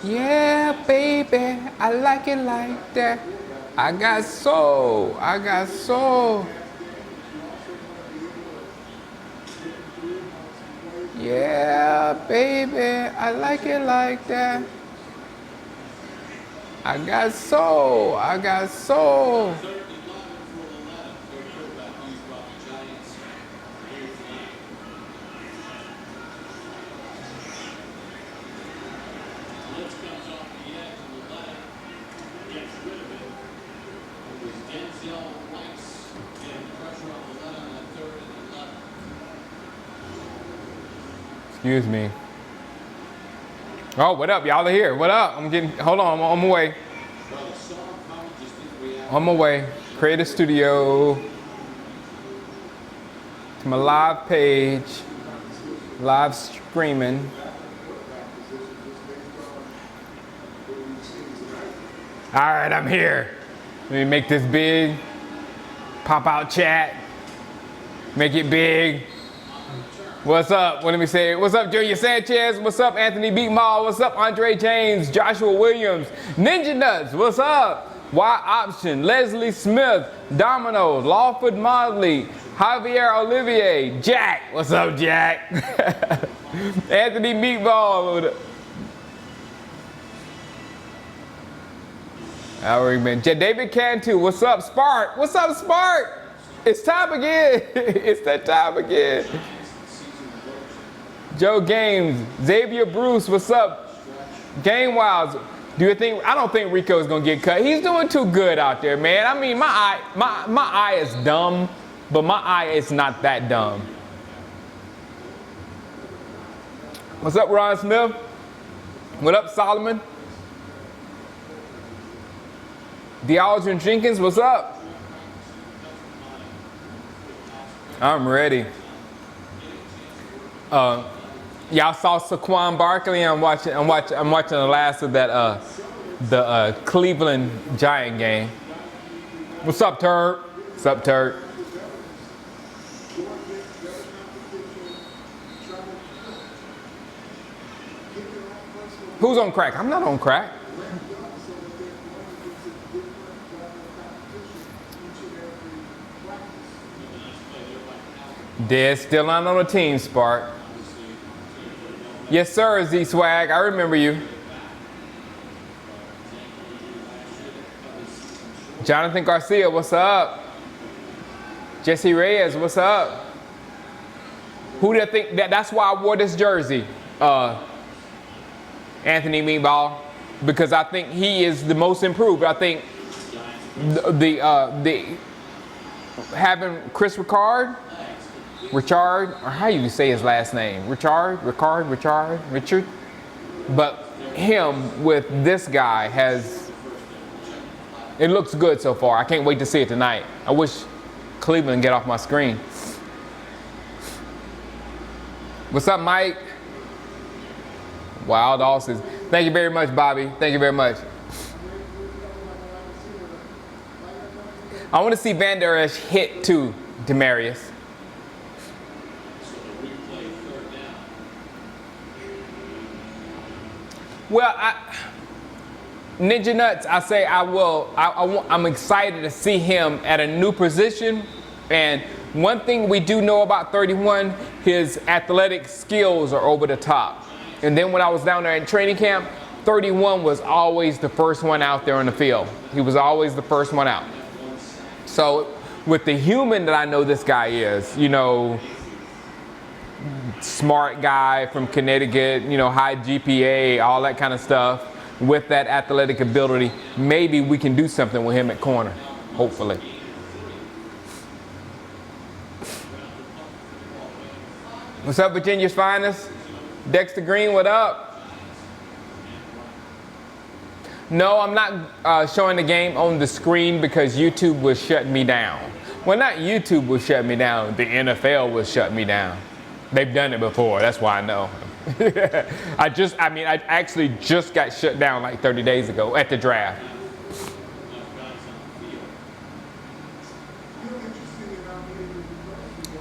Yeah, baby, I like it like that. I got soul. I got soul. Yeah, baby, I like it like that. I got soul. I got soul. Excuse me. Oh, what up? Y'all are here. What up? Hold on, I'm on my way. On my way. Creative Studio. To my live page. Live streaming. All right, I'm here. Let me make this big. Pop out chat. Make it big. What's up? Let me say it. What's up, Junior Sanchez? What's up, Anthony Beatmall? What's up, Andre James? Joshua Williams? Ninja Nuts? What's up? Y Option? Leslie Smith? Domino? Lawford Motley? Javier Olivier? Jack? What's up, Jack? Anthony Meatball? David Cantu? What's up, Spark? What's up, Spark? It's time again. It's that time again. Joe Games, Xavier Bruce, what's up? Game Wilds, I don't think Rico's gonna get cut. He's doing too good out there, man. I mean, my eye is dumb, but my eye is not that dumb. What's up, Ron Smith? What up, Solomon? DeAldrin Jenkins, what's up? I'm ready. Y'all saw Saquon Barkley. I'm watching the last of that the Cleveland Giant game. What's up, Turd? What's up, Turd? Who's on crack? I'm not on crack. Dead still not on the team, Spark. Yes, sir, Z Swag. I remember you. Jonathan Garcia, what's up? Jesse Reyes, what's up? Who do you think that's why I wore this jersey? Anthony Meatball, because I think he is the most improved. I think the having Chris Richard, or how you say his last name? Richard. But him with this guy it looks good so far. I can't wait to see it tonight. I wish Cleveland get off my screen. What's up, Mike? Wild Austin. Thank you very much, Bobby. Thank you very much. I want to see Van Der Esch hit too, Demarius. Well, Ninja Nuts, I say I will. I'm excited to see him at a new position. And one thing we do know about 31, his athletic skills are over the top. And then when I was down there in training camp, 31 was always the first one out there on the field. He was always the first one out. So with the human that I know this guy is, smart guy from Connecticut, high GPA, all that kind of stuff. With that athletic ability, maybe we can do something with him at corner, hopefully. What's up, Virginia's finest? Dexter Green, what up? No, I'm not showing the game on the screen because YouTube was shutting me down. Well, not YouTube was shutting me down, the NFL was shutting me down. They've done it before, that's why I know. I actually just got shut down like 30 days ago at the draft.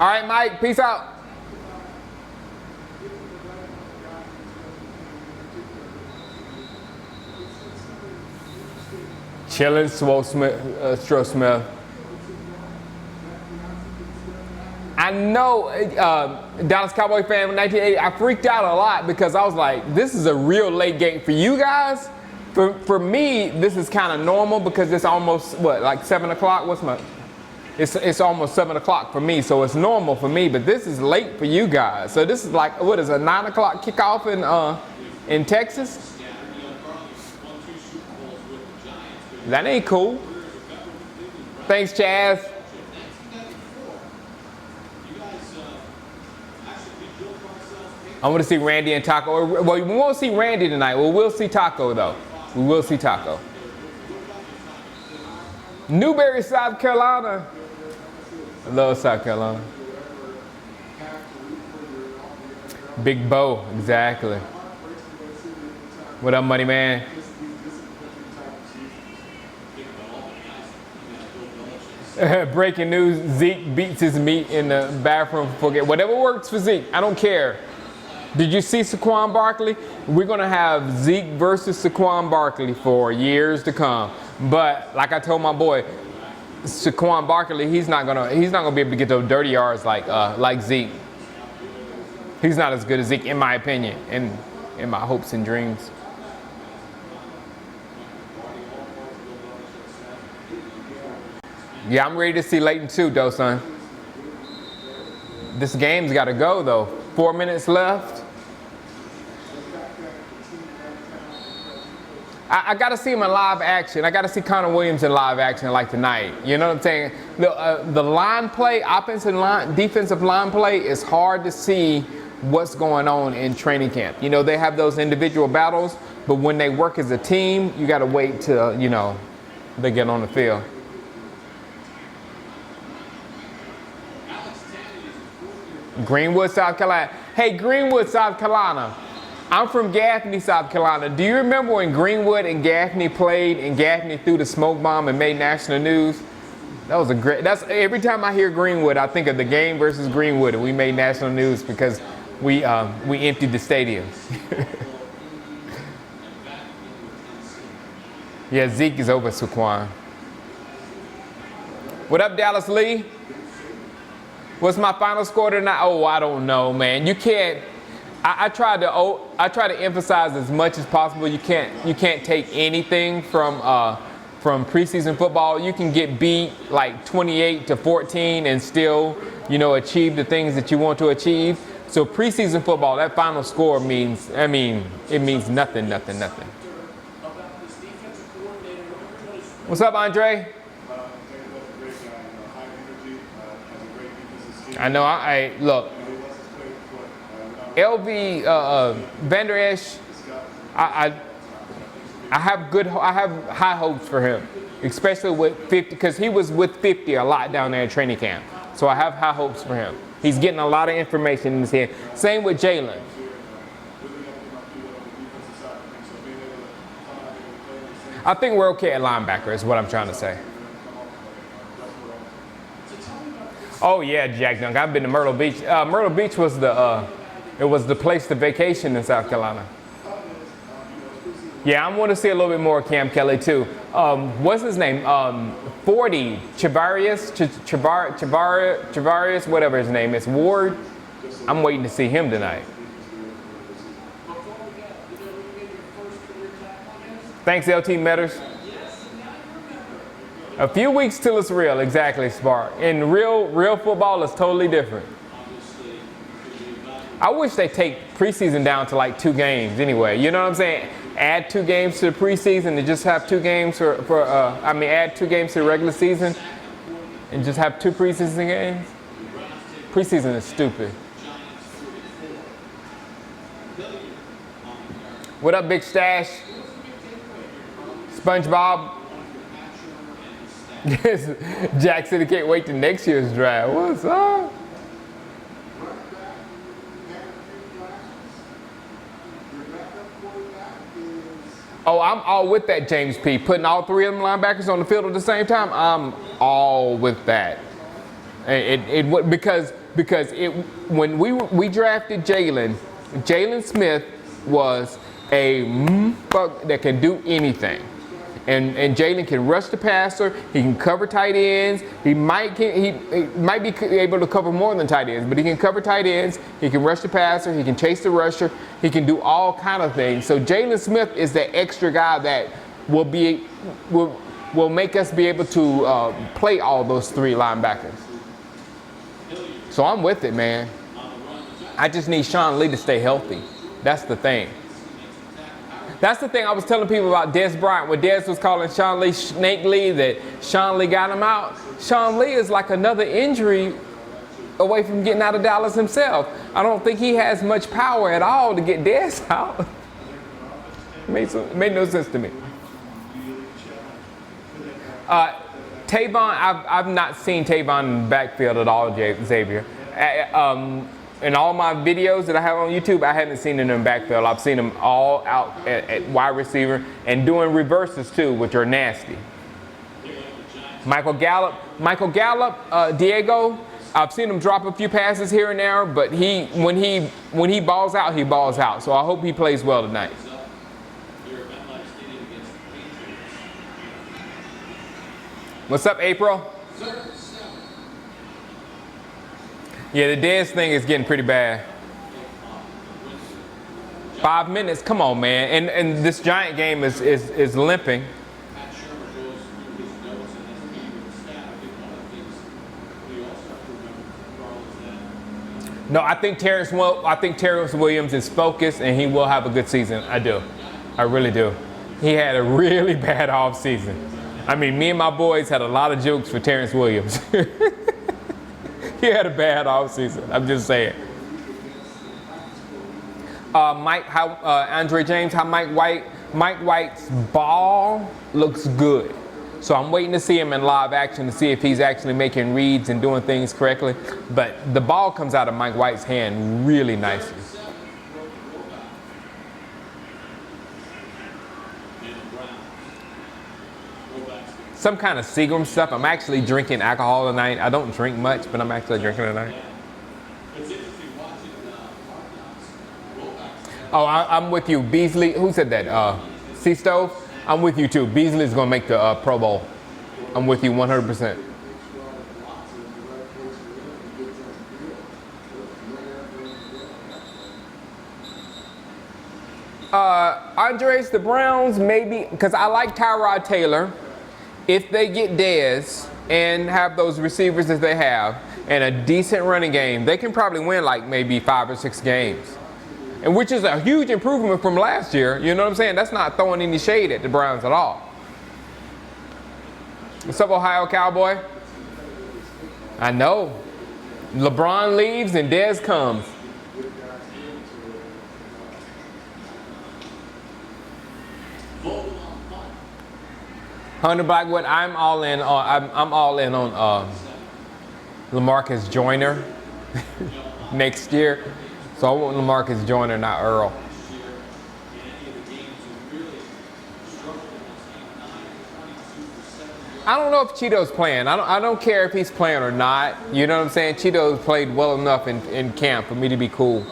All right, Mike, peace out. Chilling, Stroh Smith. I know, Dallas Cowboy fan in 1980, I freaked out a lot because I was like, this is a real late game for you guys. For me, this is kind of normal because it's almost, like 7 o'clock? It's almost 7 o'clock for me, so it's normal for me, but this is late for you guys. So this is like, what is a 9 o'clock kickoff in Texas? That ain't cool. Thanks, Chaz. I want to see Randy and Taco. Well, we won't see Randy tonight. Well, we'll see Taco, though. We will see Taco. Newberry, South Carolina. I love South Carolina. Big Bo, exactly. What up, money man? Breaking news, Zeke beats his meat in the bathroom. Forget whatever works for Zeke. I don't care. Did you see Saquon Barkley? We're gonna have Zeke versus Saquon Barkley for years to come. But like I told my boy, Saquon Barkley, he's not gonna be able to get those dirty yards like Zeke. He's not as good as Zeke, in my opinion, and in my hopes and dreams. Yeah, I'm ready to see Leighton too, though, son. This game's got to go, though. 4 minutes left. I got to see him in live action. I got to see Connor Williams in live action like tonight. You know what I'm saying? The line play, offensive line, defensive line play is hard to see what's going on in training camp. You know, they have those individual battles, but when they work as a team, you got to wait till, they get on the field. Greenwood, South Carolina. Hey, Greenwood, South Carolina. I'm from Gaffney, South Carolina. Do you remember when Greenwood and Gaffney played and Gaffney threw the smoke bomb and made national news? That was every time I hear Greenwood, I think of the game versus Greenwood, and we made national news because we emptied the stadium. Yeah, Zeke is over Saquon. What up, Dallas Lee? What's my final score tonight? Oh, I don't know, man. You can't. I try to emphasize as much as possible. You can't take anything from preseason football. You can get beat like 28-14 and still, achieve the things that you want to achieve. So preseason football, that final score means nothing. What's up, Andre? I know. Look. LV Vander Esch, I have high hopes for him, especially with 50, because he was with 50 a lot down there in training camp. So I have high hopes for him. He's getting a lot of information in his head. Same with Jalen. I think we're okay at linebacker is what I'm trying to say. Oh yeah, Jack Dunk. I've been to Myrtle Beach. Myrtle Beach was the place to vacation in South Carolina. Yeah, I want to see a little bit more of Cam Kelly too. What's his name? 40 Chavarius, whatever his name is. Ward. I'm waiting to see him tonight. Thanks, LT Metters. A few weeks till it's real, exactly, Spark. And real football is totally different. I wish they take preseason down to like 2 games anyway. You know what I'm saying? Add 2 games to the preseason and just have 2 games add 2 games to the regular season and just have 2 preseason games. Preseason is stupid. What up, Big Stash? SpongeBob. Jack said he can't wait till next year's draft. What's up? Oh, I'm all with that, James P. Putting all 3 of them linebackers on the field at the same time, I'm all with that. Because when we drafted Jalen Smith was a fuck that can do anything. And Jalen can rush the passer. He can cover tight ends. He might be able to cover more than tight ends, but he can cover tight ends. He can rush the passer. He can chase the rusher. He can do all kind of things. So Jalen Smith is that extra guy that will make us be able to play all those 3 linebackers. So I'm with it, man. I just need Sean Lee to stay healthy. That's the thing. That's the thing I was telling people about Des Bryant. When Des was calling Sean Lee Snake Lee, that Sean Lee got him out. Sean Lee is like another injury away from getting out of Dallas himself. I don't think he has much power at all to get Des out. Made no sense to me. Tavon, I've not seen Tavon in the backfield at all, Xavier. In all my videos that I have on YouTube, I haven't seen him in the backfield. I've seen him all out at wide receiver and doing reverses too, which are nasty. Michael Gallup, Diego, I've seen him drop a few passes here and there, but when he balls out, he balls out. So I hope he plays well tonight. What's up, April? Yeah, the Dez thing is getting pretty bad. 5 minutes, come on, man. And this Giant game is limping. No, I think Terrence Williams is focused and he will have a good season. I do. I really do. He had a really bad offseason. I mean, me and my boys had a lot of jokes for Terrence Williams. He had a bad offseason. I'm just saying. Andre James, how Mike White's ball looks good. So I'm waiting to see him in live action to see if he's actually making reads and doing things correctly. But the ball comes out of Mike White's hand really nicely. Some kind of Seagram stuff. I'm actually drinking alcohol tonight. I don't drink much, but I'm actually drinking tonight. Oh, I'm with you. Beasley, who said that? C-Stove? I'm with you too. Beasley's going to make the Pro Bowl. I'm with you 100%. Andres, the Browns, maybe, because I like Tyrod Taylor. If they get Dez and have those receivers that they have and a decent running game, they can probably win like maybe 5 or 6 games. And which is a huge improvement from last year. You know what I'm saying? That's not throwing any shade at the Browns at all. What's up, Ohio Cowboy? I know. LeBron leaves and Dez comes. Hunter Blackwood, I'm all in on LaMarcus Joyner next year. So I want LaMarcus Joyner, not Earl. I don't know if Cheeto's playing. I don't care if he's playing or not. You know what I'm saying? Cheeto's played well enough in camp for me to be cool.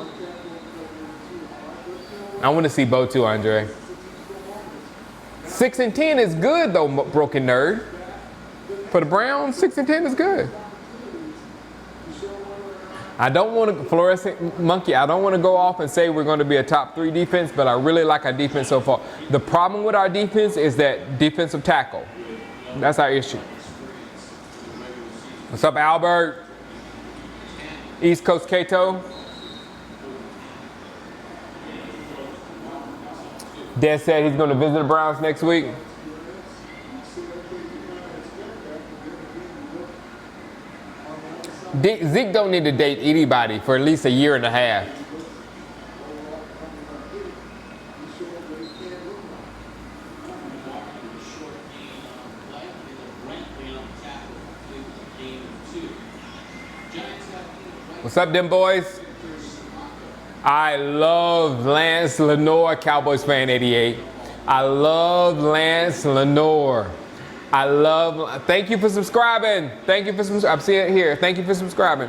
I want to see Bo too, Andre. 6-10 is good though, Broken Nerd. For the Browns, 6-10 is good. I don't want to, Fluorescent Monkey, I don't want to go off and say we're going to be a top 3 defense, but I really like our defense so far. The problem with our defense is that defensive tackle. That's our issue. What's up, Albert? East Coast Cato. Des said he's going to visit the Browns next week. Zeke don't need to date anybody for at least a year and a half. What's up, them boys? I love Lance Lenore, Cowboys fan 88. I love Lance Lenore. Thank you for subscribing. Thank you for subscribing. I see it here. Thank you for subscribing.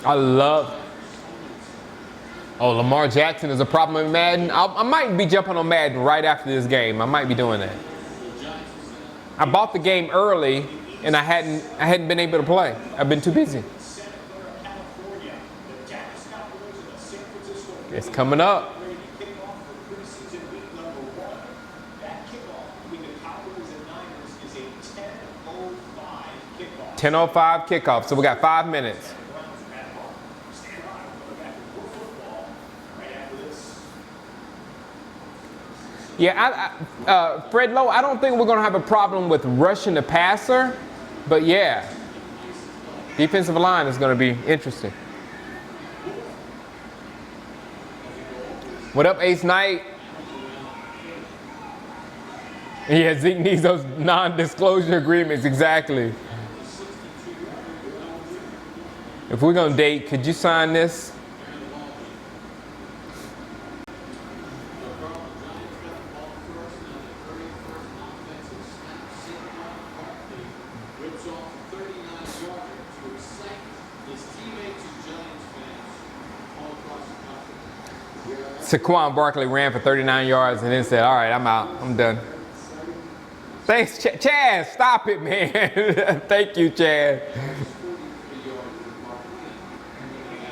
Oh, Lamar Jackson is a problem in Madden. I might be jumping on Madden right after this game. I might be doing that. I bought the game early, and I hadn't been able to play. I've been too busy. It's coming up. 10:05 kickoff, so we got 5 minutes. Yeah, Fred Lowe, I don't think we're going to have a problem with rushing the passer, but yeah, defensive line is going to be interesting. What up, Ace Knight? Yeah, Zeke needs those non-disclosure agreements, exactly. If we're going to date, could you sign this? Saquon Barkley ran for 39 yards and then said, all right, I'm out. I'm done. Thanks, Chad. Stop it, man. Thank you, Chad.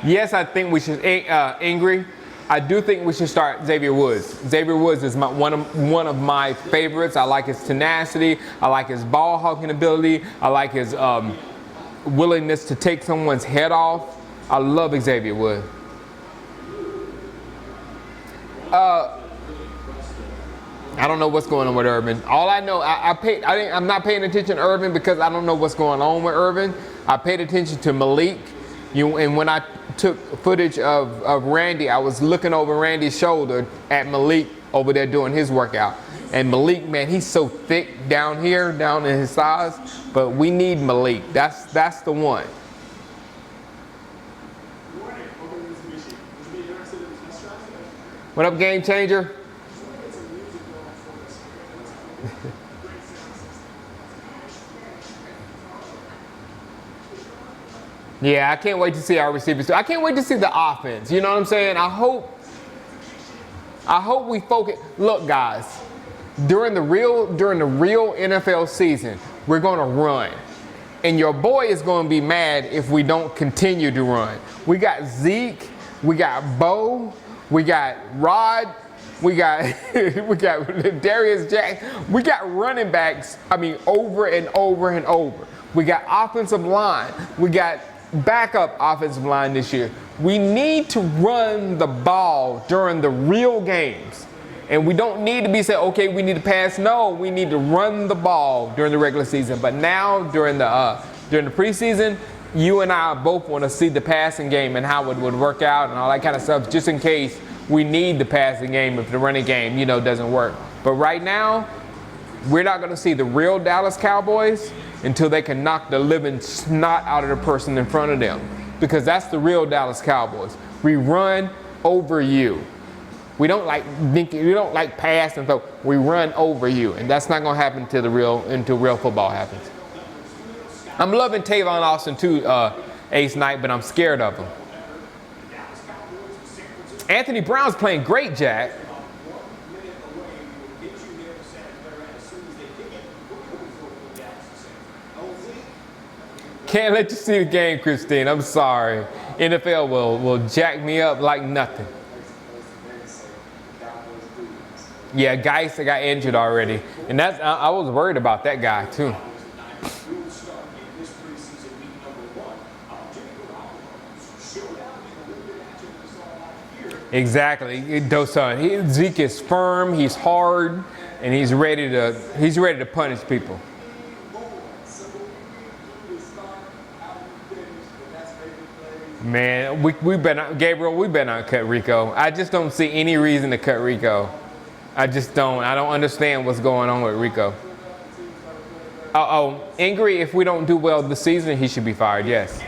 Yes, I think we should, Ingrid, I do think we should start Xavier Woods. Xavier Woods is one of my favorites. I like his tenacity. I like his ball hawking ability. I like his willingness to take someone's head off. I love Xavier Woods. I don't know what's going on with Urban. All I know, I'm not paying attention to Urban because I don't know what's going on with Urban. I paid attention to Malik. And when I took footage of Randy, I was looking over Randy's shoulder at Malik over there doing his workout. And Malik, man, he's so thick down here, down in his thighs. But we need Malik. That's the one. What up, Game Changer? Yeah, I can't wait to see our receivers too. I can't wait to see the offense. You know what I'm saying? I hope we focus. Look, guys, during the real NFL season, we're going to run. And your boy is going to be mad if we don't continue to run. We got Zeke, we got Bo, we got Rod, we got Darius Jackson. We got running backs, over and over and over. We got offensive line. We got backup offensive line this year. We need to run the ball during the real games. And we don't need to be saying, okay, we need to pass. No, we need to run the ball during the regular season. But now during the preseason, you and I both want to see the passing game and how it would work out and all that kind of stuff, just in case we need the passing game if the running game, doesn't work. But right now, we're not going to see the real Dallas Cowboys until they can knock the living snot out of the person in front of them. Because that's the real Dallas Cowboys. We run over you. We don't like pass and throw. We run over you. And that's not going to happen until real football happens. I'm loving Tavon Austin too, Ace Knight, but I'm scared of him. Anthony Brown's playing great, Jack. Can't let you see the game, Christine. I'm sorry. NFL will jack me up like nothing. Yeah, Geis got injured already. And I was worried about that guy too. Exactly. Zeke is firm, he's hard, and he's ready to punish people. Man, we better not cut Rico. I just don't see any reason to cut Rico. I just don't. I don't understand what's going on with Rico. Ingrid, if we don't do well this season, he should be fired. Yes.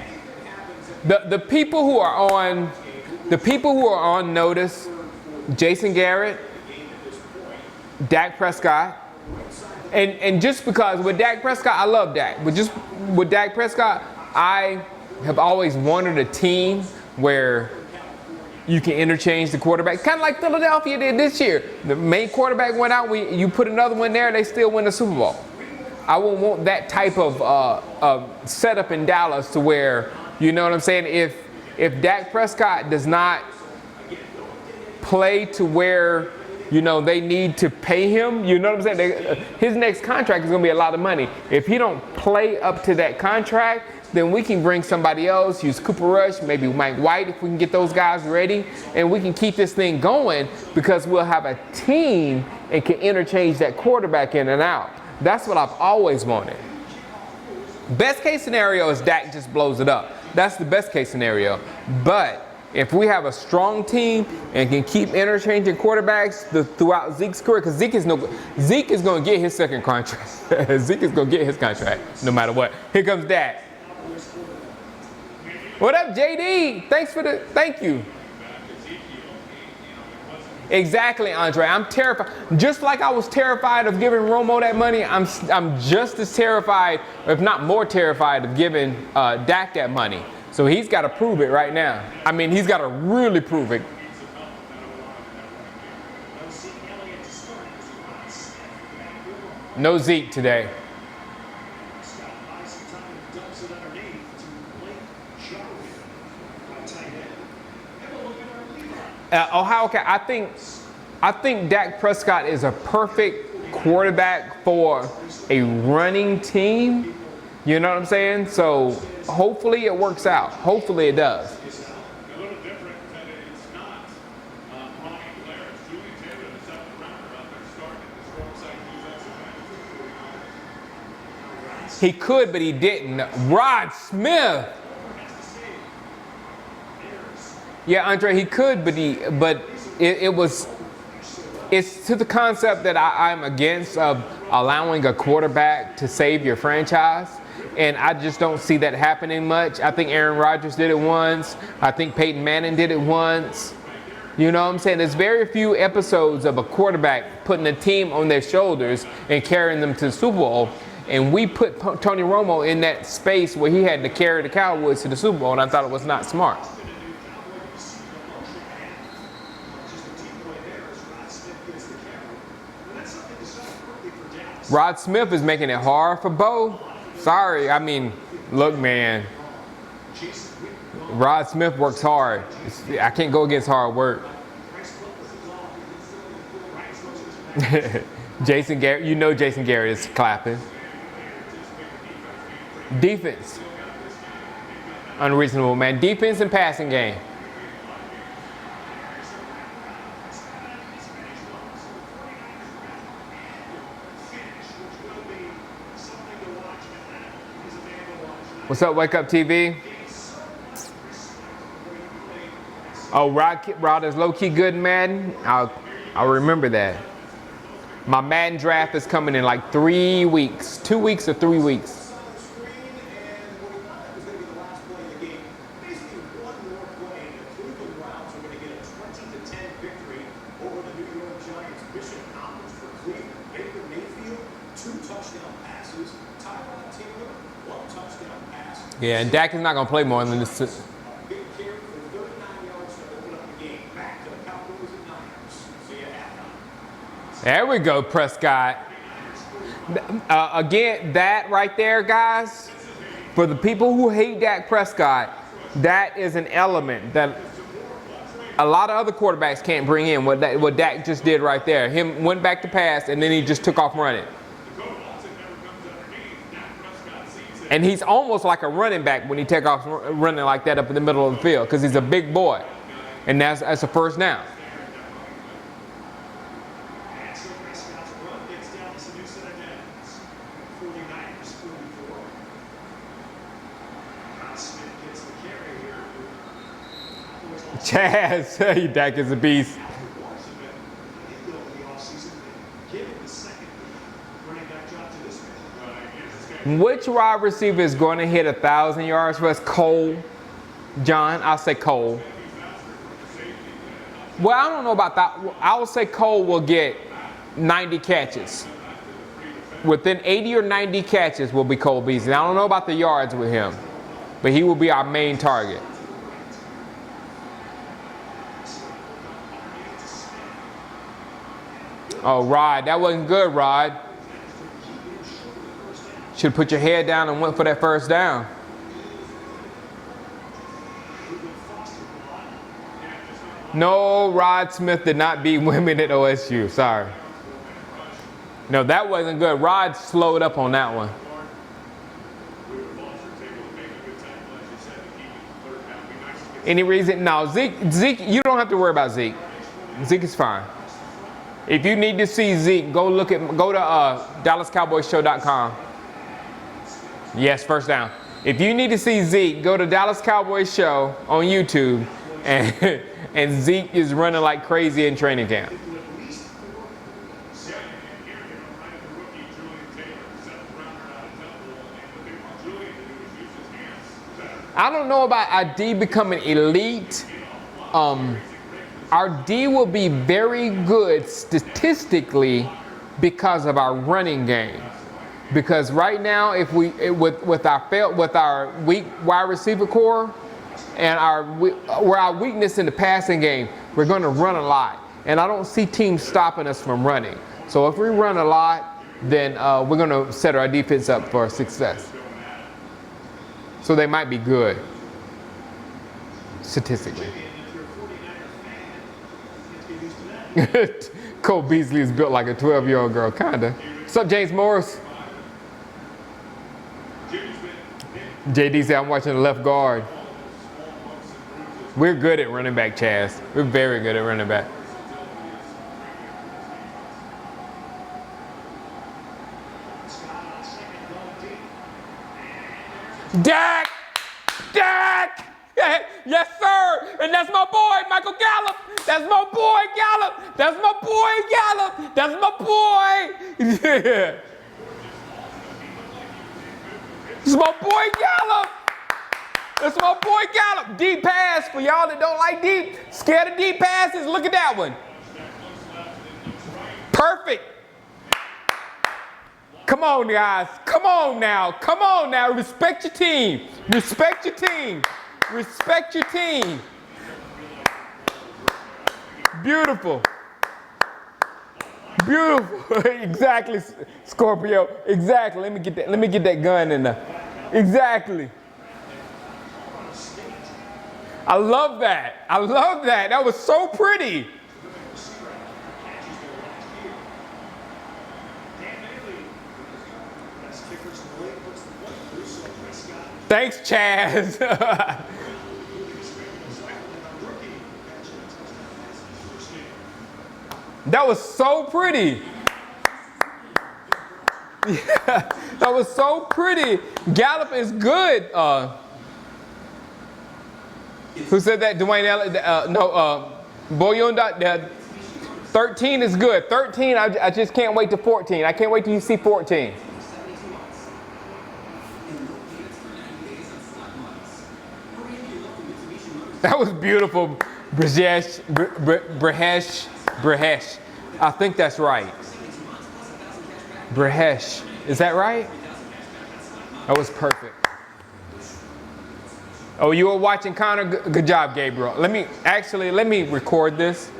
The people who are on notice, Jason Garrett, Dak Prescott, and just because with Dak Prescott, I love Dak, but just with Dak Prescott, I have always wanted a team where you can interchange the quarterback, kind of like Philadelphia did this year. The main quarterback went out, you put another one there, they still win the Super Bowl. I won't want that type of setup in Dallas to where, you know what I'm saying, if Dak Prescott does not play to where, you know, they need to pay him, you know what I'm saying, his next contract is going to be a lot of money. If he don't play up to that contract, then we can bring somebody else, use Cooper Rush, maybe Mike White if we can get those guys ready, and we can keep this thing going because we'll have a team and can interchange that quarterback in and out. That's what I've always wanted. Best case scenario is Dak just blows it up. That's the best case scenario. But if we have a strong team and can keep interchanging quarterbacks throughout Zeke's career, because Zeke is going to get his second contract. Zeke is going to get his contract no matter what. Here comes Dak. What up, JD? Thank you. Exactly, Andre. I'm terrified. Just like I was terrified of giving Romo that money, I'm just as terrified, if not more terrified, of giving Dak that money. So he's got to prove it right now. I mean, he's got to really prove it. No Zeke today. Ohio, I think Dak Prescott is a perfect quarterback for a running team. You know what I'm saying? So hopefully it works out. Hopefully it does. He could, but he didn't. Rod Smith. Yeah, Andre, he could, but it's to the concept that I'm against of allowing a quarterback to save your franchise. And I just don't see that happening much. I think Aaron Rodgers did it once. I think Peyton Manning did it once. You know what I'm saying? There's very few episodes of a quarterback putting a team on their shoulders and carrying them to the Super Bowl. And we put Tony Romo in that space where he had to carry the Cowboys to the Super Bowl, and I thought it was not smart. Rod Smith is making it hard for Bo. Sorry, I mean, look, man. Rod Smith works hard. I can't go against hard work. Jason Garrett, you know Jason Garrett is clapping. Defense. Unreasonable, man. Defense and passing game. What's up, Wake Up TV? Oh, Rod is low-key good in Madden. I'll remember that. My Madden draft is coming in like 3 weeks. 2 weeks or 3 weeks. Yeah, and Dak is not going to play more than this. There we go, Prescott. Again, that right there, guys, for the people who hate Dak Prescott, that is an element that a lot of other quarterbacks can't bring in, what Dak just did right there. Him went back to pass, and then he just took off running. And he's almost like a running back when he takes off running like that up in the middle of the field because he's a big boy. And that's a first down. Chaz, Dak is a beast. Which wide receiver is going to hit 1,000 yards for us? Cole. John, I'll say Cole. Well, I don't know about that. I will say Cole will get 90 catches. Within 80 or 90 catches will be Cole Beasley. I don't know about the yards with him, but he will be our main target. Oh, Rod. That wasn't good, Rod. Should put your head down and went for that first down. No, Rod Smith did not beat women at OSU. Sorry. No, that wasn't good. Rod slowed up on that one. Any reason? No, Zeke, you don't have to worry about Zeke. Zeke is fine. If you need to see Zeke, go to DallasCowboysShow.com. Yes, first down. If you need to see Zeke, go to Dallas Cowboys Show on YouTube, and Zeke is running like crazy in training camp. I don't know about our D becoming elite. Our D will be very good statistically because of our running game. Because right now, if we with our weak wide receiver core and our weakness in the passing game, we're going to run a lot, and I don't see teams stopping us from running. So if we run a lot, then we're going to set our defense up for success. So they might be good statistically. Cole Beasley is built like a 12-year-old girl, kinda. What's up, James Morris? JD said, I'm watching the left guard. We're good at running back, Chaz. We're very good at running back. Dak! Dak! Yes, sir! And that's my boy, Michael Gallup! That's my boy, Gallup! That's my boy, Gallup! That's my boy! Yeah. That's my boy, Gallup! That's my boy, Gallup! Deep pass for y'all that don't like deep, scared of deep passes, look at that one. Perfect. Come on, guys. Come on now. Come on now. Respect your team. Respect your team. Respect your team. Beautiful. Beautiful. Exactly, Scorpio. Exactly. Let me get that gun in there. Exactly. I love that. I love that. That was so pretty. Thanks, Chaz. That was so pretty. Yeah, that was so pretty. Gallup is good. Who said that? Dwayne Ellis? No, Boyon. 13 is good. 13, I just can't wait to 14. I can't wait till you see 14. That was beautiful, Brehesh. I think that's right. Brehesh. Is that right? That was perfect. Oh, you were watching Connor? Good job, Gabriel. Let me record this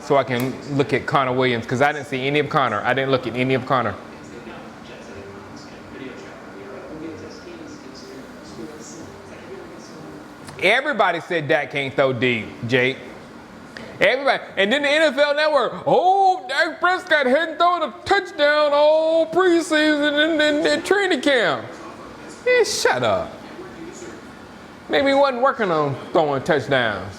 so I can look at Connor Williams, because I didn't see any of Connor. I didn't look at any of Connor. Everybody said Dak can't throw deep, Jake. Everybody. And then the NFL Network, oh, Dak Prescott hadn't thrown a touchdown all preseason and training camp. Yeah, shut up. Maybe he wasn't working on throwing touchdowns.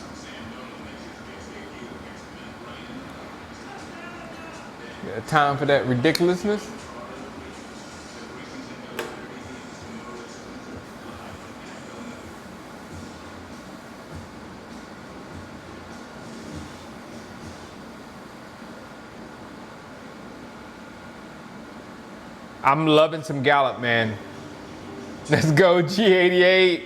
Got time for that ridiculousness? I'm loving some Gallup, man. Let's go, G88.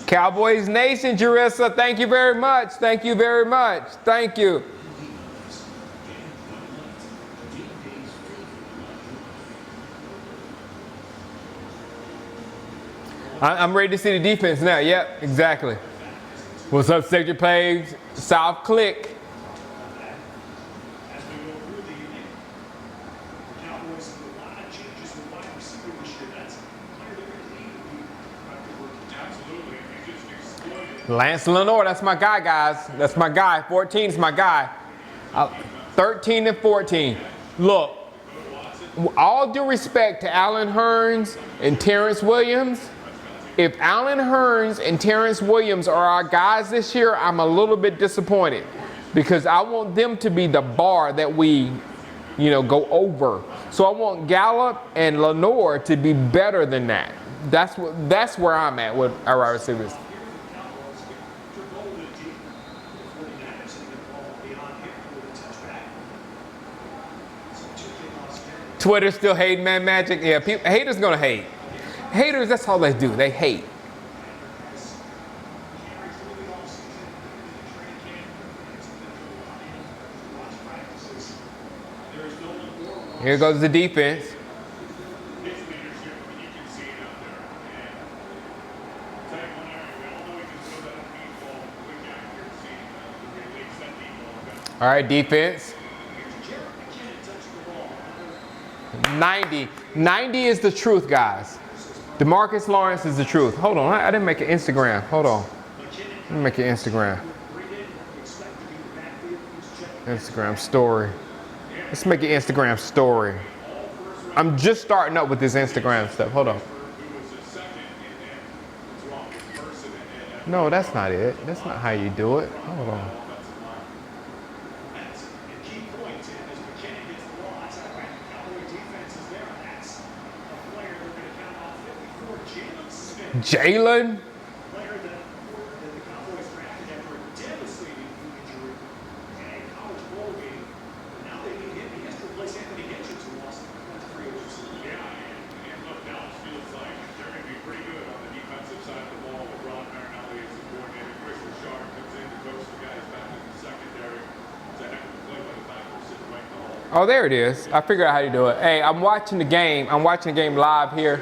Cowboys Nation, Jerissa, thank you very much. Thank you very much. Thank you. I'm ready to see the defense now. Yep, exactly. What's up, Sector Plays? South Click. As we go through the evening, the Cowboys have a lot of changes with wide receiver this year. That's a player they're going to need to be absolutely. He just exploded. Lance Lenore, that's my guy, guys. That's my guy. 14 is my guy. 13 and 14. Look, all due respect to Allen Hurns and Terrence Williams, if Allen Hurns and Terrence Williams are our guys this year, I'm a little bit disappointed because I want them to be the bar that we, go over. So I want Gallup and Lenore to be better than that. That's where I'm at with our wide receivers. Twitter still hating Man Magic. Yeah, haters gonna hate. Haters, that's all they do. They hate. Here goes the defense. All right, defense. 90 is the truth, guys. DeMarcus Lawrence is the truth. Hold on, I didn't make an Instagram. Hold on. Let me make an Instagram. Instagram story. Let's make an Instagram story. I'm just starting up with this Instagram stuff. Hold on. No, that's not it. That's not how you do it. Hold on. Jalen. Oh, there it is. I figured out how to do it. Hey, I'm watching the game. I'm watching the game live here.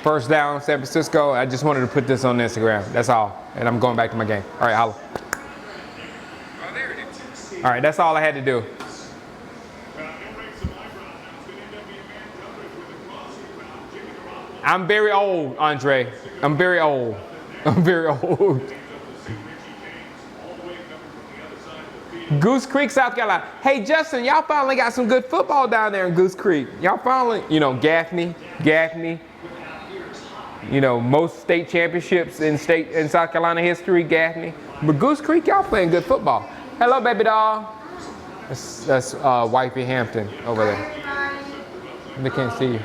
First down, San Francisco. I just wanted to put this on Instagram. That's all. And I'm going back to my game. All right, holla. All right, that's all I had to do. I'm very old, Andre. I'm very old. I'm very old. Goose Creek, South Carolina. Hey, Justin, y'all finally got some good football down there in Goose Creek. Y'all finally, Gaffney. Most state championships in South Carolina history, Gaffney. But Goose Creek, y'all playing good football. Hello, baby doll. That's Wifey Hampton over there. They can't see you.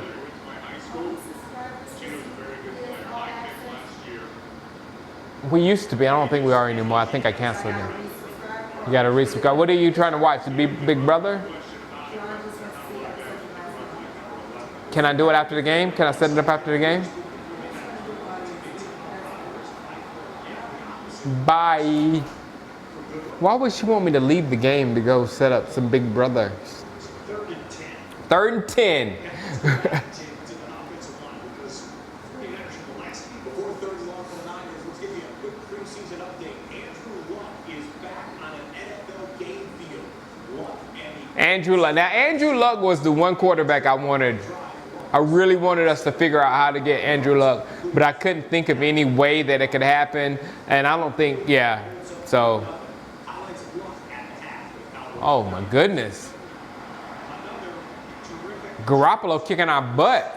We used to be. I don't think we are anymore. I think I canceled them. You got to resubscribe. What are you trying to watch? The Big Brother? Can I do it after the game? Can I set it up after the game? Bye. Why would she want me to leave the game to go set up some Big Brother? 3rd and 10. Andrew Luck. Now, Andrew Luck was the one quarterback I wanted. I really wanted us to figure out how to get Andrew Luck, but I couldn't think of any way that it could happen. And I don't think, so. Oh, my goodness. Garoppolo kicking our butt.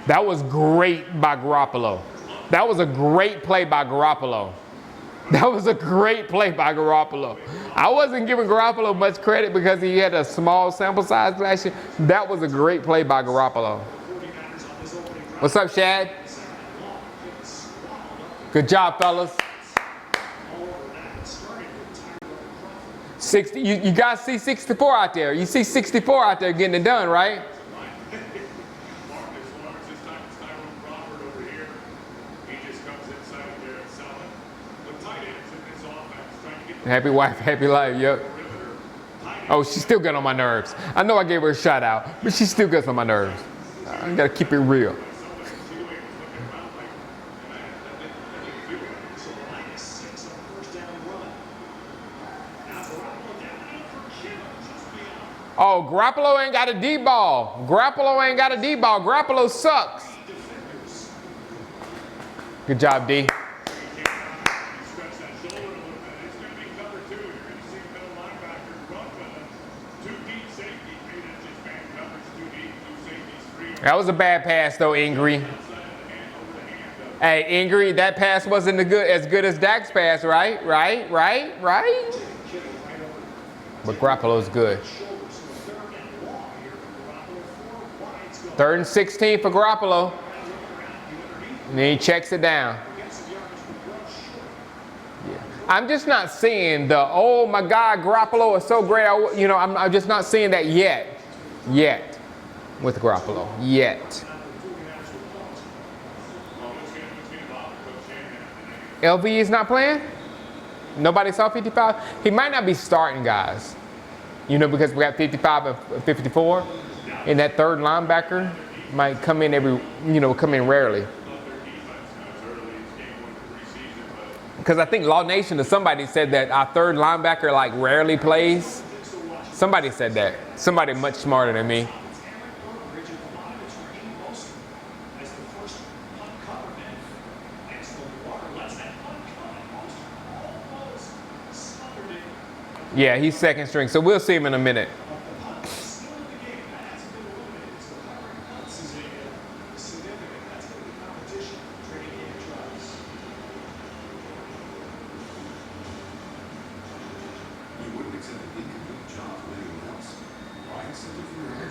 That was great by Garoppolo. That was a great play by Garoppolo. That was a great play by Garoppolo. I wasn't giving Garoppolo much credit because he had a small sample size last year. That was a great play by Garoppolo. What's up, Shad? Good job, fellas. 60. You guys see 64 out there. You see 64 out there getting it done, right? Happy wife, happy life, yep. Oh, she still got on my nerves. I know I gave her a shout out, but she still gets on my nerves. I gotta keep it real. Oh, Garoppolo ain't got a deep ball. Garoppolo ain't got a deep ball. Garoppolo sucks. Good job, D. That was a bad pass, though, Ingrid. Hey, Ingrid, that pass wasn't as good as Dak's pass, right? Right? But Garoppolo's good. 3rd and 16 for Garoppolo. And then he checks it down. Yeah. I'm just not seeing the, oh my God, Garoppolo is so great. I'm just not seeing that yet. With Garoppolo. Yet. LV is not playing? Nobody saw 55? He might not be starting, guys. Because we got 55 and 54. And that third linebacker might come in rarely. Because I think Law Nation or somebody said that our third linebacker rarely plays. Somebody said that. Somebody much smarter than me. Yeah, he's second string, so we'll see him in a minute.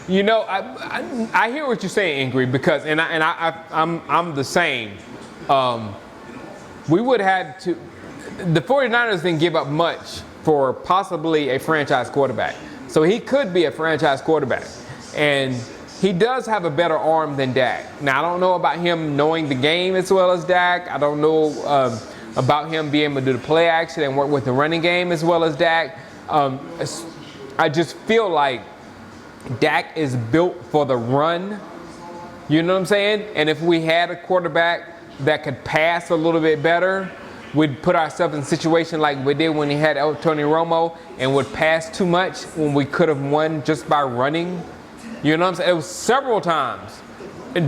I hear what you're saying, Ingrid, because I'm the same. We would have to. The 49ers didn't give up much for possibly a franchise quarterback, so he could be a franchise quarterback, and he does have a better arm than Dak. Now I don't know about him knowing the game as well as Dak. I don't know about him being able to do the play action and work with the running game as well as Dak. I just feel like Dak is built for the run. You know what I'm saying? And if we had a quarterback that could pass a little bit better, we'd put ourselves in a situation like we did when he had Tony Romo and would pass too much when we could have won just by running. You know what I'm saying? It was several times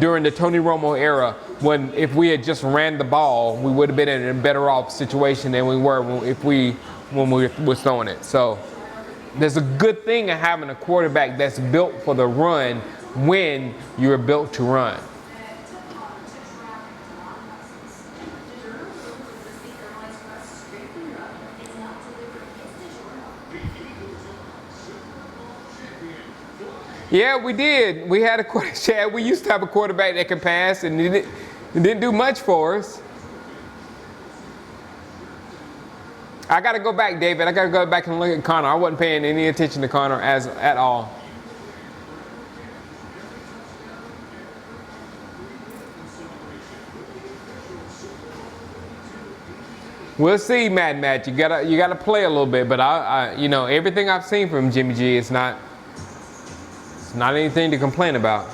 during the Tony Romo era when if we had just ran the ball, we would have been in a better off situation than we were when we were throwing it. So there's a good thing of having a quarterback that's built for the run when you're built to run. Yeah, we did. We had a quarterback. We used to have a quarterback that could pass, and it didn't do much for us. I got to go back, David. I got to go back and look at Connor. I wasn't paying any attention to Connor at all. We'll see, Matt. You gotta play a little bit, but everything I've seen from Jimmy G, it's not anything to complain about.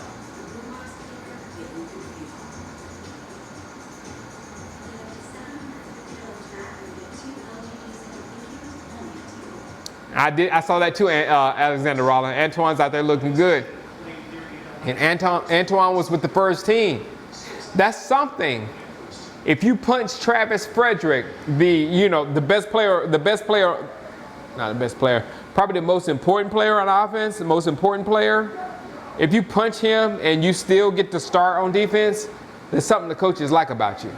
I saw that too, Alexander Rollins. Antoine's out there looking good. And Antoine was with the first team. That's something. If you punch Travis Frederick, the best player, not the best player, probably the most important player on offense, the most important player, if you punch him and you still get to start on defense, there's something the coaches like about you.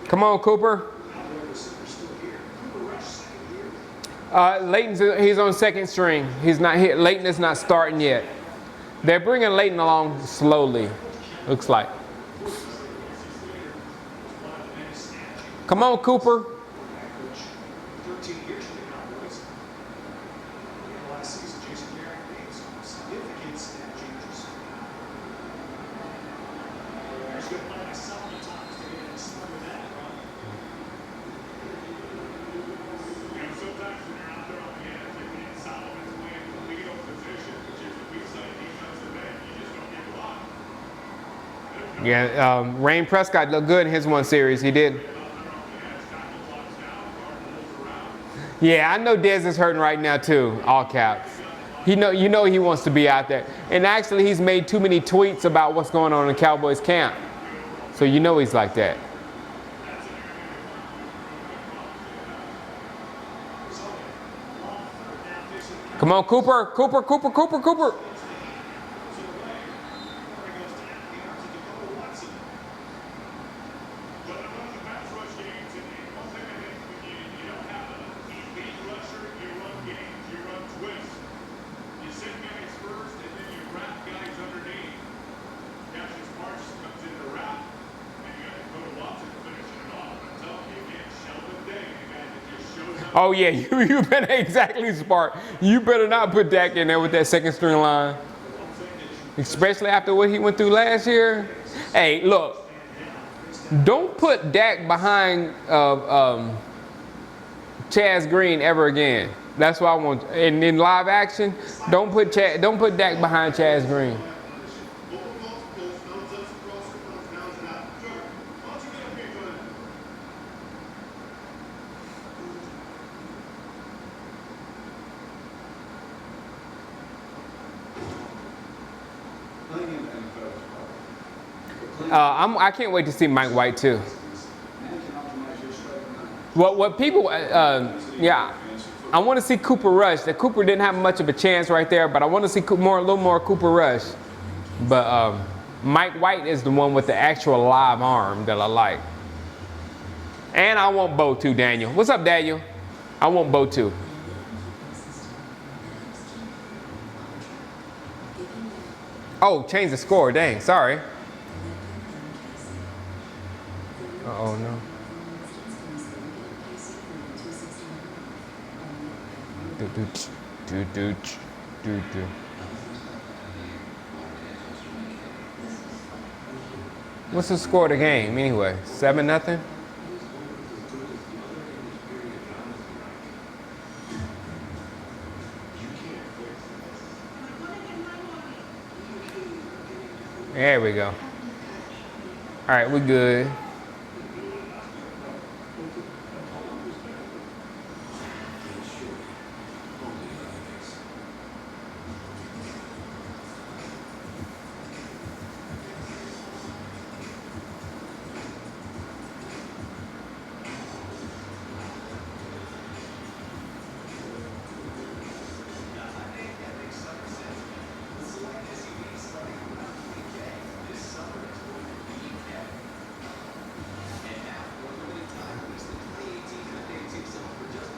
Come on, Cooper. Leighton's he's on second string. He's not here. Leighton is not starting yet. They're bringing Leighton along slowly, looks like. Come on, Cooper. 13 years for the Cowboys. Last season, Jason Garrett made some significant stat changes. There's good play by Solomon Thomas to get him smart with that. Sometimes when you're out there on the edge, if you need Solomon's playing the lead position, which is the weak side defensive end, you just don't get blocked. Yeah, Dak Prescott looked good in his one series. He did. Yeah, I know Dez is hurting right now too, all caps. You know he wants to be out there. And actually he's made too many tweets about what's going on in Cowboys camp. So you know he's like that. Come on, Cooper, Cooper, Cooper, Cooper, Cooper. Oh yeah, you better exactly smart. You better not put Dak in there with that second string line. Especially after what he went through last year. Hey, look. Don't put Dak behind Chaz Green ever again. That's what I want. And in live action, don't put Dak behind Chaz Green. I can't wait to see Mike White too. What people, yeah, I want to see Cooper Rush. That Cooper didn't have much of a chance right there, but I want to see a little more Cooper Rush. But Mike White is the one with the actual live arm that I like. And I want Bo too, Daniel. What's up, Daniel? I want Bo too. Oh, change the score. Dang, sorry. Oh no. What's the score of the game anyway? 7-0? There we go. All right, we good.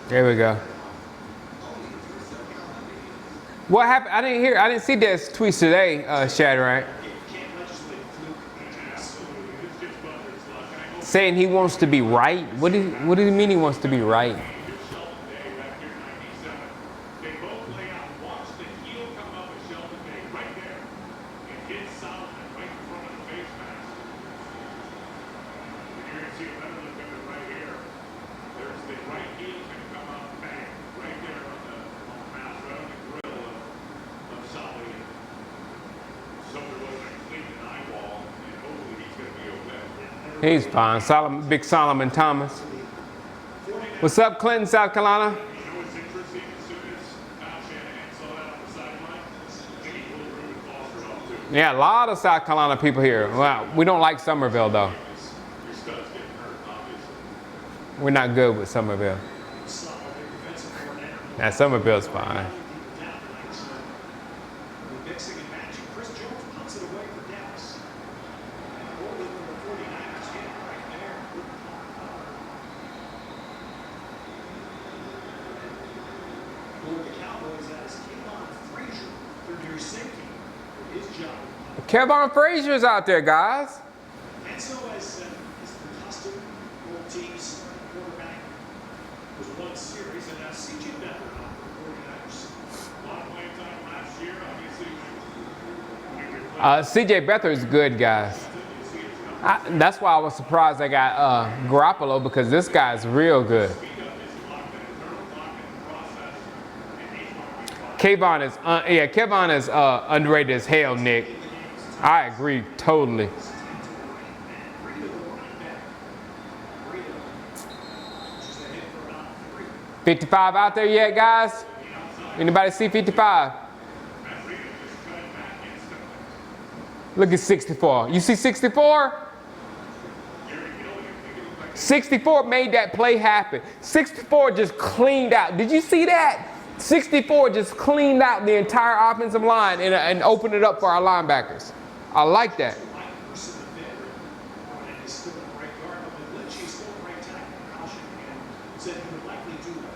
There we go. What happened? I didn't see Des tweets today, Shadrack. Saying he wants to be right? What do you mean he wants to be right? He's fine. Big Solomon Thomas. What's up, Clinton, South Carolina? Yeah, a lot of South Carolina people here. Wow, we don't like Somerville though. We're not good with Somerville. Yeah, Somerville's fine. his job. Kevon Frazier's out there, guys. And so as the custom, both teams, quarterback was one series, and now C.J. Beathard on for the 49ers. A lot of playing time last year, obviously. C.J. Beathard's good, guys. That's why I was surprised I got Garoppolo, because this guy's real good. Kevon is underrated as hell, Nick. I agree totally. $55 out there yet, guys? Anybody see 55? Look at 64. You see 64? 64 made that play happen. 64 just cleaned out. Did you see that? 64 just cleaned out the entire offensive line and opened it up for our linebackers. I like that.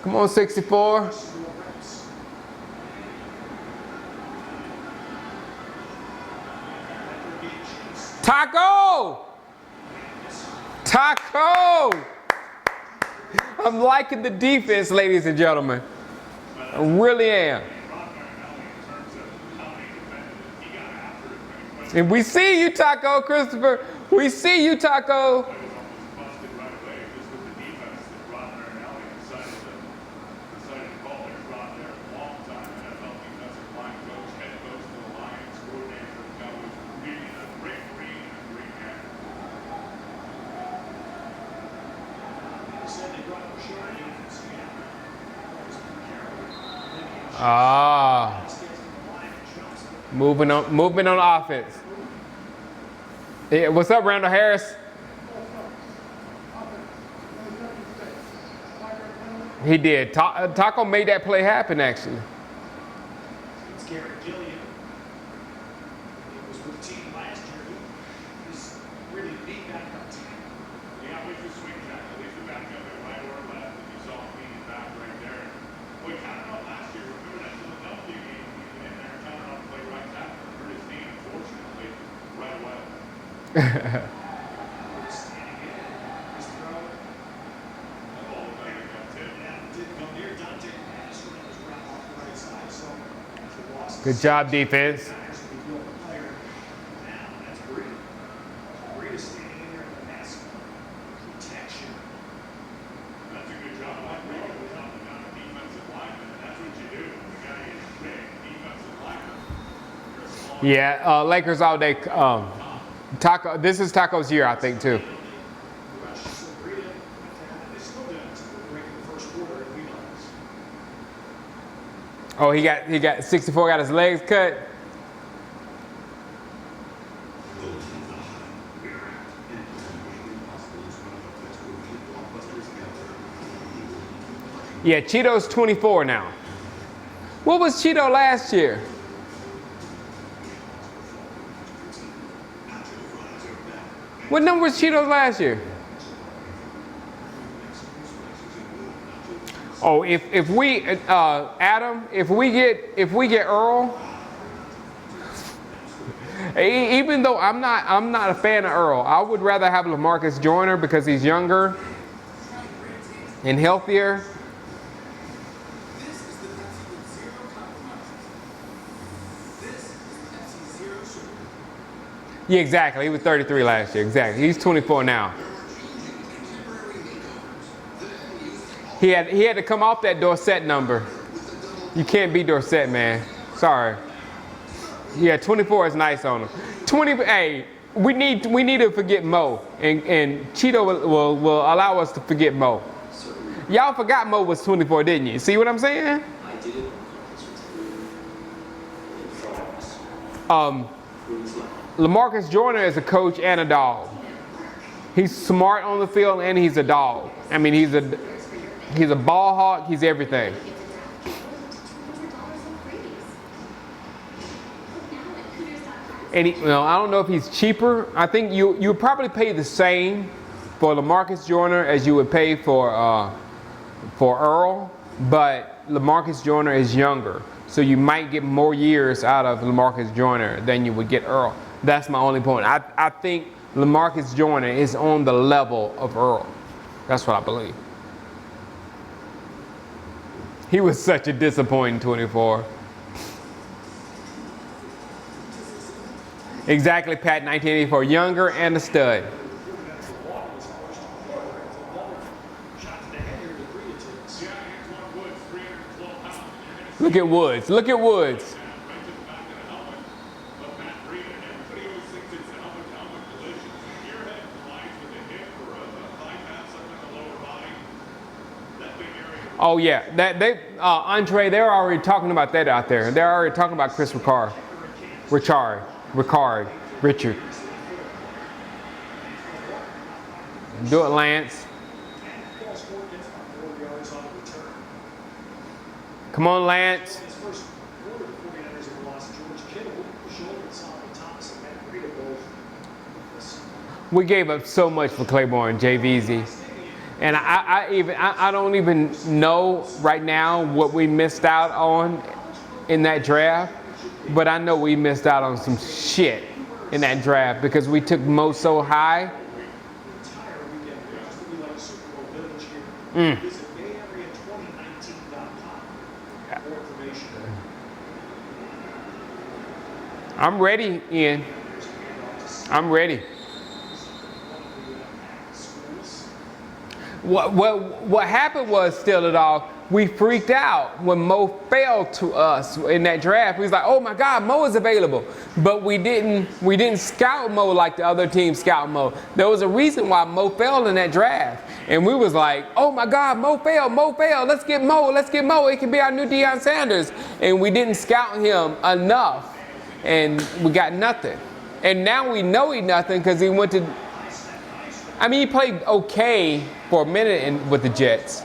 Come on, 64. Taco! Taco! I'm liking the defense, ladies and gentlemen. I really am. And we see you, Taco, Christopher. We see you, Taco. Movement on offense. Yeah, what's up, Randall Harris? He did. Taco made that play happen, actually. It's Garrett Gilliam. He was with the team last year. He's really beat back up team. Yeah, with the swing tackle, he's the backup at right or left, and you saw him beating back right there. We counted on last year. Remember that Philadelphia game? He was in there counting on to play right tackle. Hurt his knee, unfortunately, right away. Standing in, his throw. Oh, there you go, Tim. Yeah, didn't come near Dante Pass when it was wrapped off the right side. So, the loss. Good job, defense. Now that's Breida. Breida standing in there in the mask protection. That's a good job by Breida without the defensive lineman, and that's what you do. You gotta get big defensive lineman. Yeah, Lakers all day. Taco. This is Taco's year, I think, too. So Breida, they still did it. We're breaking the first quarter and we know this. Oh, he got 64. Got his legs cut. Yeah, Cheeto's 24 now. What was Cheeto last year? What number was Cheeto last year? Oh, if we Adam, if we get Earl, even though I'm not a fan of Earl, I would rather have LaMarcus Joyner because he's younger and healthier. Yeah, exactly. He was 33 last year. Exactly. He's 24 now. He had to come off that Dorsett number. You can't beat Dorsett, man. Sorry. Yeah, 24 is nice on him. 20. Hey, we need to forget Mo, and Cheeto will allow us to forget Mo. Y'all forgot Mo was 24, didn't you? See what I'm saying? LaMarcus Joyner is a coach and a dog. He's smart on the field and he's a dog. I mean, he's a ball hawk. He's everything. And I don't know if he's cheaper. I think you would probably pay the same for LaMarcus Joyner as you would pay for Earl, but LaMarcus Joyner is younger, So you might get more years out of LaMarcus Joyner than you would get Earl. That's my only point. I think LaMarcus Joyner is on the level of Earl. That's what I believe. He was such a disappointing 24. Exactly, Pat, 1984. Younger and a stud. Look at Woods. Look at Woods. Oh yeah, Andre, they're already talking about that out there. They're already talking about Chris Richard. Do it, Lance. Come on, Lance. We gave up so much for Claiborne, JVZ. And I don't even know right now what we missed out on in that draft, but I know we missed out on some shit in that draft because we took Mo so high. I'm ready, Ian. I'm ready. What happened was, still it all, we freaked out when Mo fell to us in that draft. We was like, oh my God, Mo is available. But we didn't scout Mo like the other team scout Mo. There was a reason why Mo fell in that draft. And we was like, oh my God, Mo fell. Let's get Mo. It can be our new Deion Sanders. And we didn't scout him enough. And we got nothing. And now we know he's nothing because he went to, I mean, he played okay for a minute with the Jets.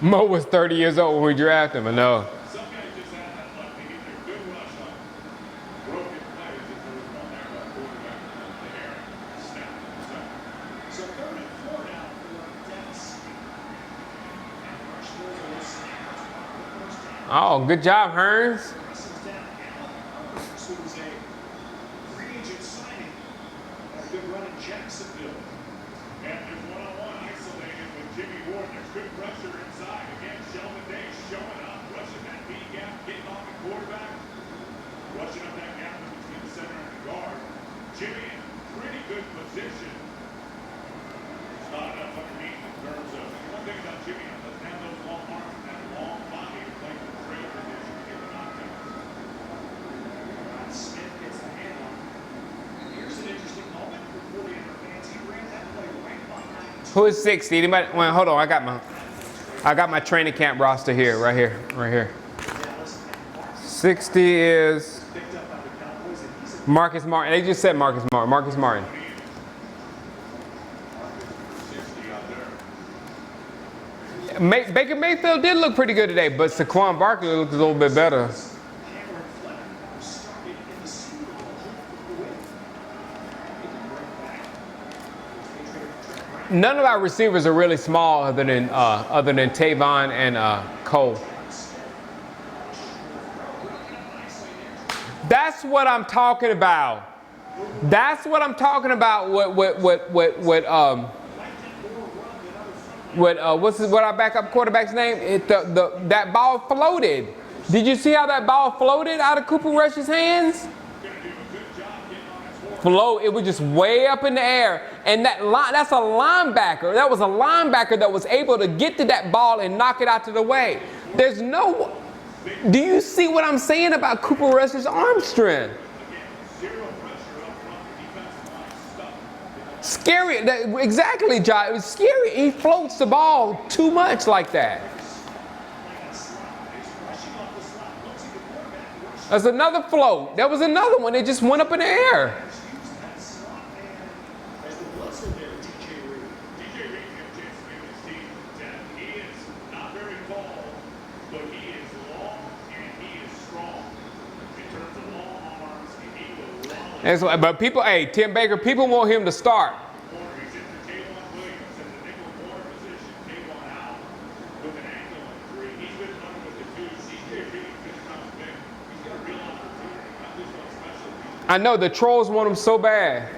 Mo was 30 years old when we drafted him, I know. Oh, good job, Hearns. Who is 60? Anybody? Well, hold on. I got my training camp roster here, right here. 60 is Marcus Martin. They just said Marcus Martin. Baker Mayfield did look pretty good today, but Saquon Barkley looked a little bit better. None of our receivers are really small other than Tavon and Cole. That's what I'm talking about. What our backup quarterback's name? That ball floated. Did you see how that ball floated out of Cooper Rush's hands? It was just way up in the air, and that's a linebacker. That was a linebacker that was able to get to that ball and knock it out to the way. Do you see what I'm saying about Cooper Rush's arm strength? Scary. Exactly, John. It was scary. He floats the ball too much like that. There's another float. There was another one. It just went up in the air. That's why, but people, hey, Tim Baker, people want him to start. Corner, he's in for Kayvon Williams in the nickel corner position. Kayvon out with an ankle injury. He's been running with the two. CJ Reed could come back. He's got a real opportunity, not least on special teams. I know the trolls want him so bad.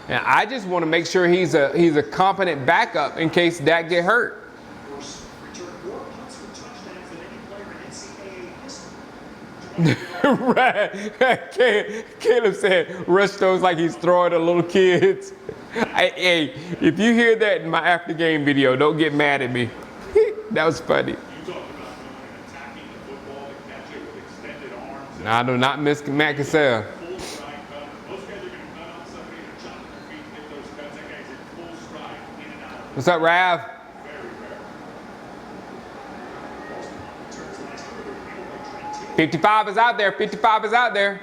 And I just want to make sure he's a competent backup in case Dak get hurt. Right. Caleb said rush throws like he's throwing to little kids. Hey, if you hear that in my after game video, don't get mad at me. That was funny. You talk about attacking the football to catch it with extended arms. I do not miss Matt Cassell. Full stride cut. Most guys are going to cut on somebody and chop their feet and get those cuts. That guy's in full stride, in and out. What's up, Rav? Very rare. 55 is out there. 55 is out there.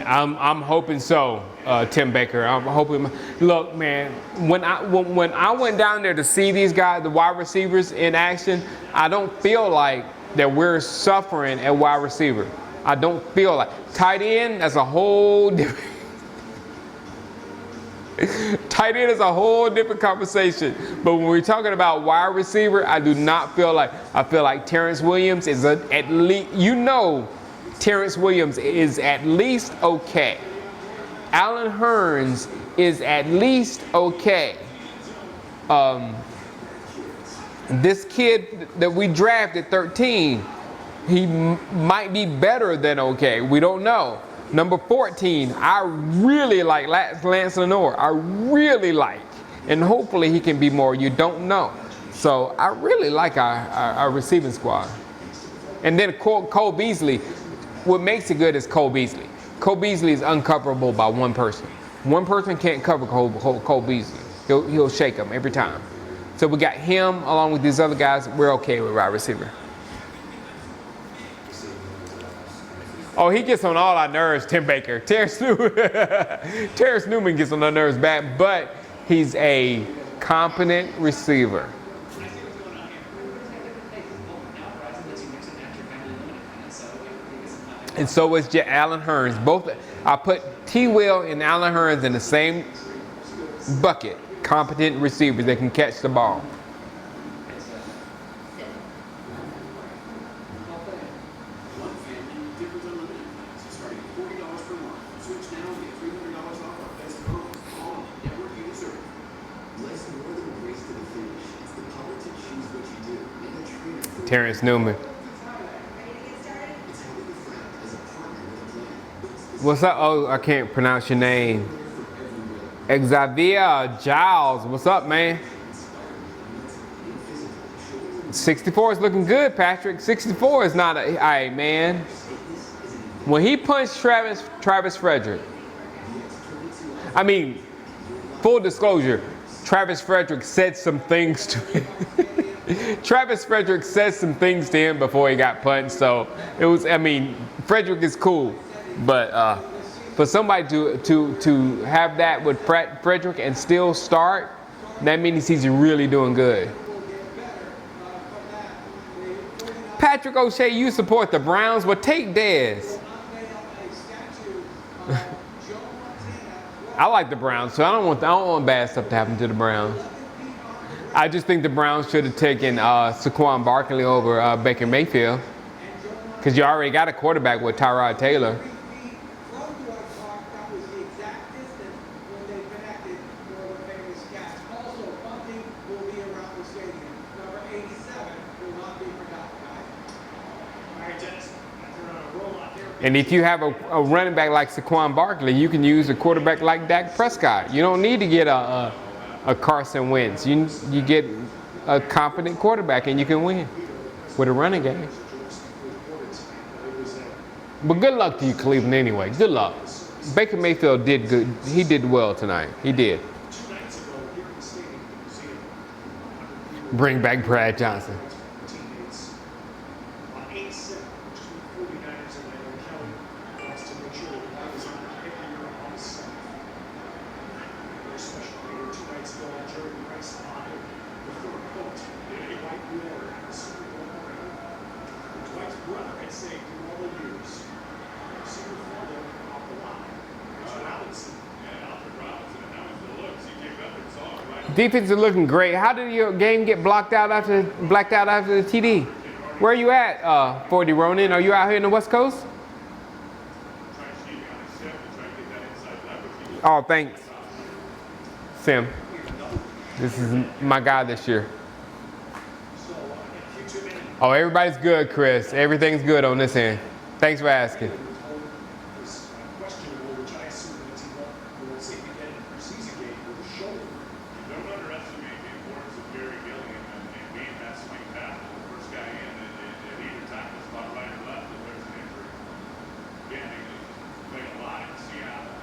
I'm hoping so, Tim Baker. I'm hoping. Look, man, when I went down there to see these guys, the wide receivers in action, I don't feel like that we're suffering at wide receiver. I don't feel like tight end. That's a whole different. Tight end is a whole different conversation. But when we're talking about wide receiver, I do not feel like. I feel like Terrence Williams is at least. Terrence Williams is at least okay. Allen Hurns is at least okay. This kid that we drafted 13, he might be better than okay. We don't know. Number 14, I really like Lance Lenoir. I really like. And hopefully he can be more. You don't know. So I really like our receiving squad. And then Cole Beasley. What makes it good is Cole Beasley. Cole Beasley is uncoverable by one person. One person can't cover Cole Beasley. He'll shake him every time. So we got him along with these other guys. We're okay with wide receiver. Oh, he gets on all our nerves, Tim Baker. Terrence Newman gets on our nerves bad, but he's a competent receiver. And so is Allen Hurns. Both, I put T. Will and Allen Hurns in the same bucket. Competent receivers that can catch the ball. Terrence Newman. What's up? Oh, I can't pronounce your name. Xavier Giles. What's up, man? 64 is looking good, Patrick. 64 is not a... All right, man. When he punched Travis Frederick, I mean, full disclosure, Travis Frederick said some things to him. Travis Frederick said some things to him before he got punched, so it was, I mean, Frederick is cool. But for somebody to have that with Frederick and still start, that means he's really doing good. Patrick O'Shea, you support the Browns, but take Dez. I like the Browns, so I don't want bad stuff to happen to the Browns. I just think the Browns should have taken Saquon Barkley over Baker Mayfield, because you already got a quarterback with Tyrod Taylor. And if you have a running back like Saquon Barkley, you can use a quarterback like Dak Prescott. You don't need to get a Carson Wentz. You get a competent quarterback and you can win with a running game. But good luck to you, Cleveland, anyway. Good luck. Baker Mayfield did good. He did well tonight. He did. 2 nights ago here in the stadium in the museum, Bring back Brad Johnson. teammates on 8-7, which is what 49ers and Landon Kelly wants to make sure that the is on every year on the 7th. Very special leader 2 nights ago on Jerry Rice honored the third coat in a white war at the Super Bowl parade. Dwight's brother had saved through all the years. Super father off the line. Richard Robinson. Yeah, Alfred Robinson, and that was the look. CJ Beathard saw it right. Defense is looking great. How did your game get blacked out after the TD? Where are you at, 40 Ronin? Are you out here in the West Coast? Oh, thanks, Sim. This is my guy this year. Oh, everybody's good, Chris. Everything's good on this end. Thanks for asking. Was questionable, which I assume means he won't see him again in the preseason game with a shoulder. Don't underestimate the importance of Gary Gilliam and being that swing tackle, the first guy in at either tackle spot, right or left, if there's an injury. Again, he played a lot in Seattle.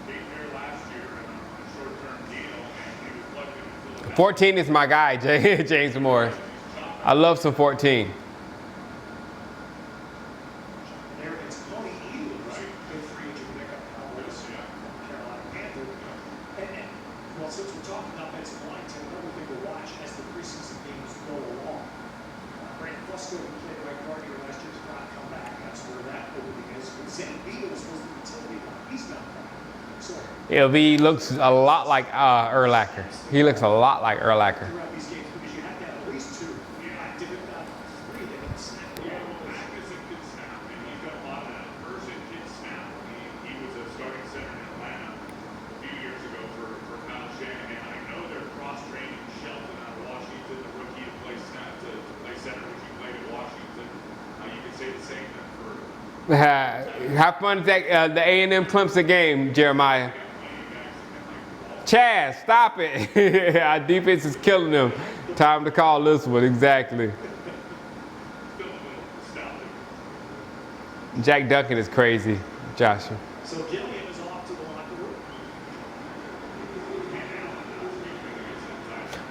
Came here last year on a short-term deal, and he was plugged into the 14 is my guy, James Morris. I love some 14. There it's Tony Elu, right? Good free agent pickup, Cowboys, Carolina Panther. And well, since we're talking offensive line, Tim, another thing to watch as the preseason games go along. Brandon Fusco, who played right guard here last year, did not come back. That's where that opening is. But Zane Beadle was supposed to be utility line. He's not back. So LV looks a lot like Urlacher. He looks a lot like Urlacher. throughout these games, because you have to have at least 2 active, if not 3, that can snap the Yeah, ball. well, Mac is a good snap, and he's got a lot of that person kid snap. He was a starting center in Atlanta a few years ago for Kyle Shanahan. I know they're cross-training Shelton out of Washington, the rookie to play snap to play center, which he played at Washington. You can say the same thing for Have fun at the A&M Clemson game, Jeremiah. Chaz, stop it. Our defense is killing them. Time to call this one, exactly. Jack Duncan is crazy, Joshua. So Gilliam is off to the locker room.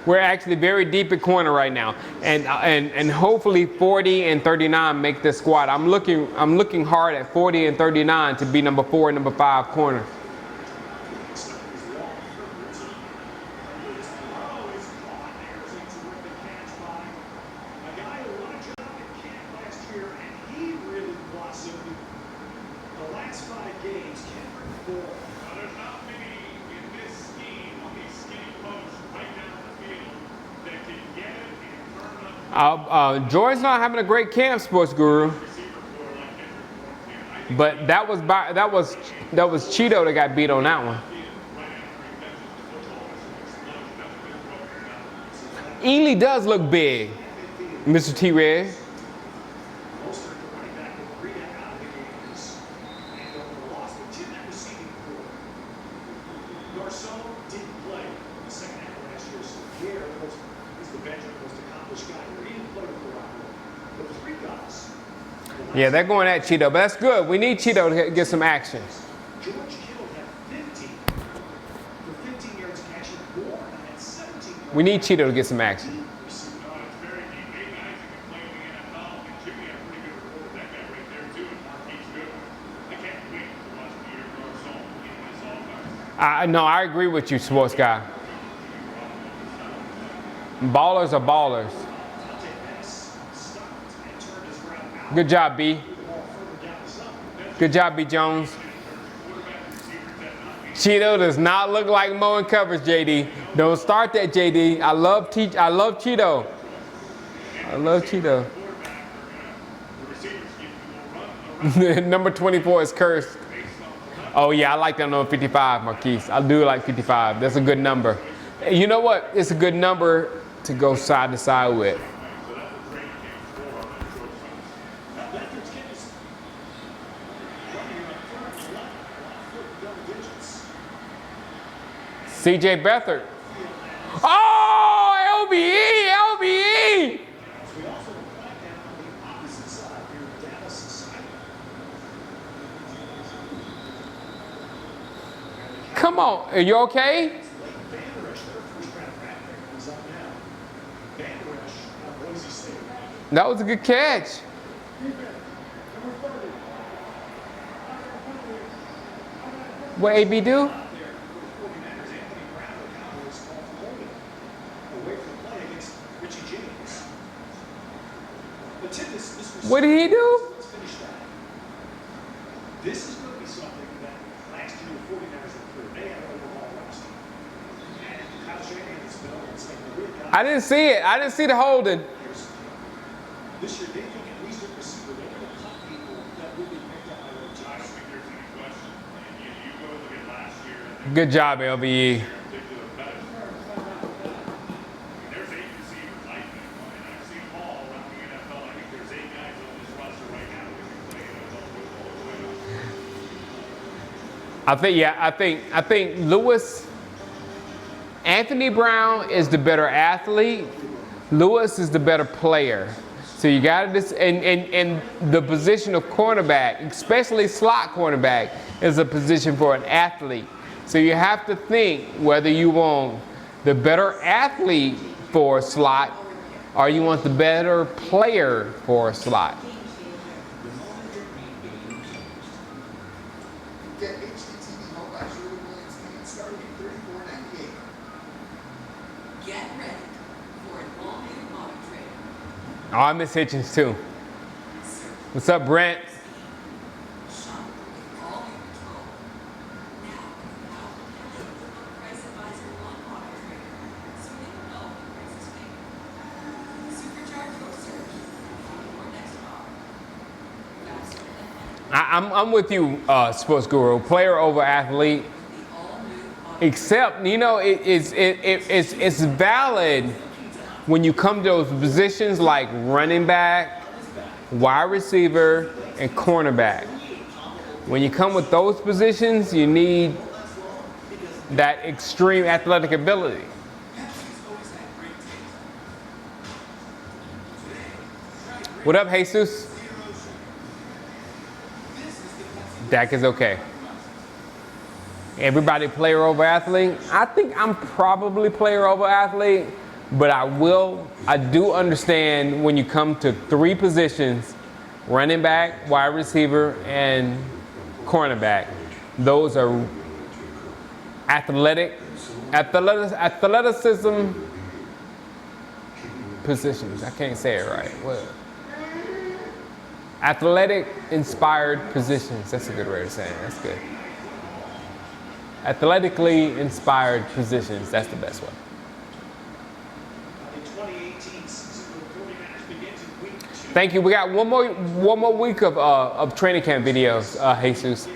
We're actually very deep at corner right now, and hopefully 40 and 39 make this squad. I'm looking hard at 40 and 39 to be number 4 and number 5 corner. There's not many in this scheme on these skinny posts right down the field that can get it and turn up Jordan's not having a great camp, Sports Guru, receiver for like Kendrick Bourne. but that was Cheeto that got beat on that one. Ely does look big, Mr. T-Red. Most of the running back with 3 out of the games and over the loss, but Tim, that receiving core. Garcon didn't play in the second half of last year, so Pierre is the veteran, most accomplished guy here. He didn't play with the rock. But 3 guys. Yeah, they're going at Cheeto, but that's good. We need Cheeto to get some action. George Kittle had 15 for 15 yards catching. Bourne had 17 yards. We need Cheeto to get some action. No, it's very deep. 8 guys that can play in the NFL, and Jimmy had a pretty good report with that guy right there too, and Marquise Goodwin. I can't wait to watch Peter Garcon in this offense. No, I agree with you, sports guy. Ballers are ballers. Dante Pettis stopped and turned his route out. Good job, B. The ball further down the zone. Good job, B. Jones. Cheeto does not look like mowing coverage, JD. Don't start that, JD. I love Cheeto. I love Cheeto. Number 24 is cursed. Oh yeah, I like that number 55, Marquise. I do like 55. That's a good number. You know what? It's a good number to go side to side with. Beathard's kid is running on third and left, foot double digits. CJ Beathard. Oh, LBE. We also look back down on the opposite side here, Dallas side. come on. Are you okay? Van Rush, their first-round draft pick, comes up now. Van Rush, Boise State. That was a good catch. What AB do? There, for the 49ers, Anthony Brown, the Cowboys called for holding. Away from the play against Richie James. But Tim, this was What did he do? Let's finish that. This is going to be something that last year the 49ers were through. They had an overall roster. And Kyle Shanahan has been over and saying, we really got I didn't see it. I didn't see the holding. this year, they think at least at receiver, they're going to cut people that will be picked up by their I don't teams. think there's any question. You go look at last year, and Good job, LVE. particular better. There's 8 receivers like that, and I've seen them all around the NFL. I think there's 8 guys on this roster right now that can play NFL football as well. I think Lewis, Anthony Brown is the better athlete. Lewis is the better player. So you got this, and the position of cornerback, especially slot cornerback, is a position for an athlete. So you have to think whether you want the better athlete for a slot or you want the better player for a slot. Get HDTV Mobile Shirley Williams and starting at $34.98. Get ready for an all-new auto trade. Oh, I miss Hitchens too. What's up, Brent? Shop with all new control. Now, Price Advisor on Auto Trader, so you know the price is fair. Supercharge your search for your next car. Faster than ever. I'm with you, Sports Guru. Player over athlete. The all-new auto Except, it's valid when you come to those positions like running back, wide receiver, and cornerback. When you come with those positions, you need that extreme athletic ability. What up, Jesus? Dak is okay. Everybody player over athlete. I think I'm probably player over athlete, but I do understand when you come to 3 positions, running back, wide receiver, and cornerback. Those are athleticism positions. I can't say it right. What? Athletic inspired positions. That's a good way to say it. That's good. Athletically inspired positions. That's the best way. The 2018 season for the 49ers begins in week 2. Thank you. We got one more week of training camp videos, Jesus.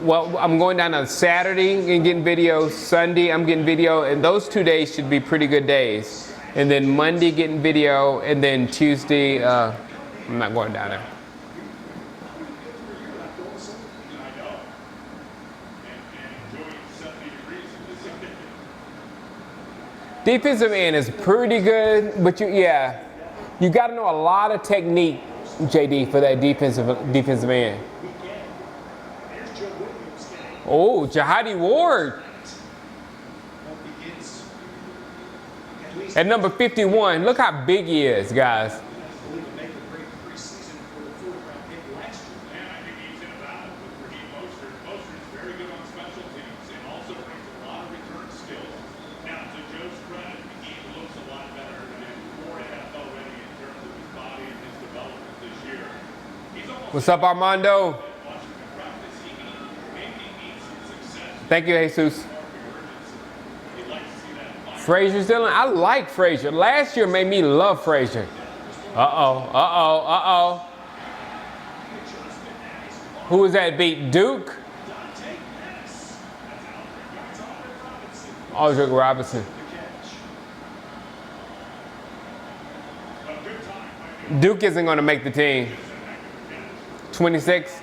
Well, I'm going down on Saturday and getting videos. Sunday I'm getting video, and those 2 days should be pretty good days. And then Monday getting video, and then Tuesday I'm not going down there. I know. And enjoying 70 degrees in this Defensive end is pretty good, but you got to know a lot of technique, JD, for that defensive end. There's Joe Williams getting Oh, Jahadi Ward what begins at least at number 51. Look how big he is, guys. I believe to make a great preseason for the 4th-round pick last year. And I think he's in a battle with Raheem Mostert. Mostert's very good on special teams and also brings a lot of return skills. Now, to Joe's credit, he looks a lot better and more NFL ready in terms of his body and his development this year. He's almost What's up, Armando? watching him practice. Maybe he needs some success. Thank you, Jesus. He'd like to see that fire. Frazier's still in. I like Frazier. Last year made me love Frazier. Who was that beat? Duke? Aldrick Robinson. Duke isn't going to make the team. 26?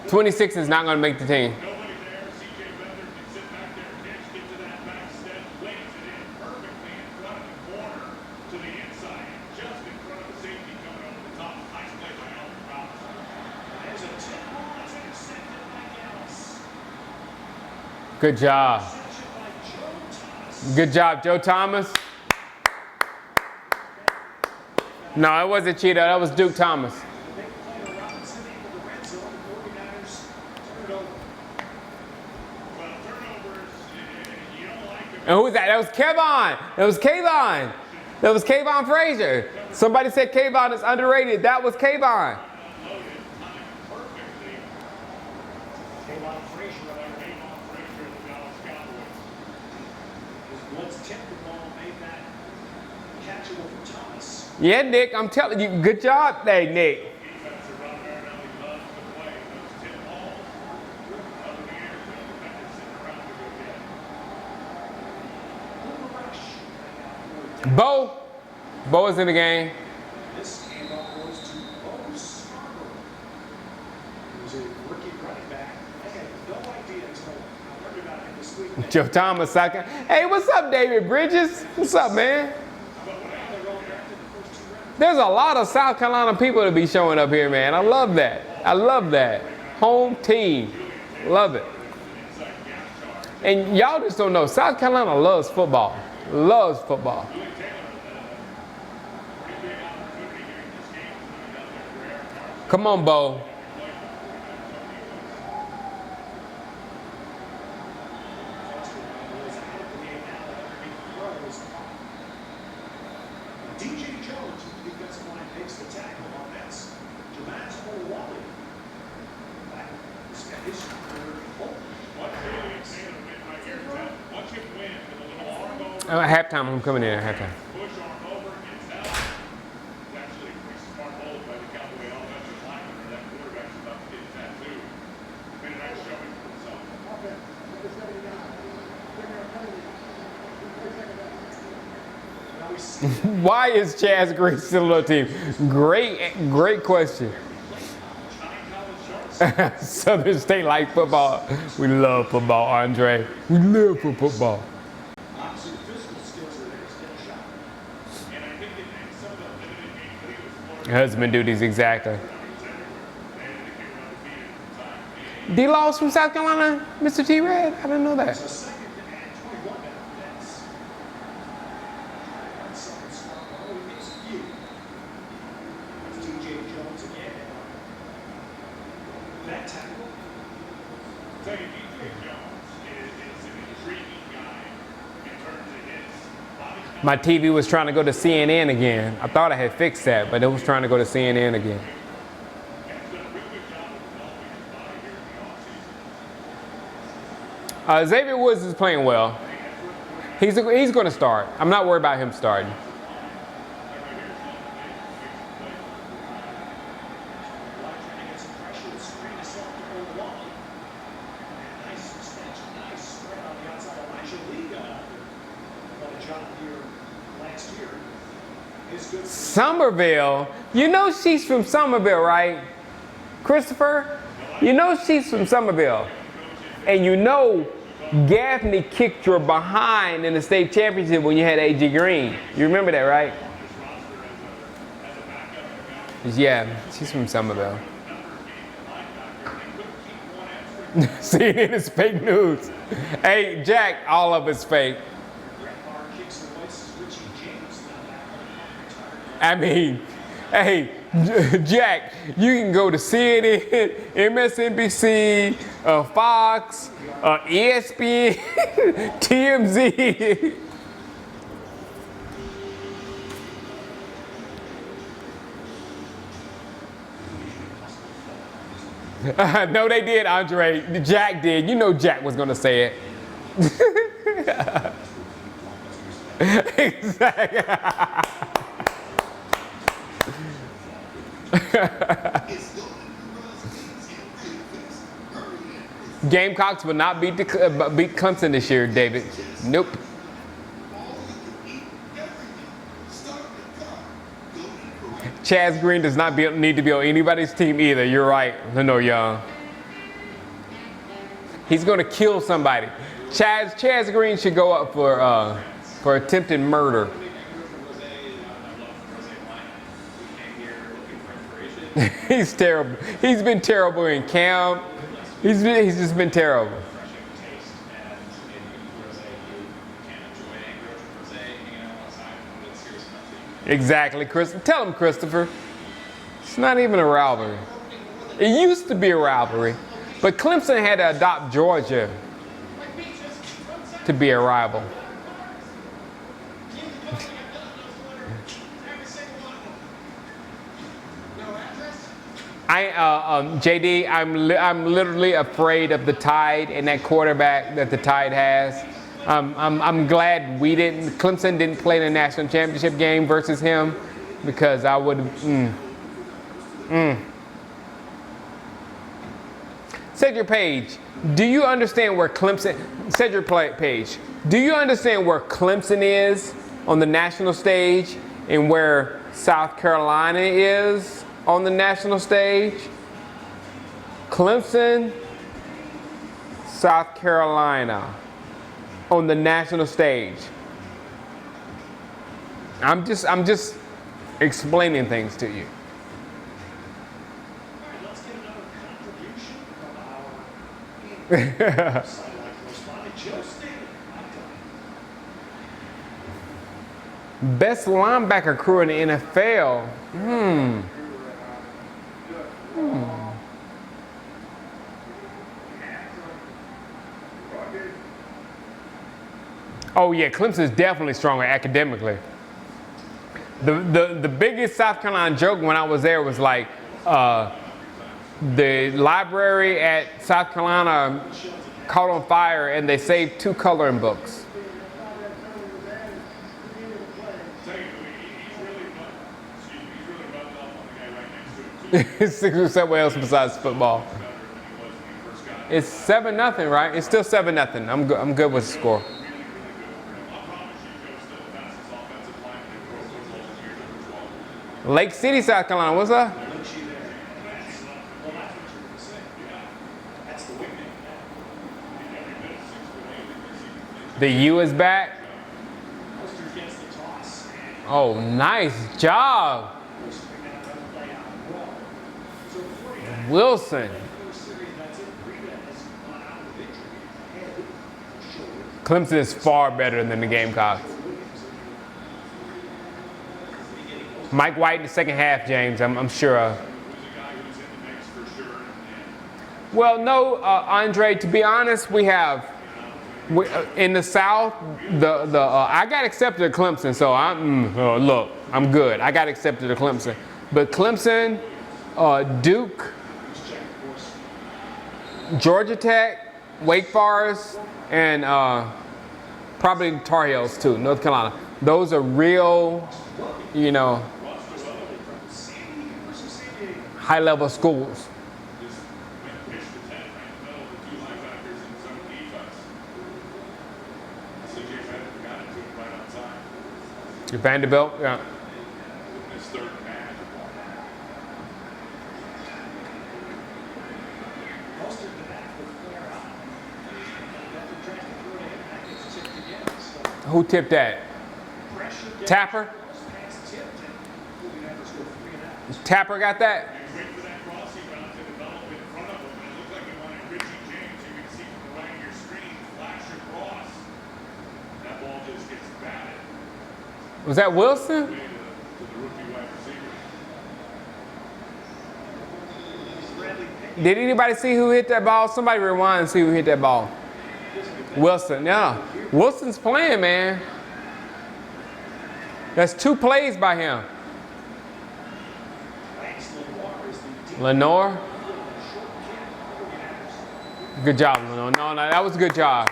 26 is not going to make the team. Nobody there. C.J. Beathard can sit back there and catch, get to that back step, lays it in perfectly in front of the corner to the inside, just in front of the safety coming over the top. Nice play by Alvin Robinson. There's a tip ball that's intercepted by Gallis. Good job. Good job, Joe Thomas. No, it wasn't Cheetah. That was Duke Thomas. And who was that? That was Kevon. That was Kayvon. That was Kayvon Frazier. Somebody said Kayvon is underrated. That was Kayvon. Yeah, Nick, I'm telling you, good job there, Nick. Bo is in the game. This handoff goes to Bo Scarborough. He was a rookie running back. I had no idea until I learned about him this week. Joe Thomas second. Hey, what's up, David Bridges? What's up, man? There's a lot of South Carolina people to be showing up here, man. I love that. I love that. Home team. Love it. And y'all just don't know, South Carolina loves football. Loves football. Come on, Bo. DJ Jones, defensive line, takes the tackle on this. Jamad's Wally. This guy is third home. At halftime, I'm coming in at halftime. Push arm over, gets out. It's actually a pretty smart hold by the Cowboy offensive lineman. That quarterback's about to get his tattoo. Made a nice showing for himself. Why is Chaz Green still on the team? Great question. Southern State like football. We love football, Andre. We live for football. Obviously, the physical skills are there to get a shot. And I think in some of the limited games that he was Florida, Husband duties, exactly. and they came undefeated at the time. D-Laws from South Carolina, Mr. T-Red? I didn't know that. So second and 21 now. That's second spot. Oh, he makes a few. That's DJ Jones again. That tackle. Tell you, DJ Jones is an intriguing guy in terms of his body. My TV was trying to go to CNN again. I thought I had fixed that, but it was trying to go to CNN again. And he's done a real good job of developing his body here in the offseason. Xavier Woods is playing well. He's going to start. I'm not worried about him starting. Trying to get some pressure. The screen is off to Wally. Nice extension, nice spread on the outside. Elijah Lee got out there. Got a job here last year. Is good. Somerville. You know she's from Somerville, right? Christopher? You know she's from Somerville. And you know Gaffney kicked your behind in the state championship when you had A.G. Green. You remember that, right? Yeah, she's from Somerville. CNN is fake news. Hey, Jack, all of it's fake. I mean, hey, Jack, you can go to CNN, MSNBC, Fox, ESPN, TMZ. No, they did, Andre. Jack did. You know Jack was going to say it. Exactly. Gamecocks will not beat Clemson this year, David. Nope. Chaz Green does not need to be on anybody's team either. You're right, Leno Young. He's going to kill somebody. Chaz Green should go up for attempted murder. He's terrible. He's been terrible in camp. He's just been terrible. Exactly, Chris. Tell him, Christopher. It's not even a rivalry. It used to be a rivalry, but Clemson had to adopt Georgia to be a rival. JD, I'm literally afraid of the Tide and that quarterback that the Tide has. I'm glad Clemson didn't play in a national championship game versus him, because I would. Cedric Page, do you understand where Clemson? Cedric Page, do you understand where Clemson is on the national stage and where South Carolina is on the national stage? Clemson, South Carolina on the national stage. I'm just explaining things to you. Let's get another contribution from our sideline correspondent, Joe Staley. Best linebacker crew in the NFL. Oh yeah, Clemson is definitely stronger academically. The biggest South Carolina joke when I was there was like the library at South Carolina caught on fire and they saved 2 coloring books. It's somewhere else besides football. It's 7-0, right? It's still 7-0. I'm good with the score. Lake City, South Carolina. What's up? The U is back. Oh, nice job, Wilson. Clemson is far better than the Gamecocks. Mike White in the second half, James, I'm sure of. Well, no, Andre, to be honest, in the South, I got accepted to Clemson, so look, I'm good. I got accepted to Clemson. But Clemson, Duke, Georgia Tech, Wake Forest, and probably Tar Heels too, North Carolina. Those are real, high-level schools. Vanderbilt, yeah. Who tipped that? Tapper? Tapper got that? Was that Wilson? Did anybody see who hit that ball? Somebody rewind and see who hit that ball. Wilson, yeah. Wilson's playing, man. That's 2 plays by him. Lenore. Good job, Lenore. No, that was a good job.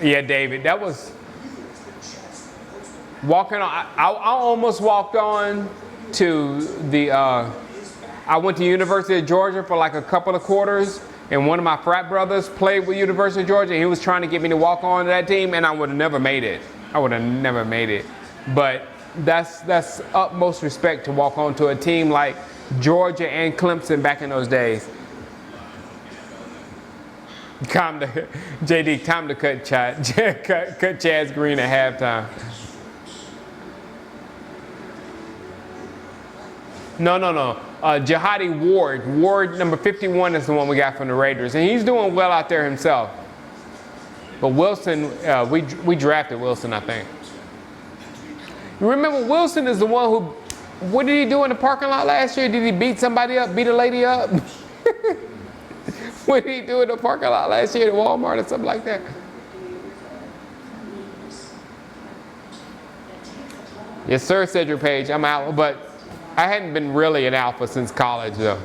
Yeah, David, that was walking on. I almost walked on to the. I went to University of Georgia for like a couple of quarters, and one of my frat brothers played with University of Georgia. And he was trying to get me to walk on to that team, and I would have never made it. But that's utmost respect to walk on to a team like Georgia and Clemson back in those days. JD, time to cut Chaz Green at halftime. No. Jihadi Ward. Ward number 51 is the one we got from the Raiders, and he's doing well out there himself. But Wilson, we drafted Wilson, I think. You remember Wilson is the one who, what did he do in the parking lot last year? Did he beat somebody up, beat a lady up? What did he do in the parking lot last year at Walmart or something like that? Yes, sir, Cedric Page. I'm out, but I hadn't been really an alpha since college, though.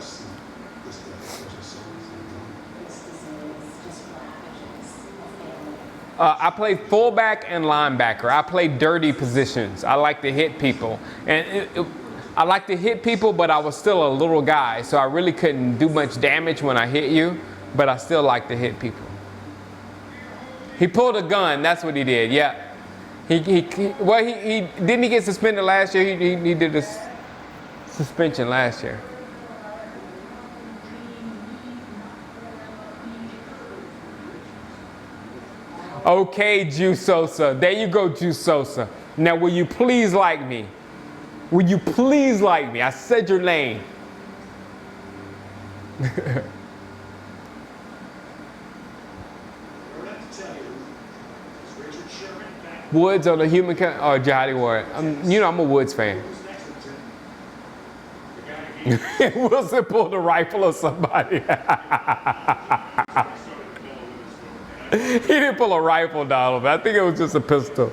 I played fullback and linebacker. I played dirty positions. I like to hit people. And I like to hit people, but I was still a little guy, so I really couldn't do much damage when I hit you, but I still like to hit people. He pulled a gun. That's what he did, yeah. He didn't he get suspended last year? He did a suspension last year. Okay, Juice Sosa. There you go, Juice Sosa. Now, will you please like me? Will you please like me? I said your name. Woods on the human or Jihadi Ward. I'm a Woods fan. Wilson pulled a rifle on somebody. He didn't pull a rifle, Donald. I think it was just a pistol.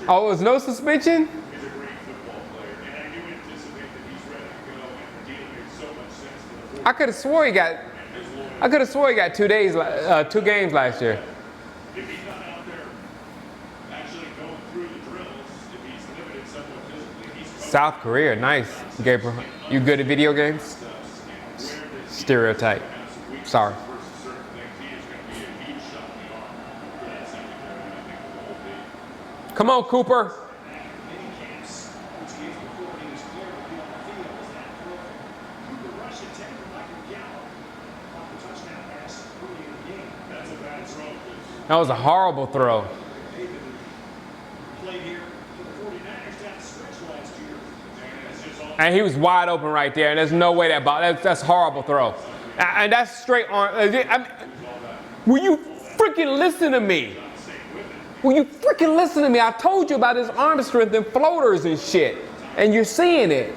Oh, it was no suspension? I could have swore he got 2 days, 2 games last year. If he's not out there actually going through the drills, if he's limited somewhat physically, he's South Korea, nice. Gabriel, you good at video games? Stereotype. Sorry. Come on, Cooper. That was a horrible throw. And he was wide open right there, and there's no way that's a horrible throw. And that's straight on. Will you freaking listen to me? Will you freaking listen to me? I told you about his arm strength and floaters and shit, and you're seeing it.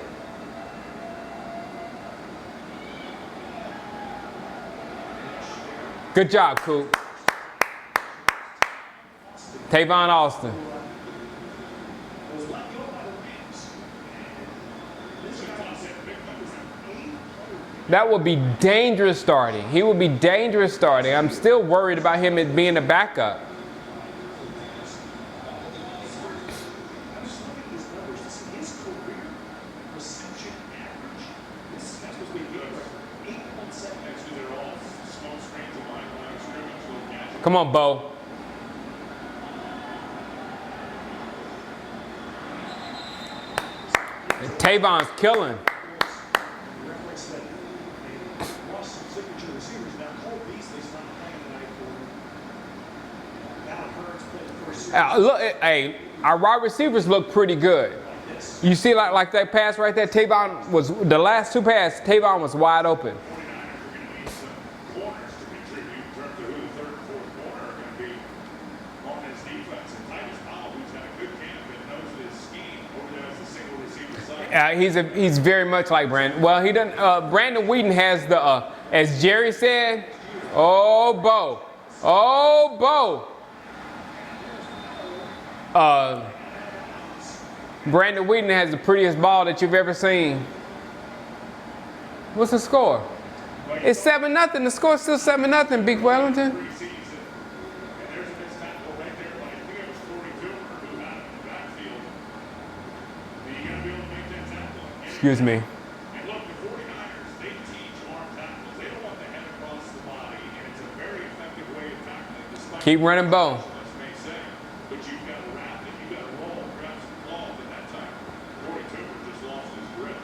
Good job, Coop. Tavon Austin. That would be dangerous starting. He would be dangerous starting. I'm still worried about him being a backup. Come on, Bo. Tavon's killing. Look, hey, our wide receivers look pretty good. You see, like that pass right there, Tavon was the last 2 passes. Tavon was wide open. He's very much like Brandon. Well, he doesn't. Brandon Whedon has the, as Jerry said, oh, Bo. Brandon Whedon has the prettiest ball that you've ever seen. What's the score? It's 7-0. The score's still 7-0, Big Wellington. Excuse me. And look, the 49ers, they teach arm tackles. They don't want the head across the body, and it's a very effective way of tackling. Keep running, Bo. But you've got to wrap it, you've got to roll, grab some claws, and that time, 42 just lost his grip.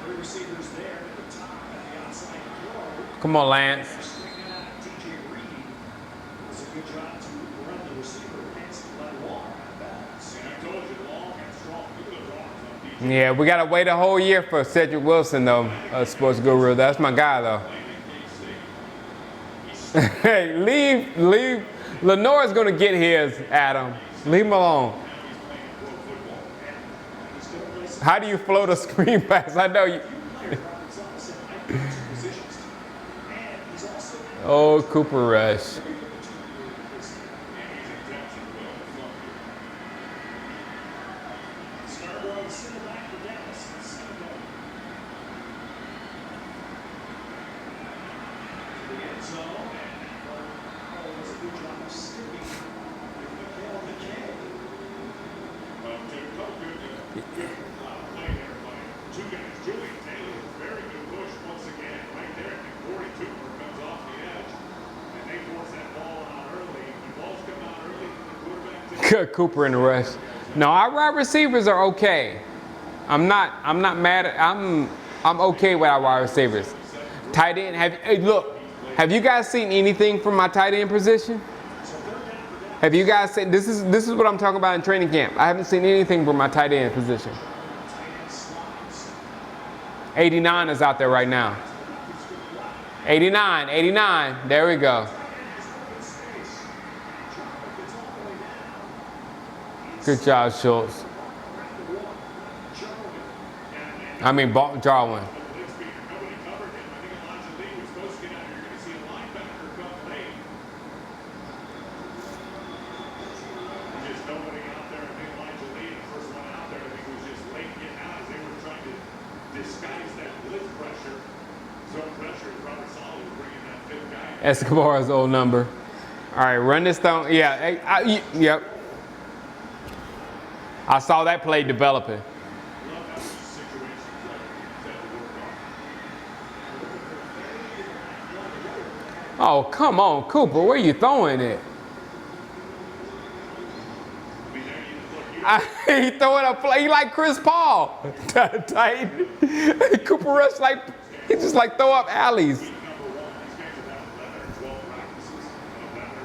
Three receivers there at the top at the outside throw. Come on, Lance. DJ Reed does a good job to run the receiver against the left wall. And I told you, long and Yeah, we gotta wait a whole year for Cedric Wilson though. Sports Guru, that's my guy though. Hey, leave. Lenore's gonna get his, Adam. Leave him alone. How do you float a screen pass? I know you. Oh, Cooper Rush. Cooper in the rush. No, our wide receivers are okay. I'm not mad at. I'm okay with our wide receivers. Tight end. Have you guys seen anything from my tight end position? Have you guys seen? This is what I'm talking about in training camp. I haven't seen anything from my tight end position. 89 is out there right now. 89. There we go. Good job, Schultz. I mean, Jarwin. Escobar's old number. All right, run this down. Yeah, yep. I saw that play developing. Oh, come on, Cooper. Where you throwing it? He throwing a play. He like Chris Paul. Tight. Cooper Rush he just throw up alleys.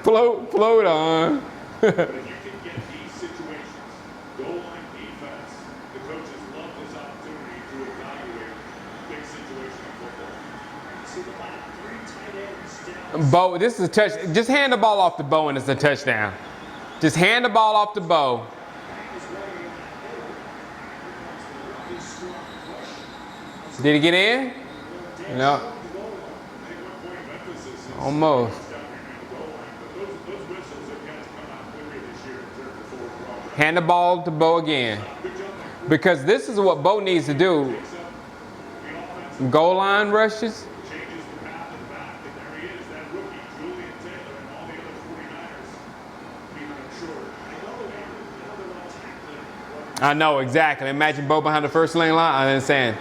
Float on. Bo, this is a touch. Just hand the ball off to Bo and it's a touchdown. Just hand the ball off to Bo. Did he get in? No. Almost. Hand the ball to Bo again. Because this is what Bo needs to do. Goal line rushes. I know, exactly. Imagine Bo behind the first lane line. I understand.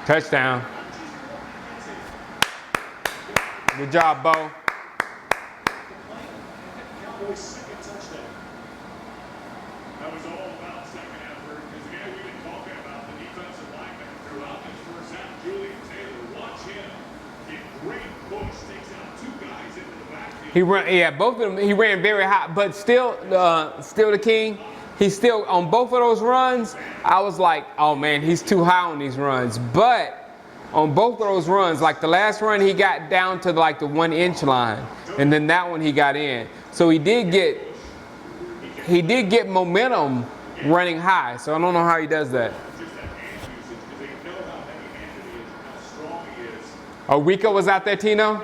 Touchdown. Good job, Bo. Cowboys' second touchdown. That was all about second effort, because again, we've been talking about the defensive lineman throughout this first half. Julian Taylor, watch him. In great push, takes out two guys into the backfield. Both of them. He ran very high, but still the king. He's still on both of those runs. I was like, oh man, he's too high on these runs. But on both of those runs, like the last run, he got down to like the 1 inch line, and then that one he got in. So he did get momentum running high. So I don't know how he does that. Oh, Rico was out there, Tino?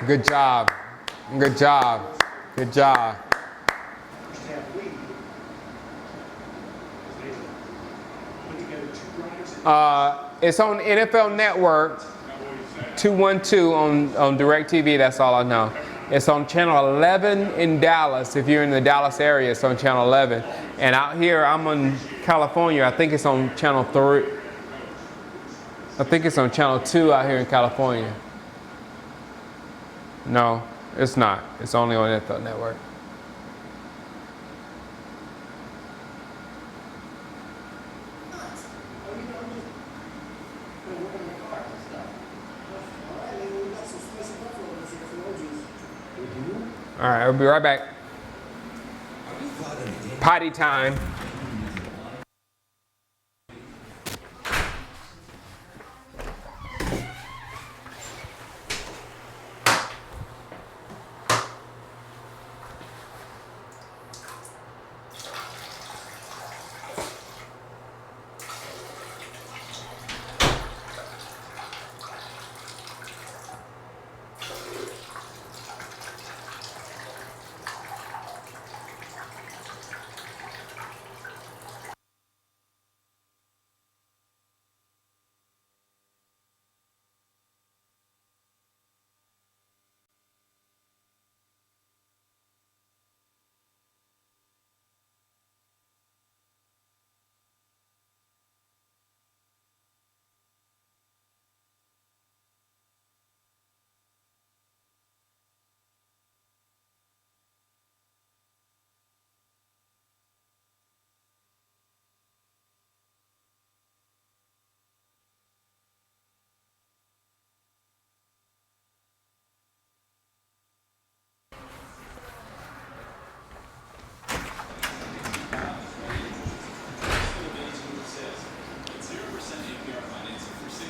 Good job. Good job. Good job. It's on NFL Network 212 on DirecTV. That's all I know. It's on channel 11 in Dallas. If you're in the Dallas area, it's on channel 11. And out here, I'm in California. I think it's on channel 3. I think it's on channel 2 out here in California. No, it's not. It's only on NFL Network. All right, I'll be right back. Potty time.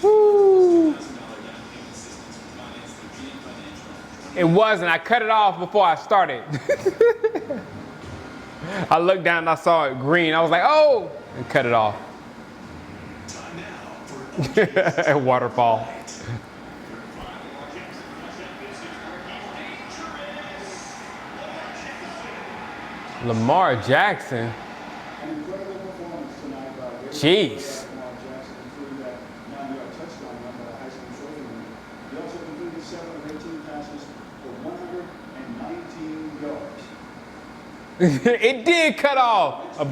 Woo. It wasn't. I cut it off before I started. I looked down and I saw it green. I was like, oh, and cut it off. Waterfall. Lamar Jackson. Jeez. It did cut off.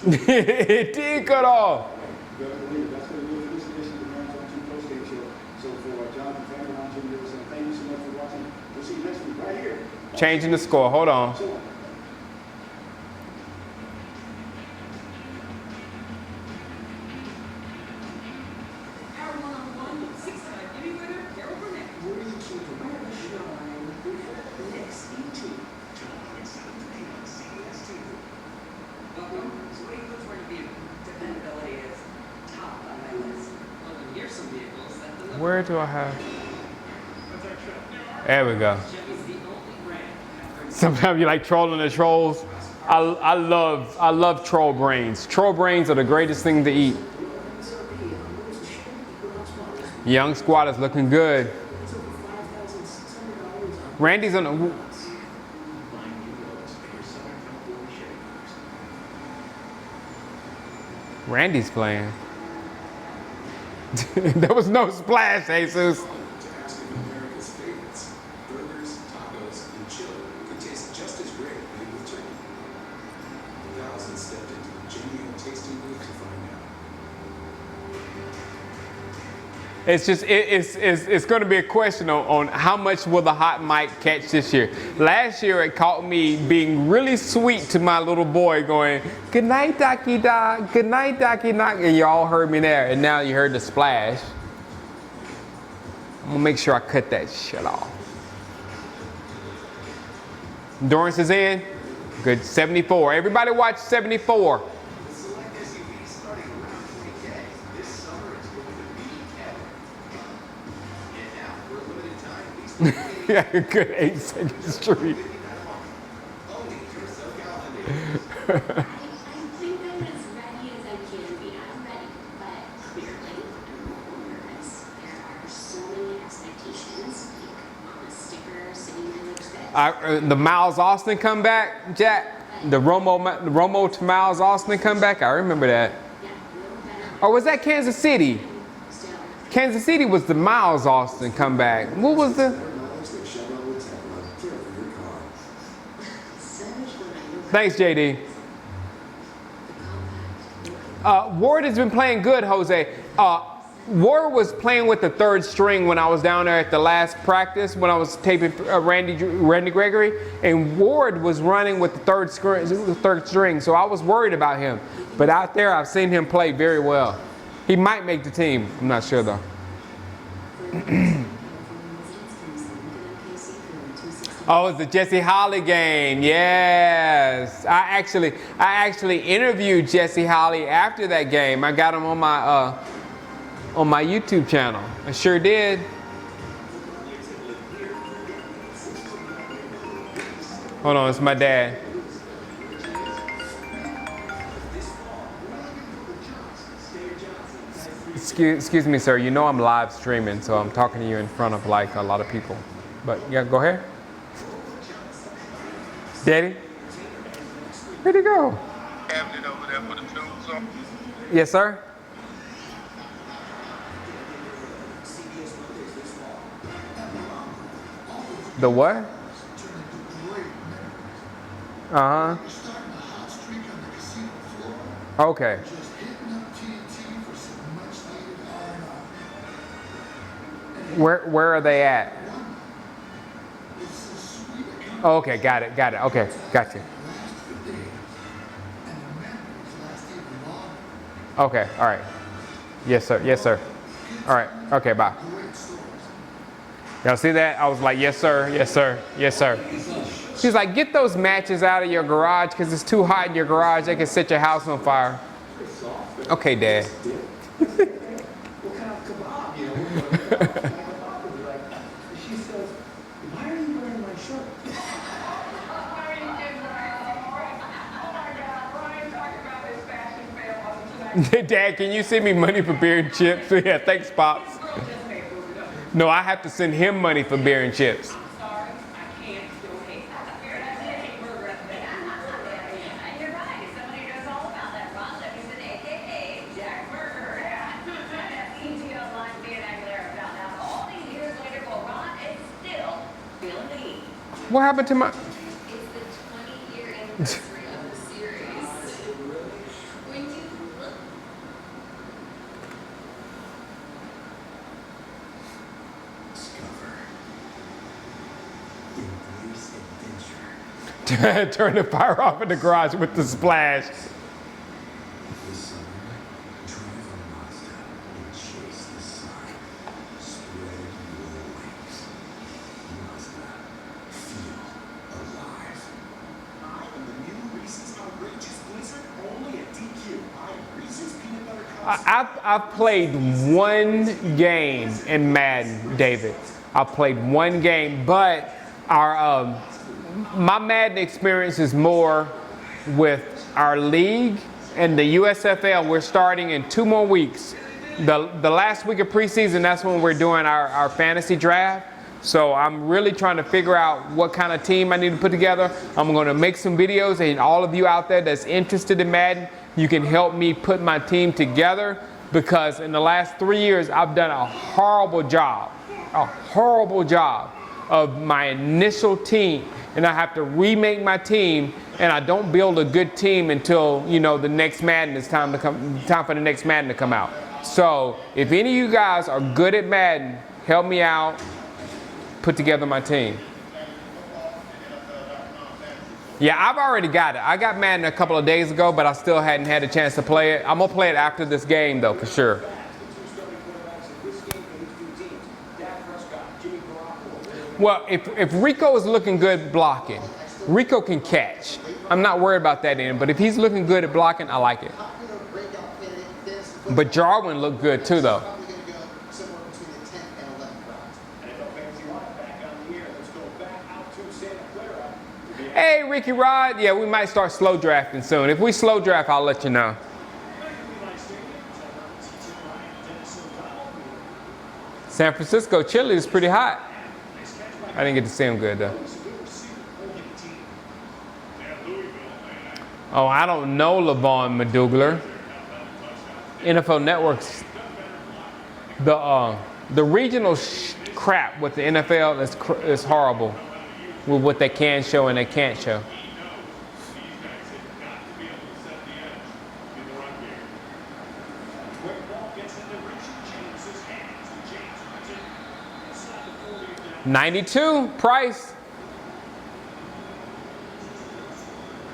It did cut off. Changing the score. Hold on. Where do I have? There we go. Sometimes you like trolling the trolls. I love troll brains. Troll brains are the greatest thing to eat. Young squad is looking good. Randy's on the. Randy's playing. There was no splash, Jesus. It's just it's going to be a question on how much will the hot mic catch this year. Last year it caught me being really sweet to my little boy, going good night, Docky Doc, good night, Docky Doc, and you all heard me there. And now you heard the splash. I'm gonna make sure I cut that shit off. Endurance is in. Good 74. Everybody watch 74. Yeah, good 82nd Street. I think I'm as ready as I can be. I'm ready, but clearly I'm nervous. There are so many expectations. Like on a sticker sitting in the The Miles Austin comeback, Jack. The Romo to Miles Austin comeback. I remember that. Or was that Kansas City? Kansas City was the Miles Austin comeback. What was the? Thanks, JD. Ward has been playing good, Jose. Ward was playing with the third string when I was down there at the last practice when I was taping Randy Gregory, and Ward was running with the third string, so I was worried about him. But out there, I've seen him play very well. He might make the team. I'm not sure though. Oh, it's the Jesse Holly game. Yes, I actually interviewed Jesse Holly after that game. I got him on my YouTube channel. I sure did. Hold on, it's my dad. Excuse me, sir. You know I'm live streaming, so I'm talking to you in front of like a lot of people. But yeah, go ahead. Daddy? Where'd he go? Cabinet over there for the tools on. Yes, sir. The what? Uh-huh. Okay. Where are they at? Oh, okay, got it. Okay, got you. Okay, all right. Yes, sir. All right, okay, bye. Y'all see that? I was like, yes, sir. She's like, get those matches out of your garage because it's too hot in your garage. They can set your house on fire. Okay, Dad. She says, why are you wearing my shirt? Dad, can you send me money for beer and chips? Yeah, thanks, Pops. No, I have to send him money for beer and chips. What happened to my... It's the 20-year anniversary of the series. When you look Discover. Embrace adventure. Turn the fire off in the garage with the splash. This summer, drive a Mazda and chase the sun. Spread your wings. Mazda. Feel alive. I am the new Reese's Outrageous Blizzard, only at DQ. I am Reese's Peanut Butter Cups. I've played one game in Madden, David. I played one game, but my Madden experience is more with our league and the USFL. We're starting in 2 more weeks. The last week of preseason, that's when we're doing our fantasy draft. So I'm really trying to figure out what kind of team I need to put together. I'm going to make some videos, and all of you out there that's interested in Madden, you can help me put my team together, because in the last 3 years, I've done a horrible job of my initial team, and I have to remake my team, and I don't build a good team until, you know, the next Madden is time for the next Madden to come out. So if any of you guys are good at Madden, help me out, put together my team. Yeah, I've already got it. I got Madden a couple of days ago, but I still hadn't had a chance to play it. I'm gonna play it after this game though, for sure. Well, if Rico is looking good blocking, Rico can catch. I'm not worried about that end, but if he's looking good at blocking, I like it. But Jarwin looked good too though. Hey, Ricky Rod. Yeah, we might start slow drafting soon. If we slow draft, I'll let you know. San Francisco chili is pretty hot. I didn't get to see him good though. Oh, I don't know LaVon Madugler. NFL Network's the regional crap with the NFL is horrible with what they can show and they can't show. 92, Price.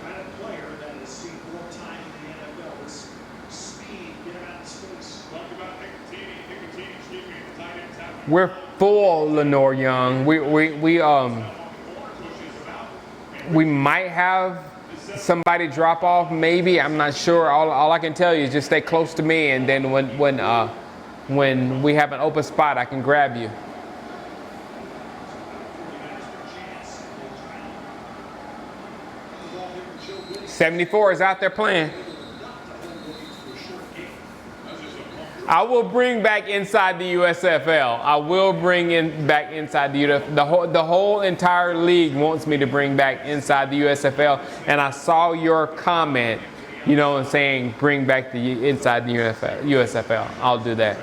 Kind of player that has seen more time in the NFL. His speed, get him out of space. Talk about Nicotini, excuse me, the tight ends have We're full, Lenore Young. We might have somebody drop off, maybe. I'm not sure. All I can tell you is just stay close to me, and then when we have an open spot, I can grab you. 74 is out there playing. I will bring back inside the USFL. I will bring back inside the USFL. The whole entire league wants me to bring back inside the USFL. And I saw your comment, you know, saying bring back the inside the USFL. I'll do that.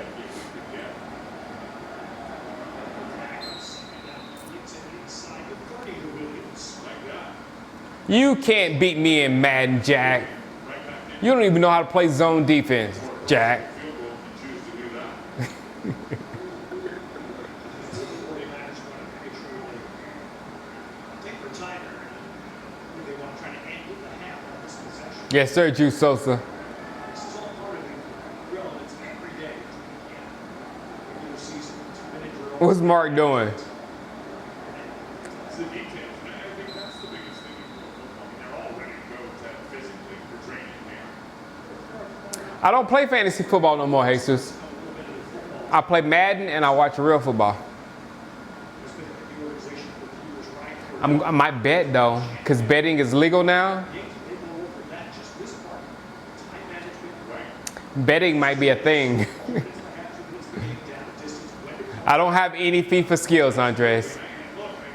You can't beat me in Madden, Jack. You don't even know how to play zone defense, Jack. Yes, sir, Juice Sosa. What's Mark doing? It's the details, man. I think that's the biggest thing in football. They're all ready to go to physically for training camp. I don't play fantasy football no more, Jesus. I play Madden and I watch real football. I might bet though, because betting is legal now. Betting might be a thing. I don't have any FIFA skills, Andres.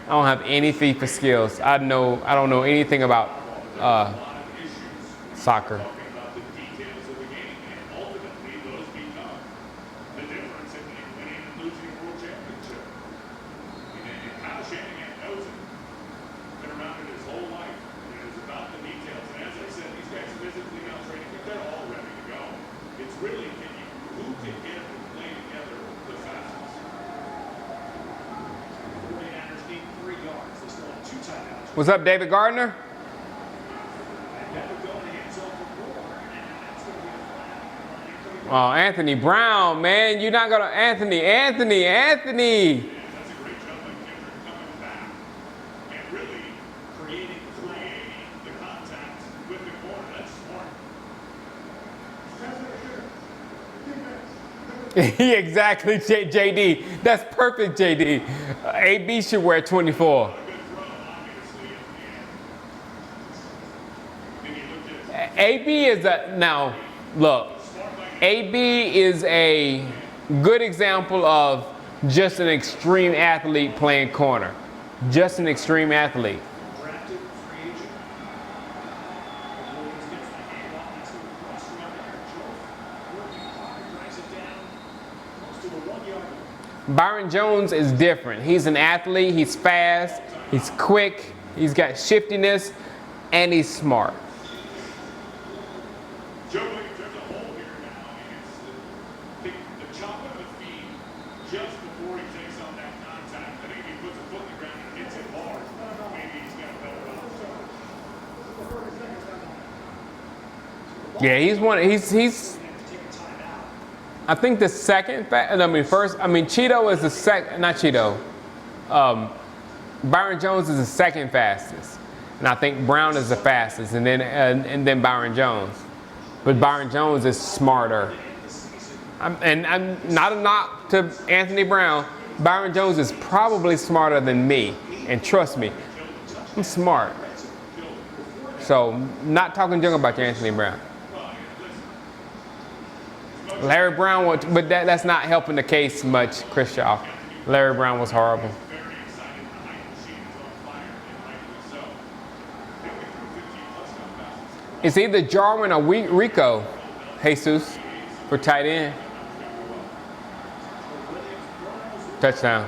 I don't have any FIFA skills. I don't know anything about soccer. What's up, David Gardner? Oh, Anthony Brown, man. You're not going to... Anthony. That's a great job by Kendrick coming back and really creating the contact with the corner. That's smart. Exactly, JD. That's perfect, JD. AB should wear 24. AB is a... Now, look. AB is a good example of just an extreme athlete playing corner. Just an extreme athlete. Byron Jones is different. He's an athlete, he's fast, he's quick, he's got shiftiness, and he's smart. Joe, there's a hole here now. I mean, it's the chop of the feet just before he takes on that contact. I think if he puts a foot in the ground and hits it hard, maybe he's got a better option. Yeah, he's one. He's. I think the second. Cheeto is the second. Not Cheeto. Byron Jones is the second fastest, and I think Brown is the fastest, and then Byron Jones. But Byron Jones is smarter. And I'm not a knock to Anthony Brown. Byron Jones is probably smarter than me. And trust me, I'm smart. So, not talking junk about you, Anthony Brown. Larry Brown, but that's not helping the case much, Chris Shaw. Larry Brown was horrible. It's either Jarwin or Rico, Jesus, for tight end. Touchdown.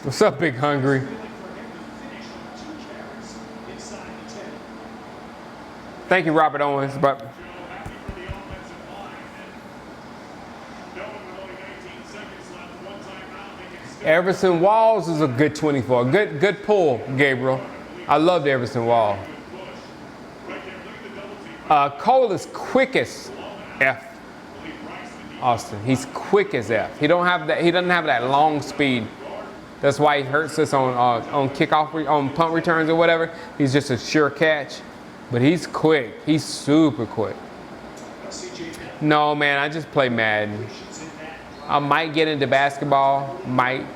What's up, Big Hungry? Thank you, Robert Owens. But Everson Walls is a good 24. Good pull, Gabriel. I loved Everson Wall. Cole is quick as F. Austin, he's quick as F. He doesn't have that long speed. That's why he hurts us on kickoff, on punt returns or whatever. He's just a sure catch, but he's quick. He's super quick. No, man, I just play Madden. I might get into basketball, might.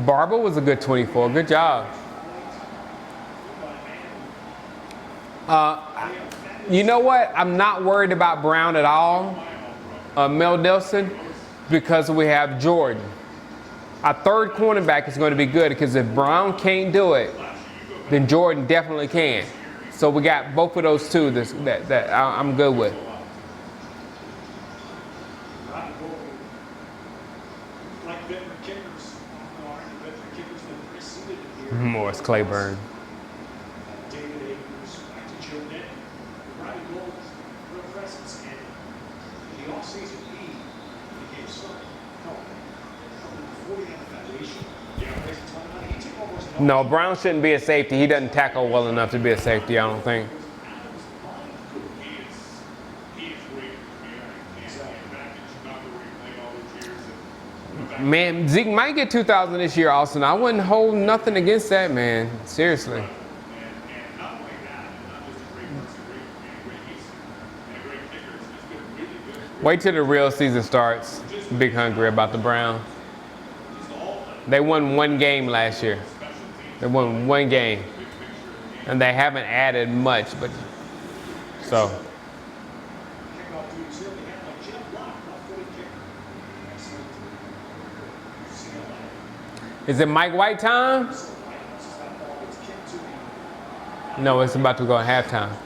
Barber was a good 24. Good job. You know what? I'm not worried about Brown at all. Mel Nelson, because we have Jordan. Our third cornerback is going to be good because if Brown can't do it, then Jordan definitely can. So we got both of those two that I'm good with. Morris Claiborne. No, Brown shouldn't be a safety. He doesn't tackle well enough to be a safety, I don't think. Man, Zeke might get 2,000 this year, Austin. I wouldn't hold nothing against that, man. Seriously. Wait till the real season starts. Big hungry about the Browns. They won one game last year. They won one game. And they haven't added much, but so. Is it Mike White time? No, it's about to go halftime.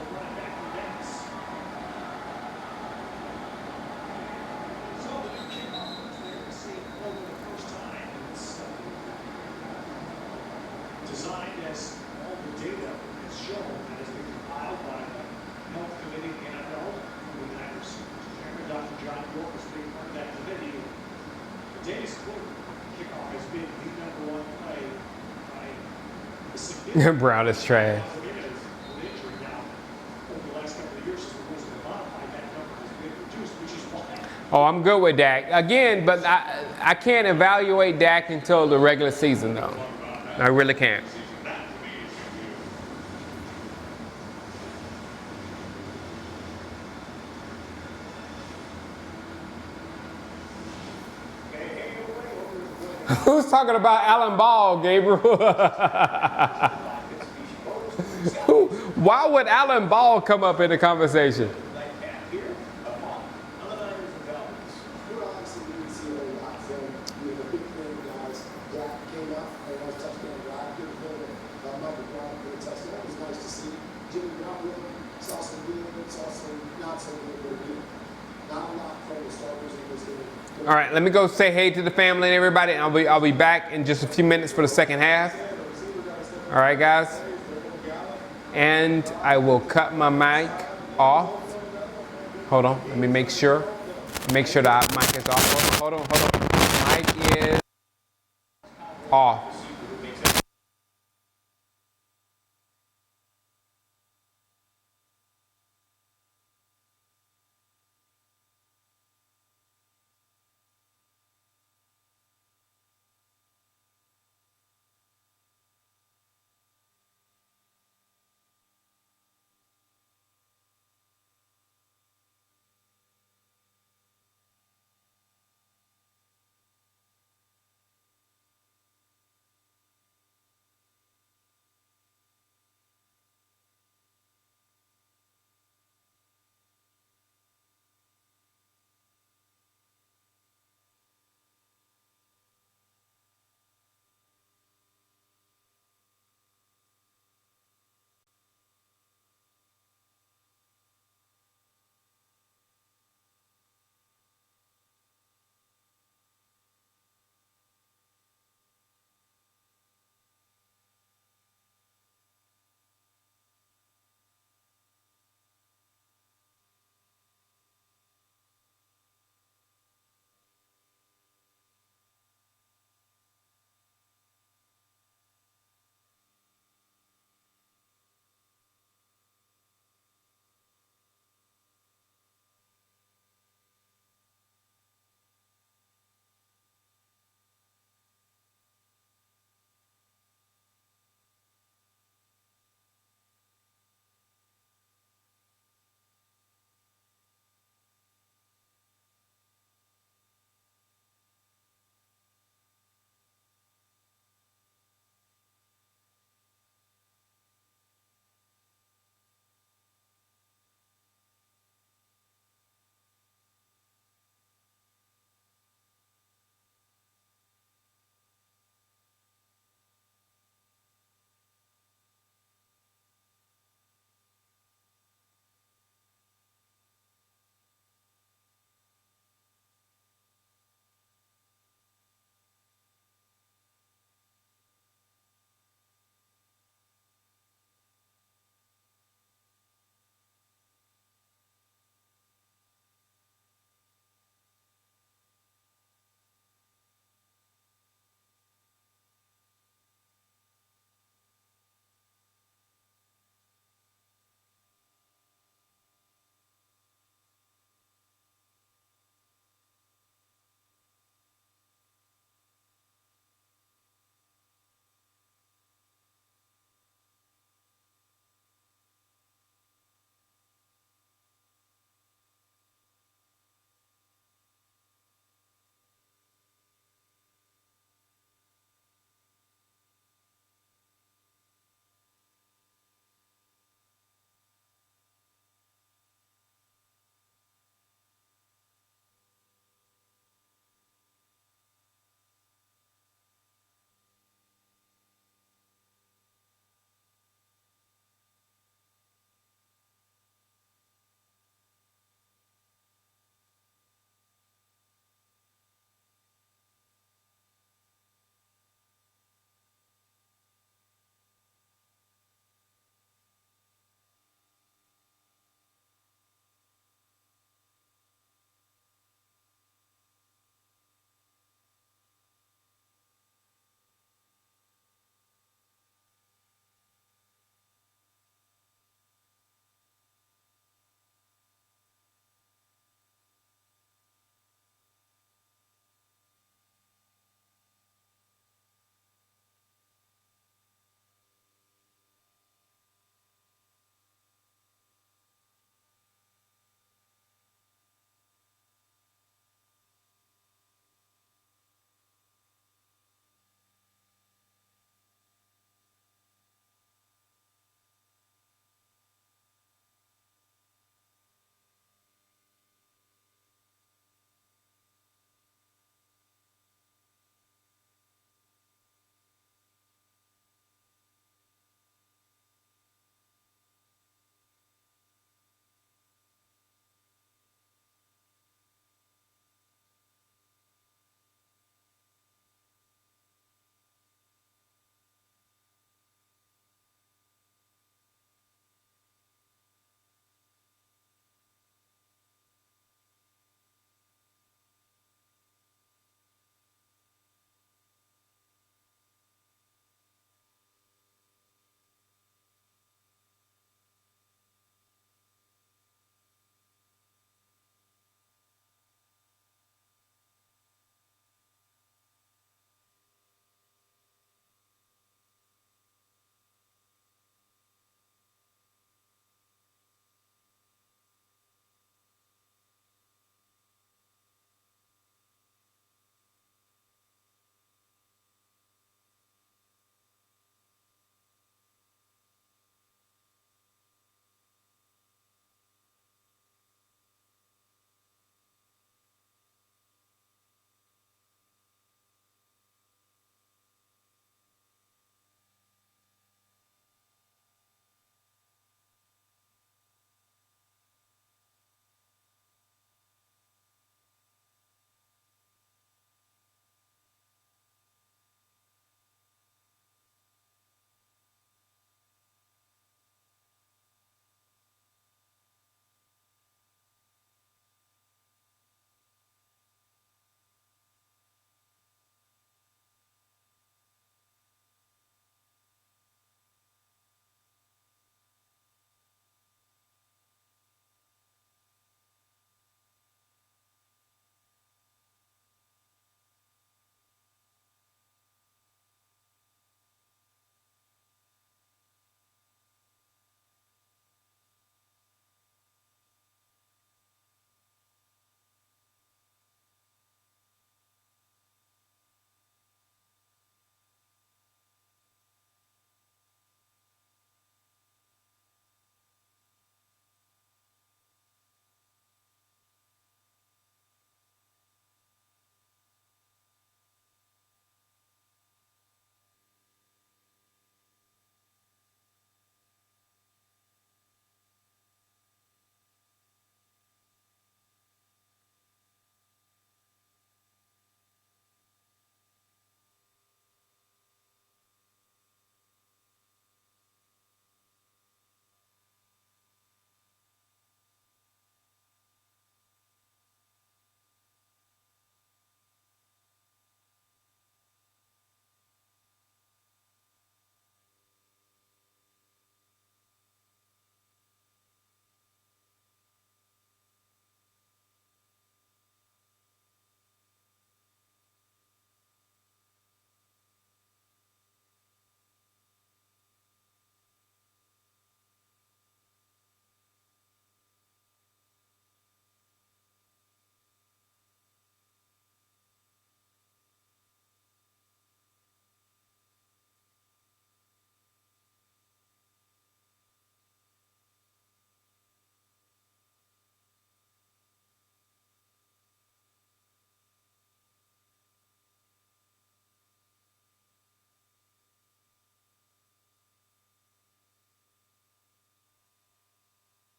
Brown is trash. Oh, I'm good with Dak. Again, but I can't evaluate Dak until the regular season, though. I really can't. Who's talking about Alan Ball, Gabriel? Why would Alan Ball come up in the conversation? All right, let me go say hey to the family and everybody, and I'll be back in just a few minutes for the second half. All right, guys. And I will cut my mic off. Hold on, let me make sure. Make sure the mic is off. Hold on. Mic is off.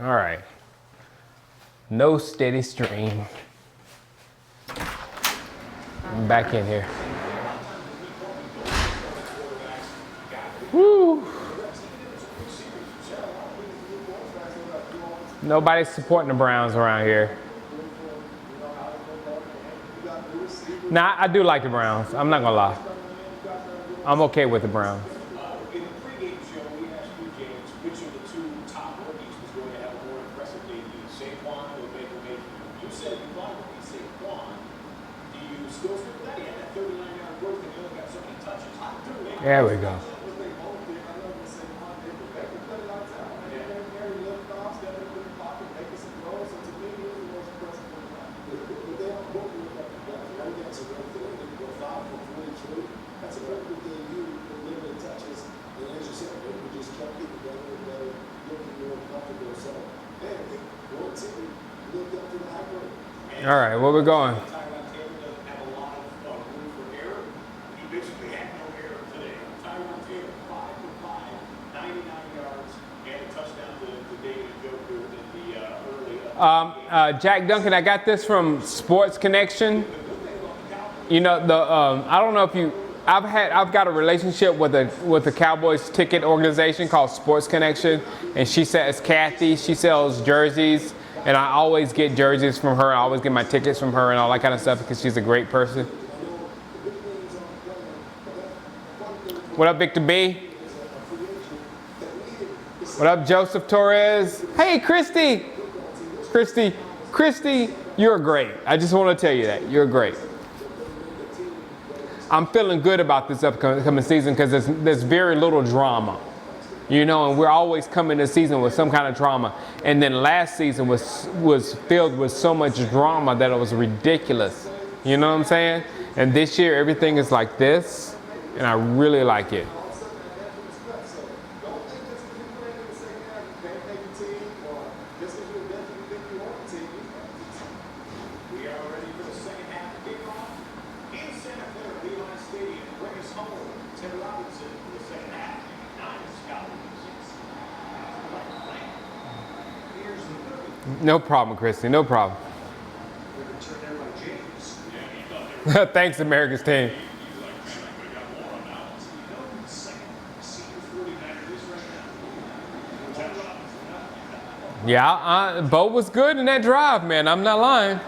All right. No steady stream. I'm back in here. Woo. Nobody's supporting the Browns around here. Nah, I do like the Browns. I'm not gonna lie. I'm okay with the Browns. In the pregame show, we asked you, James, which of the two top rookies was going to have a more impressive debut, Saquon or Baker Mayfield? You said you thought it would be Saquon. Do you still stick with that? He had that 39-yard burst and he only got so many touches. There we go. That's a very good debut with limited touches. And as you said, we just kept getting better and better, looking more comfortable. So, man, I think one team lived up to the hype rate. All right, where we going? Tyron Taylor doesn't have a lot of room for error. He basically had no error today. Tyron Taylor, 5 for 5, 99 yards, and a touchdown to David Njoku in the early. Jack Duncan, I got this from Sports Connection. You know, I don't know if you, I've got a relationship with a Cowboys ticket organization called Sports Connection, and she says Kathy. She sells jerseys, and I always get jerseys from her. I always get my tickets from her and all that kind of stuff because she's a great person. What up, Victor B? What up, Joseph Torres? Hey, Christy, you're great. I just want to tell you that you're great. I'm feeling good about this upcoming season because there's very little drama, you know, and we're always coming this season with some kind of drama. And then last season was filled with so much drama that it was ridiculous. You know what I'm saying? And this year everything is like this, and I really like it. No problem, Christy. No problem. Thanks, America's team. Yeah, Bo was good in that drive, man. I'm not lying.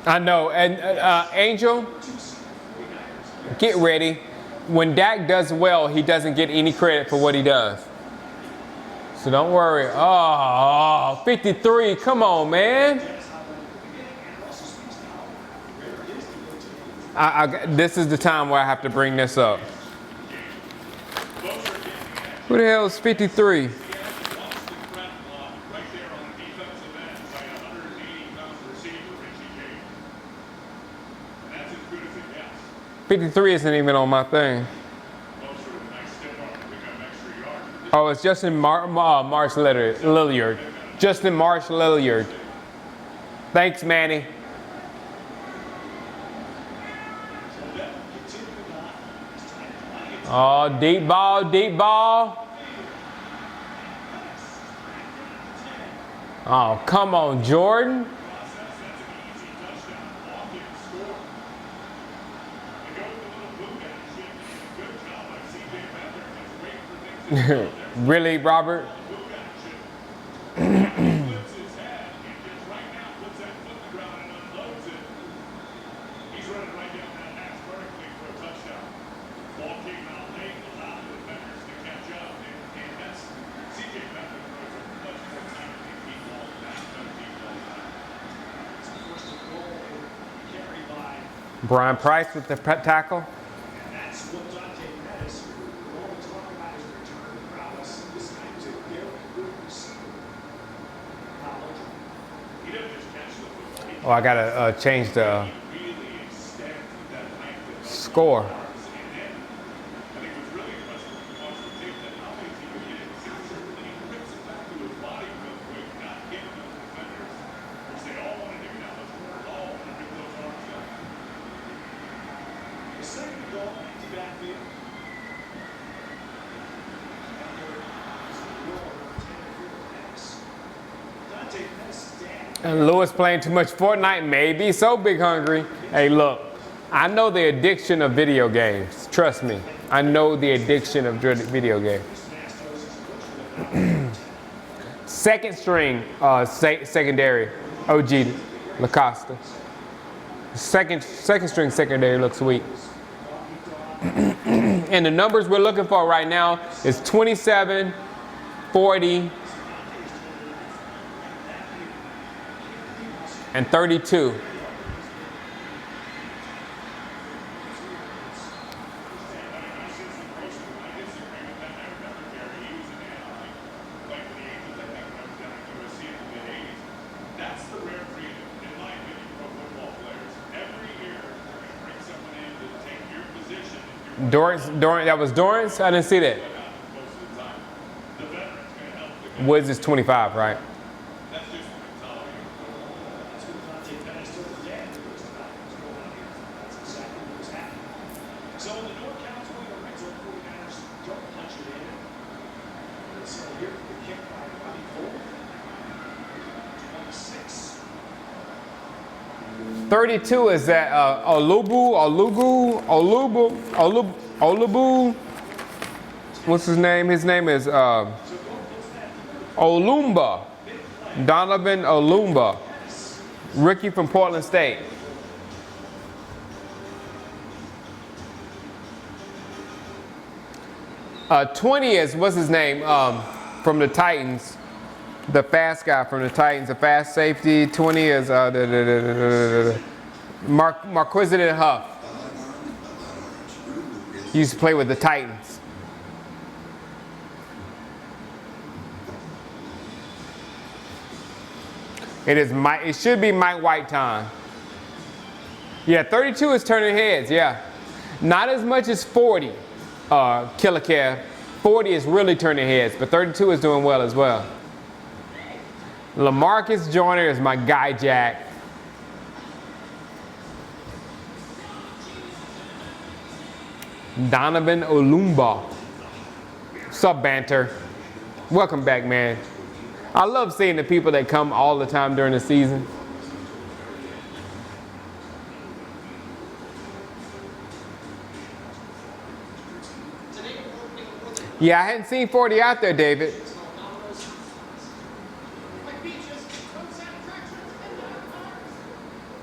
I know. And Angel, get ready. When Dak does well, he doesn't get any credit for what he does. So don't worry. Oh, 53. Come on, man. This is the time where I have to bring this up. Who the hell is 53? 53 isn't even on my thing. Oh, it's Justin Marsh Lilliard. Justin Marsh Lilliard. Thanks, Manny. Oh, deep ball, deep ball. Oh, come on, Jordan. Really, Robert? Brian Price with the tackle. Oh, I gotta change the score. The second goal And Lewis playing too much Fortnite, maybe so big hungry. Hey, look, I know the addiction of video games. Trust me, I know the addiction of video games. Second string, secondary, OG Lacosta. Second string secondary looks sweet. And the numbers we're looking for right now is 27, 40, and 32. That's the rare breed, in my opinion, pro football players. Every year, they're going to bring someone in to take your position. Dorrance, that was Dorrance? I didn't see that. Most of the time, the veteran's going to help the guy. Woods is 25, right? That's just the mentality. That's what Dante Pettis told his dad. What's going on here? That's exactly what was happening. So in the North Carolina Red Zone, 49ers don't punch it in. So here the kick by Robbie Ford. 26. 32 is that Olubu. What's his name? His name is Olumba. Donovan Olumba. Rookie from Portland State. '20 is, what's his name? From the Titans. The fast guy from the Titans, the fast safety. 20 is Marquisitive Huff. He used to play with the Titans. It should be Mike White time. Yeah, 32 is turning heads, yeah. Not as much as 40, Killer Kev. 40 is really turning heads, but 32 is doing well as well. LaMarcus Joyner is my guy, Jack. Donovan Olumba. Sup, Banter? Welcome back, man. I love seeing the people that come all the time during the season. Yeah, I hadn't seen 40 out there, David.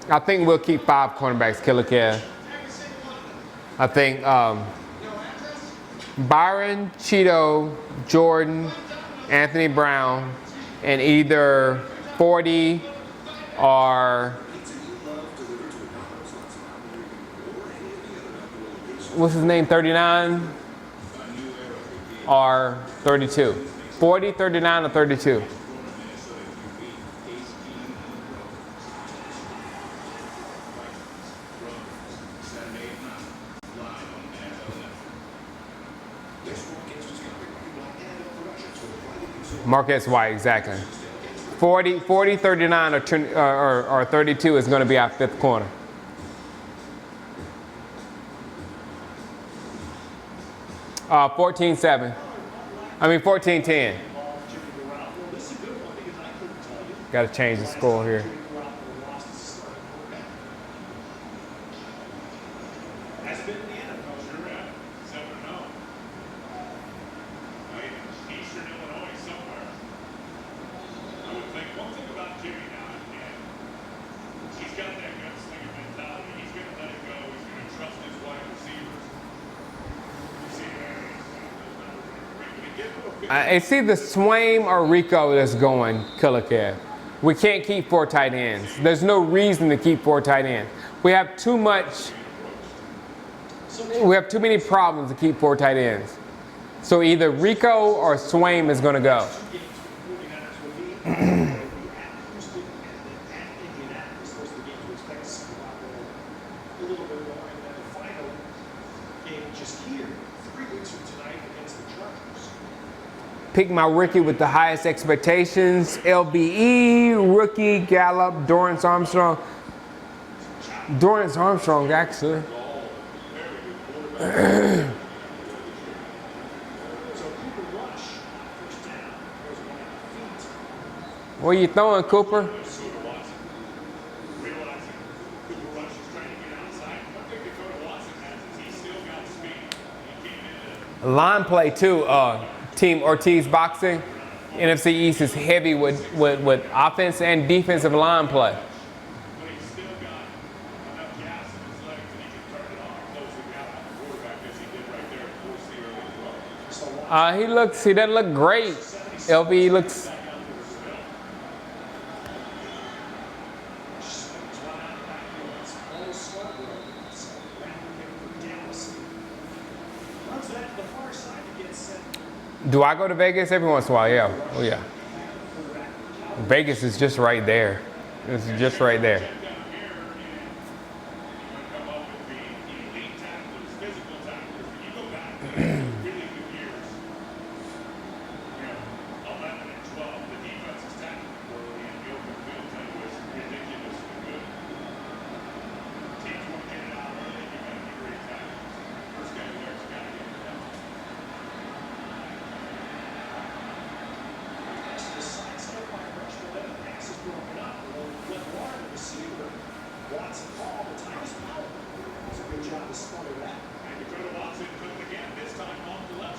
I think we'll keep 5 cornerbacks, Killer Kev. I think Byron, Cheeto, Jordan, Anthony Brown, and either 40 or what's his name, 39 or 32. 40, 39, or 32. Marquez White, exactly. 40, 39, or 32 is going to be our 5th corner. Uh, 14-7. I mean 14-10. Got to change the score here. Has been in the NFL. Sure, 7-0. Eastern Illinois somewhere. I would think one thing about Jimmy now, and he's got that gunslinger mentality. He's going to let it go. He's going to trust his wide receivers. You see there. It's either Swaim or Rico that's going, Killer Kev. We can't keep 4 tight ends. There's no reason to keep 4 tight ends. We have too many problems to keep 4 tight ends. So either Rico or Swaim is going to go. Pick my rookie with the highest expectations. LBE, rookie, Gallup, Dorrance Armstrong. Dorrance Armstrong, actually. Where you throwing, Cooper? line play too. Team Ortiz Boxing, NFC East is heavy with offense and defensive line play. But he's still got enough gas in his legs that he can turn it on, closing out on the quarterback as he did right there towards the early as well. He doesn't look great. LV looks. Do I go to Vegas every once in a while? Yeah. Oh yeah. Vegas is just right there. It's just right there. Down here, and you come up with the elite tacklers, physical tacklers. When you go back to really good years, 11 and 12, the defense's tackling ability in the open field was ridiculously good. Teams want to get it out early, you got to be great tacklers. First guy there's got to get it out.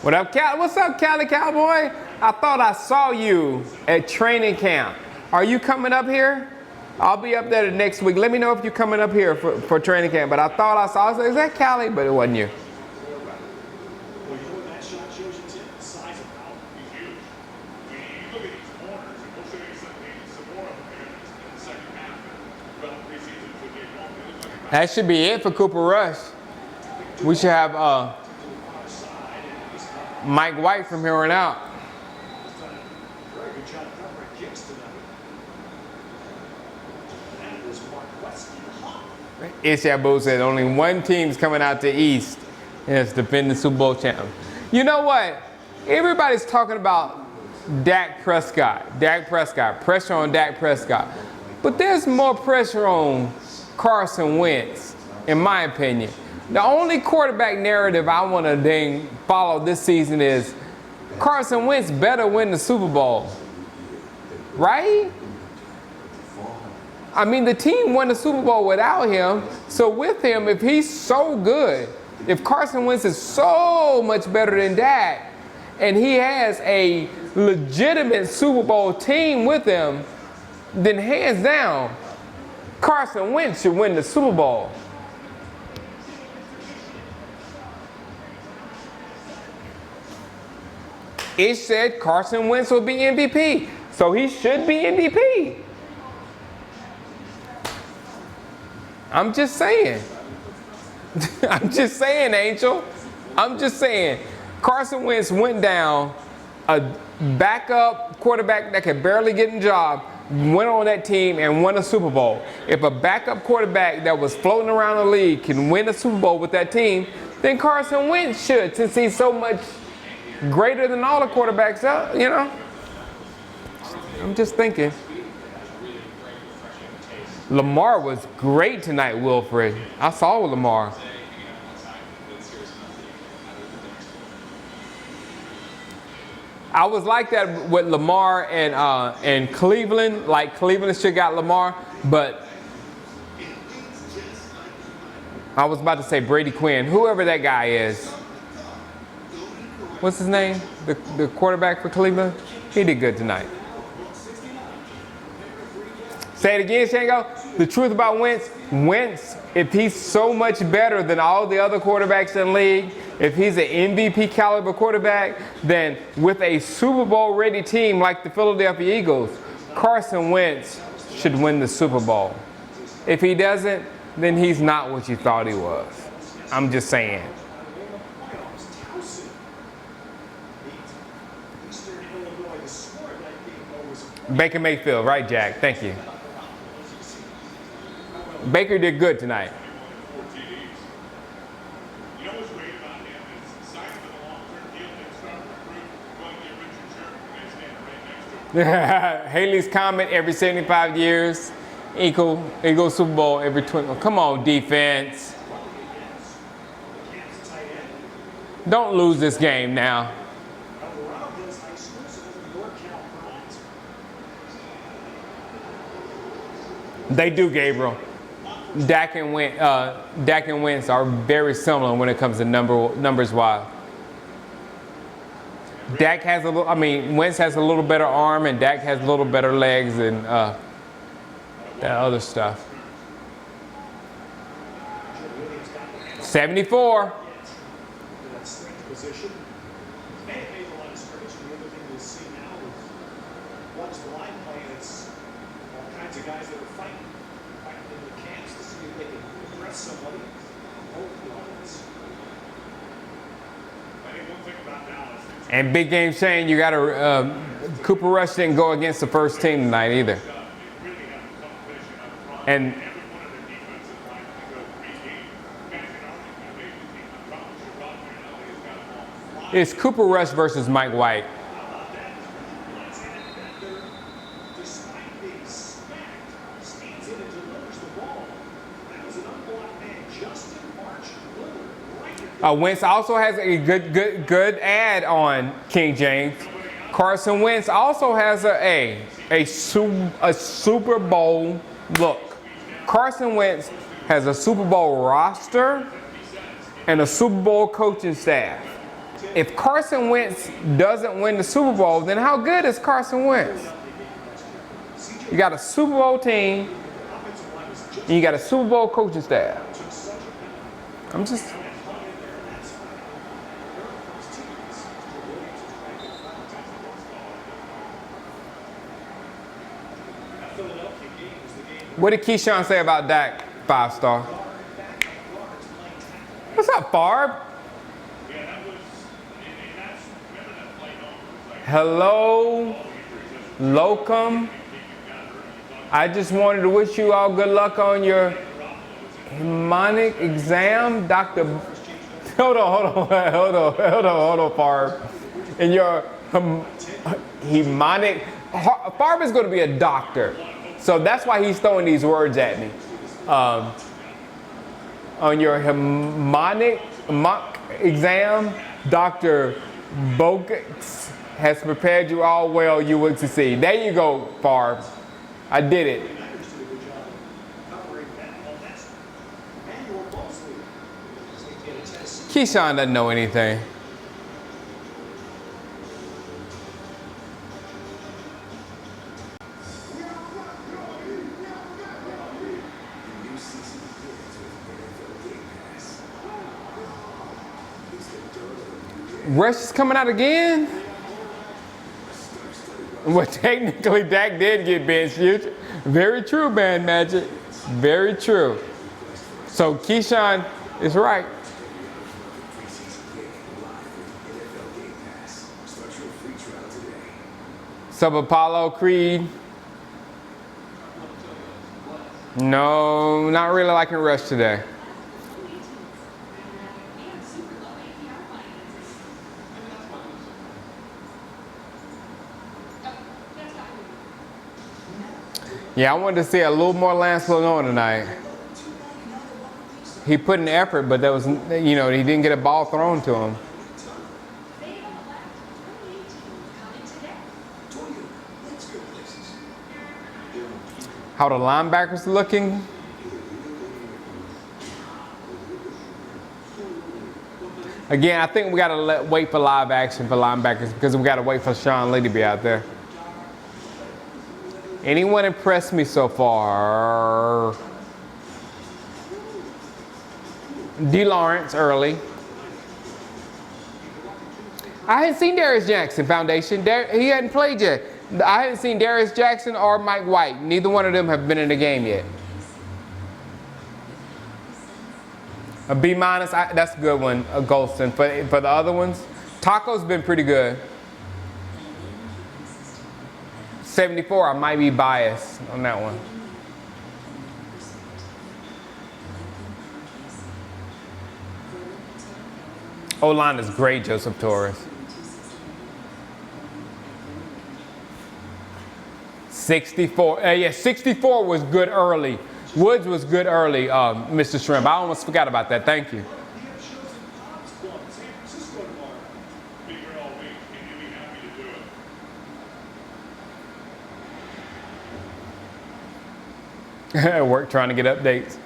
What up, Cal? What's up, Cali Cowboy? I thought I saw you at training camp. Are you coming up here? I'll be up there next week. Let me know if you're coming up here for training camp. But I thought I saw. I was like, is that Cali? But it wasn't you. Well, you know what that shot shows you, Tim? The size of how He's huge. I mean, you look at these corners, and we'll show you some more of them here in the second half. But preseason for game one, it looks like That should be it for Cooper Rush. We should have Mike White from here on out. very good job covering kicks tonight. That was Mark Weston Hawk. Ishabu said only one team's coming out to East, and it's defending Super Bowl champ. You know what? Everybody's talking about Dak Prescott. Dak Prescott. Pressure on Dak Prescott. But there's more pressure on Carson Wentz, in my opinion. The only quarterback narrative I want to follow this season is Carson Wentz better win the Super Bowl. Right? I mean, the team won the Super Bowl without him. So with him, if he's so good, if Carson Wentz is so much better than Dak, and he has a legitimate Super Bowl team with him, then hands down, Carson Wentz should win the Super Bowl. It said Carson Wentz will be MVP, so he should be MVP. I'm just saying. I'm just saying, Angel. I'm just saying. Carson Wentz went down, a backup quarterback that could barely get in job, went on that team and won a Super Bowl. If a backup quarterback that was floating around the league can win a Super Bowl with that team, then Carson Wentz should, since he's so much greater than all the quarterbacks, you know? I'm just thinking. Lamar was great tonight, Wilfred. I saw Lamar. I was like that with Lamar and Cleveland. Like Cleveland should got Lamar, but I was about to say Brady Quinn, whoever that guy is. What's his name? The quarterback for Cleveland? He did good tonight. Say it again, Shango. The truth about Wentz, if he's so much better than all the other quarterbacks in the league, if he's an MVP caliber quarterback, then with a Super Bowl ready team like the Philadelphia Eagles, Carson Wentz should win the Super Bowl. If he doesn't, then he's not what you thought he was. I'm just saying. Baker Mayfield, right, Jack? Thank you. Baker did good tonight. You know what's great about him is signing him a long-term deal and start to recruit, going to get Richard Sherman, the guy standing right next to him. Haley's comment every 75 years equals Super Bowl every 20. Come on, defense. Don't lose this game now. They do, Gabriel. Dak and Wentz are very similar when it comes to numbers wise. Dak has a little, I mean, Wentz has a little better arm and Dak has a little better legs than that other stuff. 74. To that strength position. May have made a lot of scrimmage. The other thing we'll see now is watch the line play, and it's all kinds of guys that are fighting in the camps to see if they can impress somebody. Hope the offense. I think one thing about Dallas, And big game Shane, you got to, Cooper Rush didn't go against the first team tonight either. they really have a competition up front. And Every one of their defensive line can go 3 games. Guys can argue can make the team. I promise you, Rob Marinelli has got them all. it's Cooper Rush versus Mike White. Let's add that there, despite being smacked, stands in and delivers the ball. That was an unblocked man, Justin March delivered right at Wentz also has a good ad on King James. Carson Wentz also has a Super Bowl look. Carson Wentz has a Super Bowl roster and a Super Bowl coaching staff. If Carson Wentz doesn't win the Super Bowl, then how good is Carson Wentz? You got a Super Bowl team and you got a Super Bowl coaching staff. I'm just... What did Keyshawn say about Dak, 5-star? What's up, Barb? Yeah, that was, and that's, remember that play home? It was like, Hello, Locum. I just wanted to wish you all good luck on your mnemonic exam, Dr. Hold on, Barb. In your mnemonic, Barb is going to be a doctor. So that's why he's throwing these words at me. On your mnemonic mock exam, Dr. Bogus has prepared you all well, you would succeed. There you go, Barb. I did it. Keyshawn doesn't know anything. Rush is coming out again? Well, technically, Dak did get benched. Very true, man, Magic. Very true. So Keyshawn is right. Sub Apollo Creed. No, not really liking Rush today. Yeah, I wanted to see a little more Lance Lenoir tonight. He put in effort, but there was, he didn't get a ball thrown to him. How the linebackers looking? Again, I think we gotta wait for live action for linebackers because we gotta wait for Sean Lee to be out there. Anyone impressed me so far? D. Lawrence early. I hadn't seen Darius Jackson Foundation. He hadn't played yet. I hadn't seen Darius Jackson or Mike White. Neither one of them have been in the game yet. A B-, that's a good one, a Golston. For the other ones, Taco's been pretty good. 74, I might be biased on that one. O-line is great, Joseph Torres. 64, yeah, 64 was good early. Woods was good early, Mr. Shrimp. I almost forgot about that. Thank you. Work trying to get updates.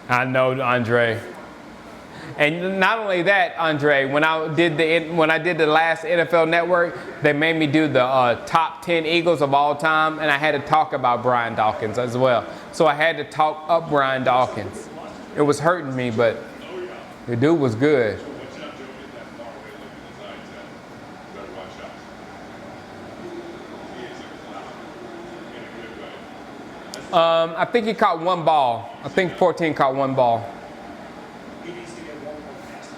I know, Andre. And not only that, Andre, when I did the last NFL Network, they made me do the top 10 Eagles of all time, and I had to talk about Brian Dawkins as well. So I had to talk up Brian Dawkins. It was hurting me, but the dude was good. Watch out, Joe. Get that far away looking at his eye test. Better watch out. He is a clown. In a good way. I think he caught one ball. I think 14 caught one ball. He needs to get one more pass.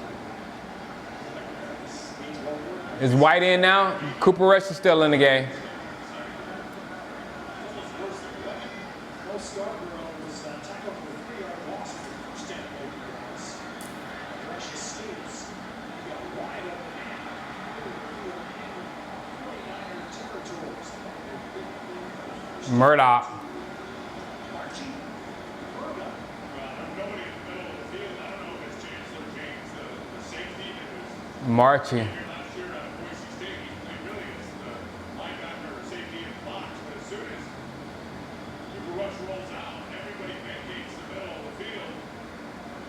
Needs one more. Is White in now? Cooper Rush is still in the game. Mo Scarborough was tackled for a 3-yard loss at the first down over the grass. Rush escapes. He got wide open man. 49er territories. Murdoch. Archie. Murdoch. Nobody in the middle of the field. I don't know if it's Chancellor James, the safety that was Marchie. here last year out of Boise State. He really is the linebacker or safety in the box. But as soon as Cooper Rush rolls out, everybody vacates the middle of the field.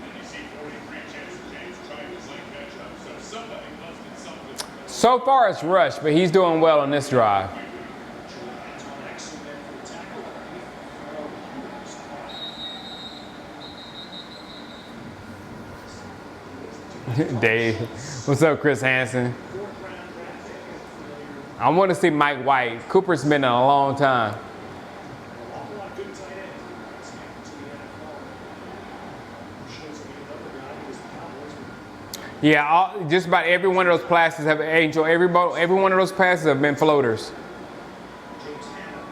And you see 43 Chancellor James trying to play catch up. So somebody must have something. So far it's Rush, but he's doing well on this drive. Antoine Exum there for the tackle. Dave. What's up, Chris Hansen? I want to see Mike White. Cooper's been in a long time. Awful lot of good tight ends. To the NFL. Shows me another guy because the Cowboys were Yeah, just about every one of those passes have Angel. Every one of those passes have been floaters. James Hanna.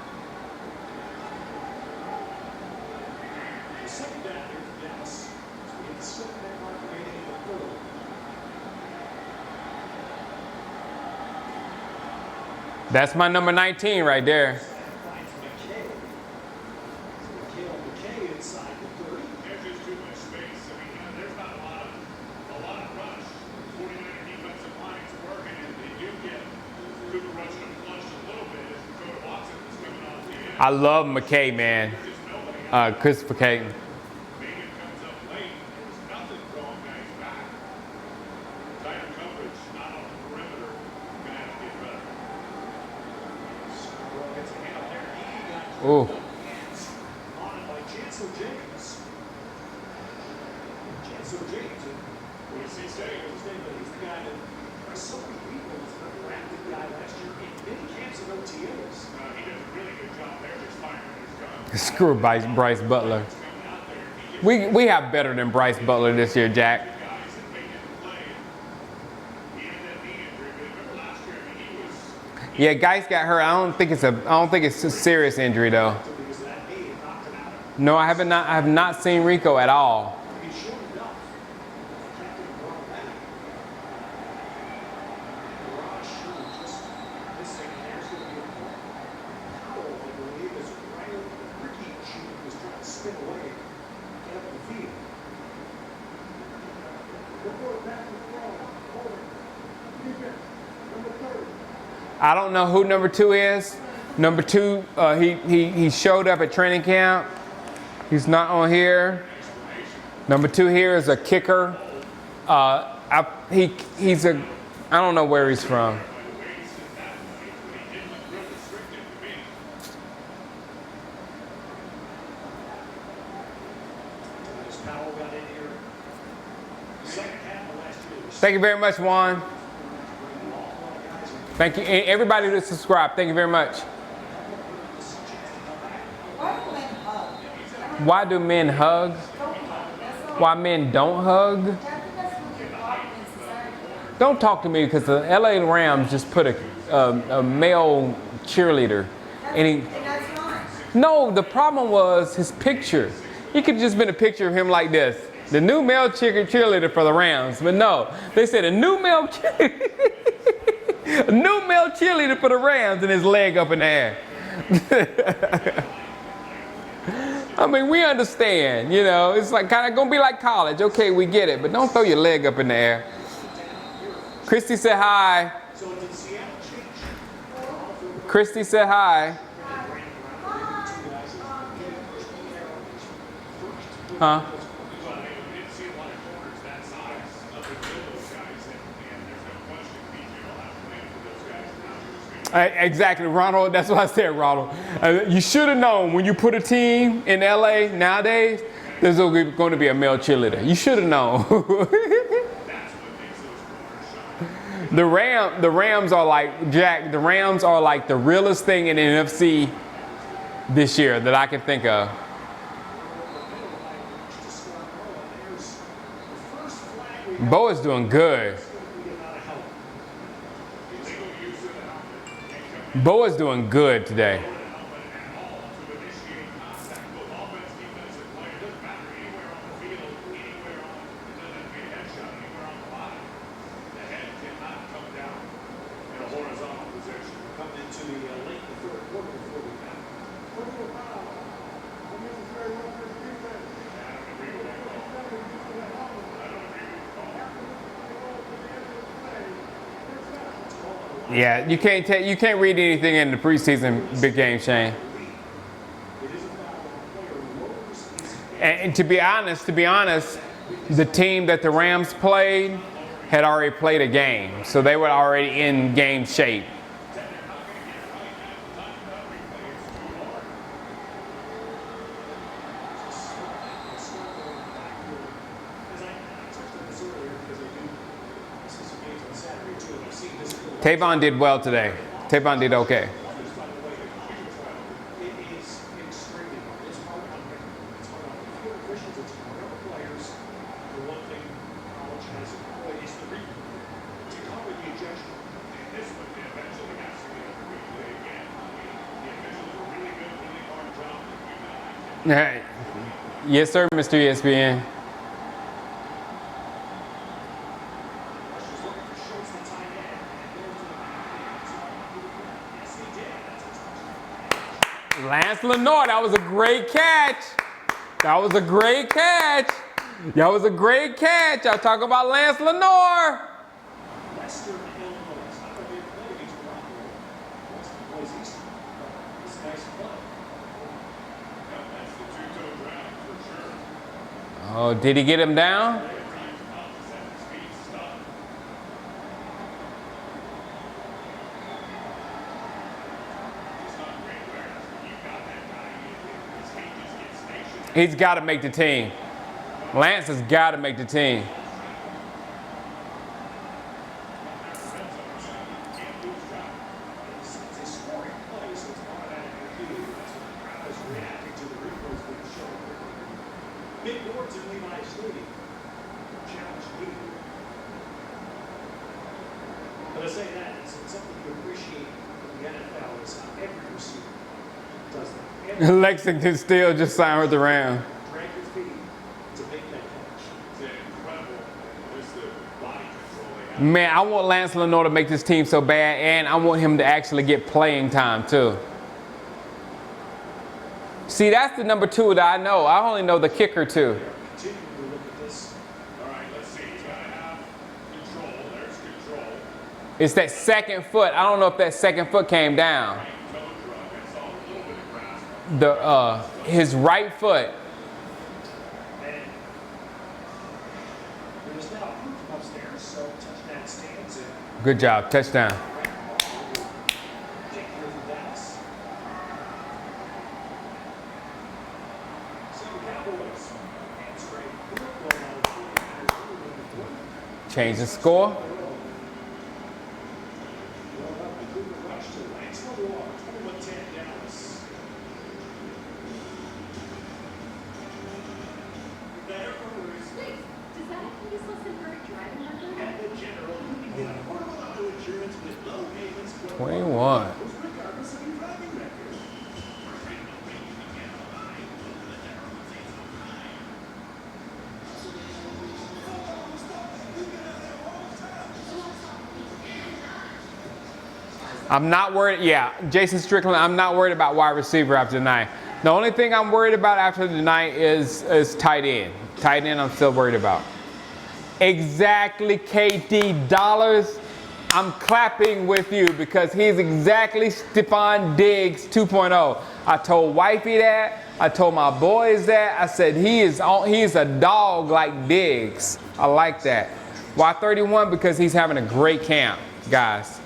The second down here for Dallas. So we have the 7-minute mark remaining in the quarter. That's my number 19 right there. Finds McKay. So McKay inside the 30. There's just too much space. I mean, there's not a lot of rush. 49er defensive line's working, and they do get Cooper Rush to flush a little bit as Dakota Watson is coming off the end. I love McKay, man. There's nobody. Christopher Caton. Megan comes up late. There's nothing throwing guys back. Tighter coverage, not on the perimeter. Gonna have to get better. Scarborough gets a hand there. He got Ooh. hands on it by Chancellor James. Chancellor James. Boise State. He's the guy that for so many people was the drafted guy last year in many camps and OTAs. He does a really good job there just firing his gun. Screw Bryce Butler. Coming out there, he gets We have better than Bryce Butler this year, Jack. guys that make it play. He had that knee injury, but remember last year, I mean, he was Yeah, Geis got hurt. I don't think it's a serious injury though. Because that knee knocked him out. No, I have not seen Rico at all. He showed enough. Captain brought back. Rush just missing, and there's going to be a point. Powell, I believe, is right over the Ricky shoot was trying to spin away, get up the field. Before back to the throw, holding. Defense, number 30. I don't know who number 2 is. Number 2, he showed up at training camp. He's not on here. Number 2 here is a kicker. He's a, I don't know where he's from. As Powell got in here, second half of last year, Thank you very much, Juan. Thank you, and everybody that subscribed. Thank you very much. Why do men hug? Why men don't hug? Don't talk to me because the LA Rams just put a male cheerleader, and he. No, the problem was his picture. He could have just been a picture of him like this. The new male cheerleader for the Rams, but no, they said a new male cheerleader for the Rams, and his leg up in the air. I mean, we understand, you know, it's like kind of gonna be like college. Okay, we get it, but don't throw your leg up in the air. Christy said hi. Christy said hi. Huh? Exactly, Ronald. That's what I said, Ronald. You should have known when you put a team in LA nowadays, there's going to be a male cheerleader. You should have known. The Rams are like Jack. The Rams are like the realest thing in the NFC this year that I can think of. Bo is doing good. Bo is doing good today. Yeah, you can't read anything in the preseason big game, Shane. And to be honest, the team that the Rams played had already played a game, so they were already in game shape. Tavon did well today. Tavon did okay. Yes, sir, Mr. ESPN. Lance Lenoir, that was a great catch. That was a great catch. That was a great catch. I'll talk about Lance Lenoir. Oh, did he get him down? He's got to make the team. Lance has got to make the team. But I say that, it's something you appreciate in the NFL is how every receiver does that. Lexington still just signed with the Rams. Drag your feet to make that catch. It's incredible. Just the body control they have. Man, I want Lance Lenoir to make this team so bad, and I want him to actually get playing time too. See, that's the number 2 that I know. I only know the kicker too. Continue to look at this. All right, let's see. You got to have control. There's control. It's that second foot. I don't know if that second foot came down. Toe drug. I saw a little bit of grasp. His right foot. And there's now proof from upstairs, so touchdown stands and Good job. Touchdown. take care of the Dallas. So the Cowboys answer a field goal out of 40 Change the score. rush to Lance Lenoir, 21-10 Dallas. Better or worse, Wait, does that mean he's listening for a driving record? at the General, you can get affordable auto insurance with low payments for 21. regardless of your driving record. I'm not worried. Yeah, Jason Strickland, I'm not worried about wide receiver after tonight. The only thing I'm worried about after tonight is tight end. Tight end I'm still worried about. Exactly, KD Dollars. I'm clapping with you because he's exactly Stephon Diggs 2.0. I told Wifey that. I told my boys that. I said he's a dog like Diggs. I like that. Why 31? Because he's having a great camp, guys.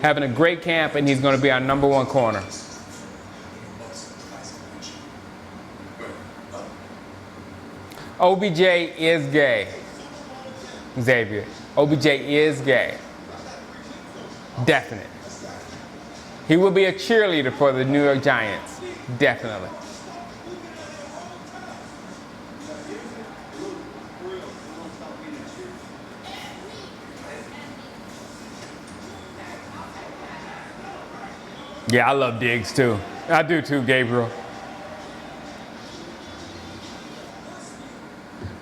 having a great camp, and he's going to be our #1 corner. OBJ is gay. Xavier. OBJ is gay. Definite. He will be a cheerleader for the New York Giants. Definitely. Yeah, I love Diggs too. I do too, Gabriel.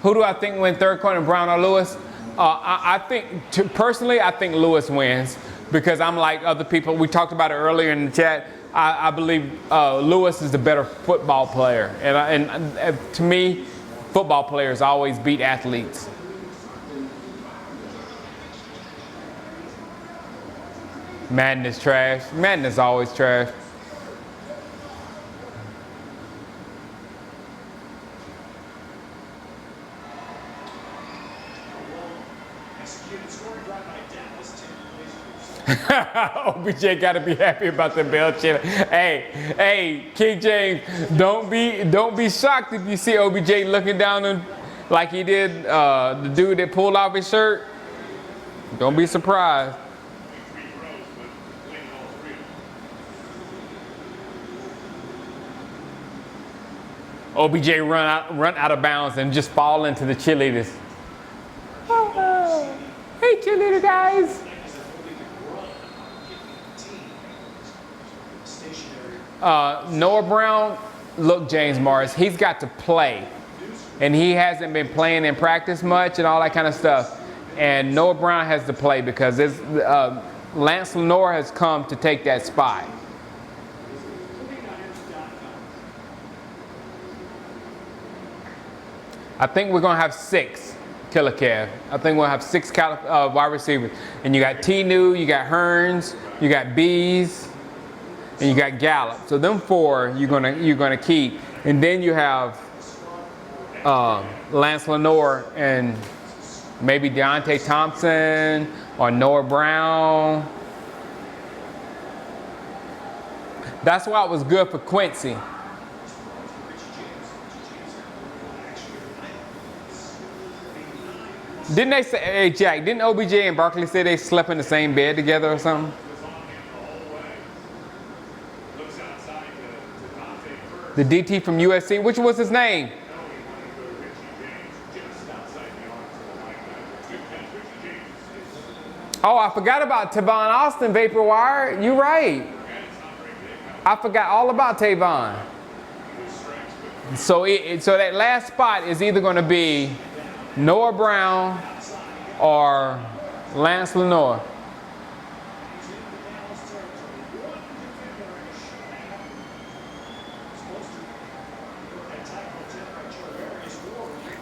Who do I think win third corner, Brown or Lewis? I think, personally, I think Lewis wins because I'm like other people. We talked about it earlier in the chat. I believe Lewis is the better football player. And to me, football players always beat athletes. Madden is trash. Madden is always trash. OBJ got to be happy about the bell chilling. Hey, King James, don't be shocked if you see OBJ looking down on, like he did the dude that pulled off his shirt. Don't be surprised. OBJ run out of bounds and just fall into the cheerleaders. Oh, hey, cheerleader guys. Noah Brown, look, James Morris, he's got to play. And he hasn't been playing in practice much and all that kind of stuff. And Noah Brown has to play because Lance Lenore has come to take that spot. I think we're going to have 6 Killer Kev. I think we'll have 6 wide receivers. And you got T-New, you got Hearns, you got Bees, and you got Gallup. So them 4 you're gonna keep. And then you have Lance Lenore and maybe Deontay Thompson or Noah Brown. That's why it was good for Quincy. Didn't they say, hey Jack, didn't OBJ and Barkley say they slept in the same bed together or something? The DT from USC, which was his name? Oh, I forgot about Tavon Austin, Vapor Wire. You're right. I forgot all about Tavon. So that last spot is either going to be Noah Brown or Lance Lenore.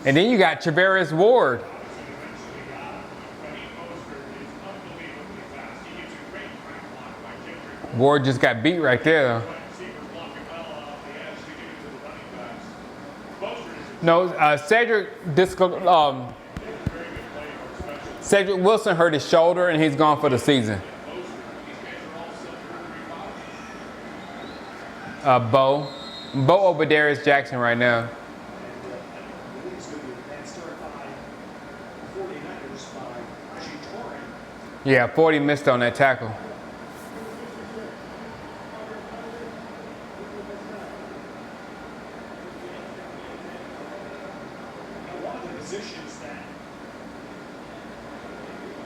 And then you got Travaris Ward. Ward just got beat right there. No, Cedric Wilson hurt his shoulder and he's gone for the season. Bo over Darius Jackson right now. Yeah, 40 missed on that tackle. One of the positions that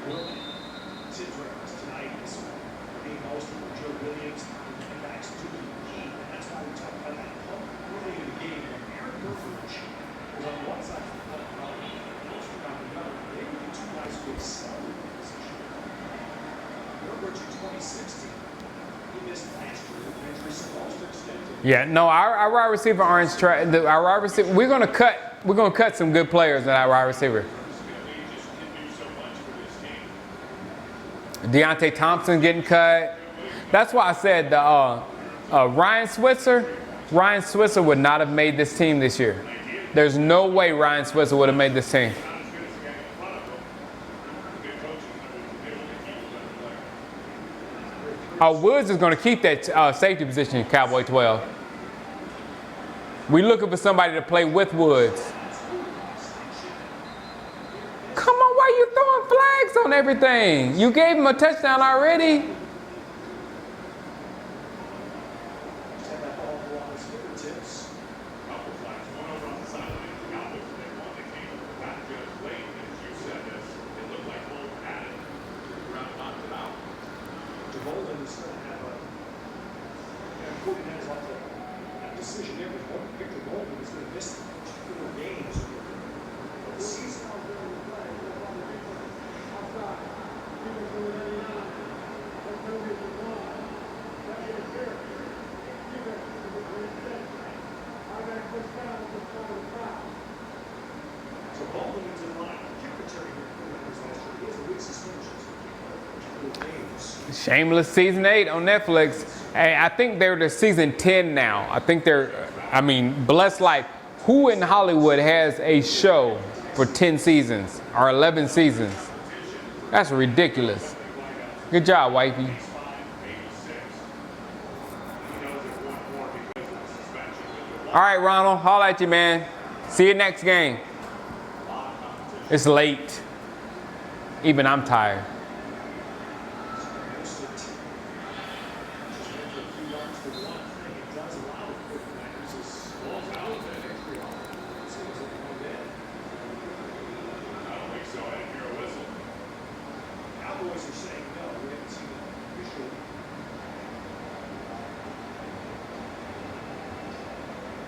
will sit for us tonight is being most of Joe Williams and backs to the key. And that's why we talk about that early in the game. Aaron Burford was on one side of the ball, most on the other. They were the 2 guys who excelled in the position. Burford in 2016, he missed last year with injury, so most extended. Yeah, no, our wide receiver aren't our wide receiver. We're gonna cut some good players in our wide receiver. Deontay Thompson getting cut. That's why I said Ryan Switzer would not have made this team this year. There's no way Ryan Switzer would have made this team. Woods is going to keep that safety position in Cowboy 12. We're looking for somebody to play with Woods. Come on, why are you throwing flags on everything? You gave him a touchdown already. Had that ball go on his fingertips. Couple flags, one over on the sideline. The Cowboys, they won the game. Got just late, as you said, this. It looked like Bolden had it. Around knocked it out. Bolden is going to have a. Yeah, Bolden has like that decision there, but Victor Bolden is going to miss 4 games of the season. So Bolden is in line. Kick returning last year. He has a week suspension. So games. Shameless season 8 on Netflix. Hey, I think they're to season 10 now. I think blessed life. Who in Hollywood has a show for 10 seasons or 11 seasons? That's ridiculous. Good job, wifey. All right, Ronald, holla at you, man. See you next game. It's late. Even I'm tired. Cowboys are saying no. We haven't seen the official.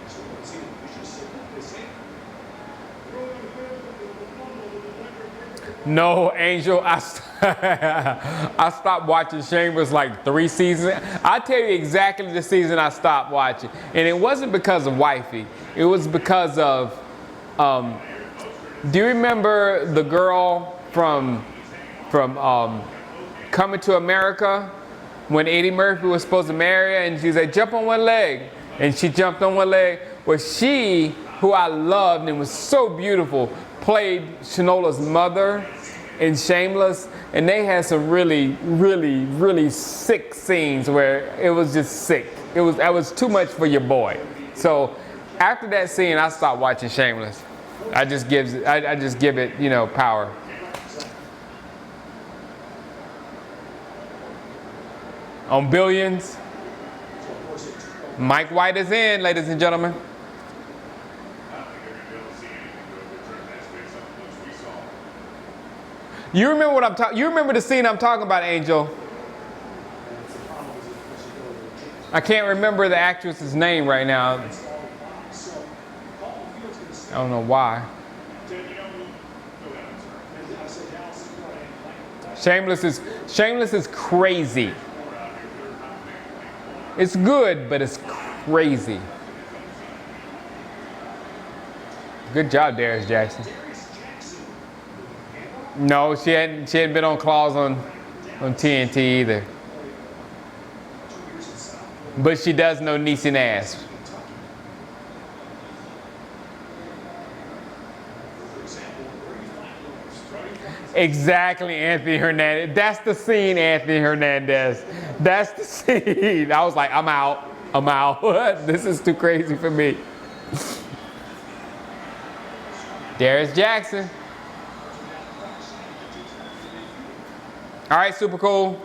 So let's see what we just said. They say. No, Angel, I stopped watching Chambers like 3 seasons. I'll tell you exactly the season I stopped watching. And it wasn't because of wifey. It was because of, do you remember the girl from Coming to America when Eddie Murphy was supposed to marry her and she said, jump on one leg. And she jumped on one leg. Well, she, who I loved and was so beautiful, played Shinola's mother in Shameless, and they had some really, really, really sick scenes where it was just sick. That was too much for your boy. So after that scene, I stopped watching Shameless. I just give it, power. On Billions, Mike White is in, ladies and gentlemen. You remember what I'm talking? You remember the scene I'm talking about, Angel? I can't remember the actress's name right now. I don't know why. Shameless is crazy. It's good, but it's crazy. Good job, Darius Jackson. No, she hadn't been on Claws on TNT either. But she does know Niecy Nash. Exactly, Anthony Hernandez. That's the scene, Anthony Hernandez. That's the scene. I was like, I'm out. This is too crazy for me. Darius Jackson. All right, super cool.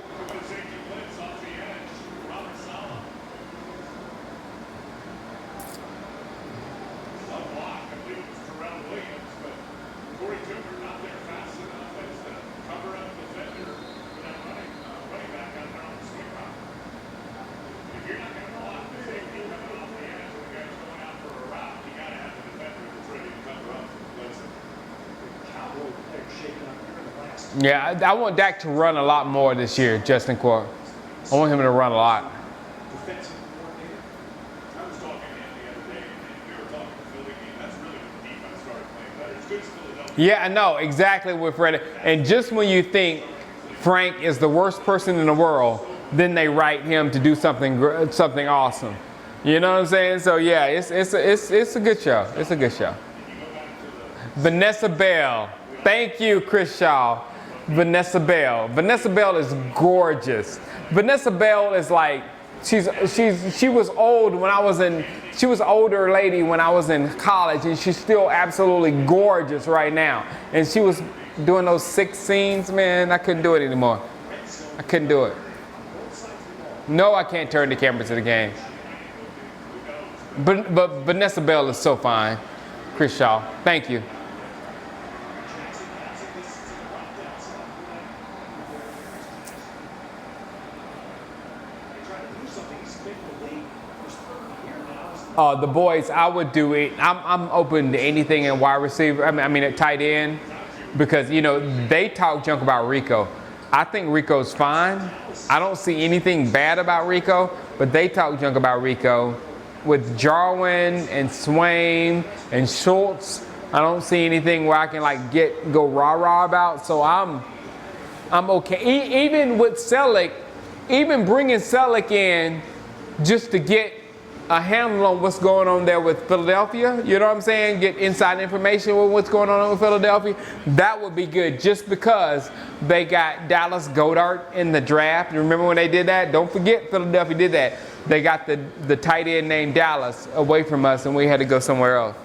Yeah, I want Dak to run a lot more this year, Justin Quirk. I want him to run a lot. Defensive coordinator. I was talking to him the other day, and we were talking to Philly game. That's really when the defense started playing better. It's good as Philadelphia. Yeah, I know, exactly what Fred. And just when you think Frank is the worst person in the world, then they write him to do something awesome. You know what I'm saying? So yeah, it's a good show. It's a good show. Vanessa Bell. Thank you, Chris Shaw. Vanessa Bell. Vanessa Bell is gorgeous. Vanessa Bell is like, she was old when I was in, she was an older lady when I was in college, and she's still absolutely gorgeous right now. And she was doing those 6 scenes, man, I couldn't do it anymore. I couldn't do it. No, I can't turn the camera to the game. But Vanessa Bell is so fine. Chris Shaw, thank you. The boys, I would do it. I'm open to anything in wide receiver. I mean at tight end, because you know they talk junk about Rico. I think Rico's fine. I don't see anything bad about Rico, but they talk junk about Rico. With Jarwin and Swain and Schultz, I don't see anything where I can like go rah-rah about. So I'm okay. Even with Selleck, even bringing Selleck in just to get a handle on what's going on there with Philadelphia, you know what I'm saying? Get inside information with what's going on with Philadelphia. That would be good, just because they got Dallas Goedert in the draft. You remember when they did that? Don't forget Philadelphia did that. They got the tight end named Dallas away from us, and we had to go somewhere else.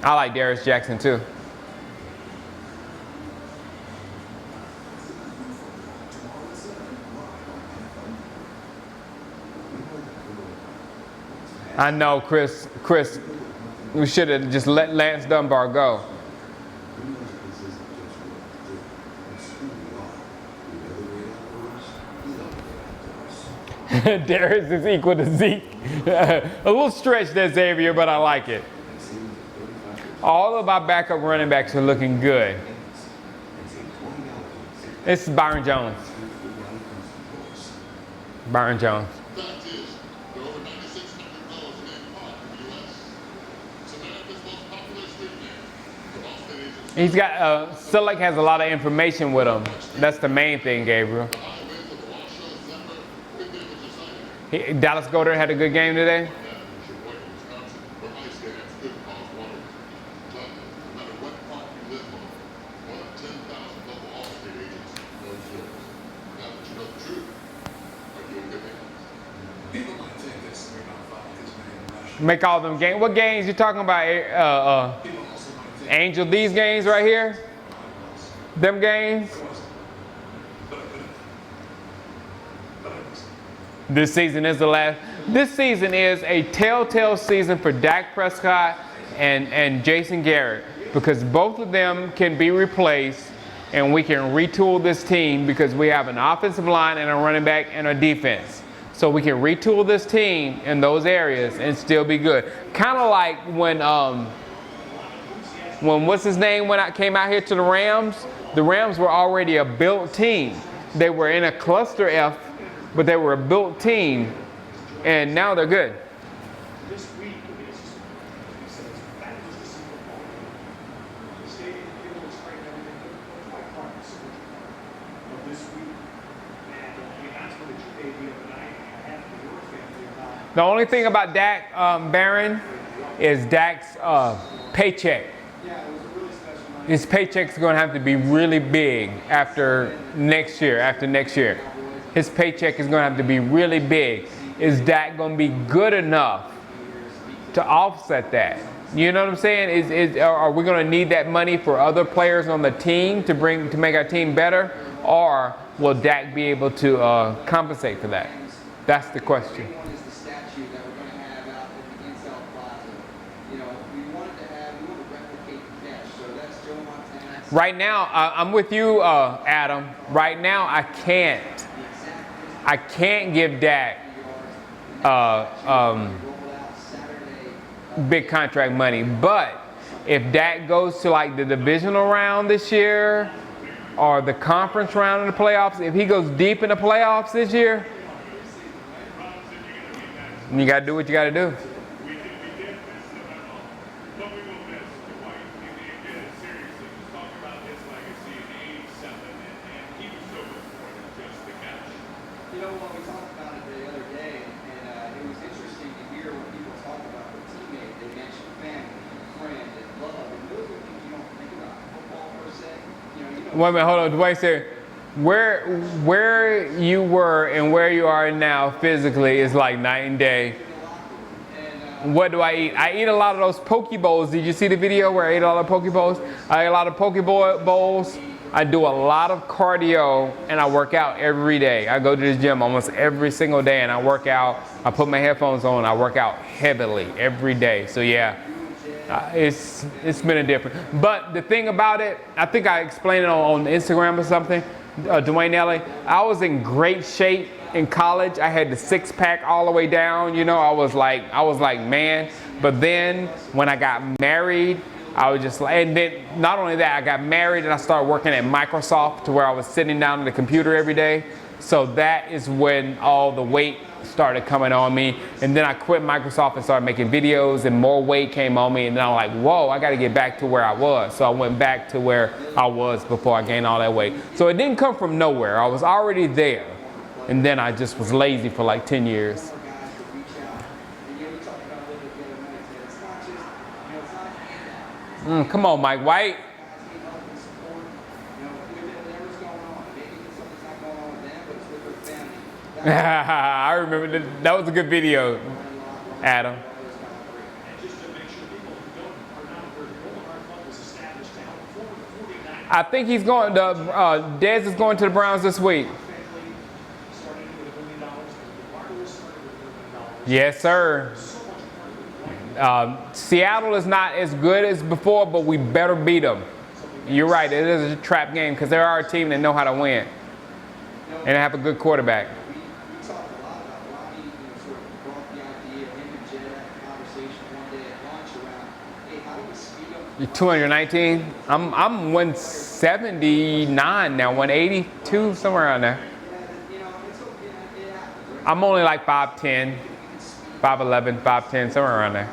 I like Darius Jackson too. I know, Chris, we should have just let Lance Dunbar go. Darius is equal to Zeke. A little stretch there, Xavier, but I like it. All of our backup running backs are looking good. This is Byron Jones. Byron Jones. He's got, Selleck has a lot of information with him. That's the main thing, Gabriel. Dallas Goedert had a good game today. Make all them games. What games you talking about? Angel, these games right here? Them games? This season is the last. This season is a telltale season for Dak Prescott and Jason Garrett, because both of them can be replaced, and we can retool this team because we have an offensive line and a running back and a defense. So we can retool this team in those areas and still be good. Kind of like when what's his name came out here to the Rams were already a built team. They were in a cluster F, but they were a built team, and now they're good. This week, it's fabulous to see football. The stadium field is great and everything, but quite hard to see of this week. And I mean, that's what it should be of the night. I have to your family about. The only thing about Dak, Barron, is Dak's paycheck. His paycheck's going to have to be really big after next year. His paycheck is going to have to be really big. Is Dak going to be good enough to offset that? You know what I'm saying? Are we going to need that money for other players on the team to make our team better? Or will Dak be able to compensate for that? That's the question. Right now, I'm with you, Adam. Right now, I can't give Dak big contract money. But if Dak goes to like the divisional round this year or the conference round in the playoffs, if he goes deep in the playoffs this year, you got to do what you got to do. You know, when we talked about it the other day, and it was interesting to hear when people talk about the teammate, they mentioned family. Wait a minute, hold on. Dwayne said, where you were and where you are now physically is like night and day. What do I eat? I eat a lot of those poke bowls. Did you see the video where I ate all the poke bowls? I ate a lot of poke bowls. I do a lot of cardio and I work out every day. I go to the gym almost every single day and I work out. I put my headphones on. I work out heavily every day. So yeah, it's been a different. But the thing about it, I think I explained it on Instagram or something. Dwayne Ellie, I was in great shape in college. I had the six pack all the way down. You know, I was like, man. But then when I got married, I was just like, and then not only that, I got married and I started working at Microsoft to where I was sitting down at the computer every day. So that is when all the weight started coming on me. And then I quit Microsoft and started making videos and more weight came on me. And then I'm like, whoa, I got to get back to where I was. So I went back to where I was before I gained all that weight. So it didn't come from nowhere. I was already there. And then I just was lazy for like 10 years. Come on, Mike White. I remember that was a good video, Adam. And just to make sure people who are not aware, the Golden Club was established to help former 49 I think he's going. Dez is going to the Browns this week. family starting with $1 million. The Marvelous started with $1 million. Yes, sir. So much more than Seattle is not as good as before, but we better beat them. You're right. It is a trap game because they're our team that know how to win and have a good quarterback. We talked a lot about Ronnie, sort of brought the idea, him and Jed had a conversation one day at lunch around, hey, how do we speed up? You're 219. I'm 179 now, 182, somewhere around there. You know, it's okay, it happens, right? I'm only like 5'10", 5'11", 5'10", somewhere around there.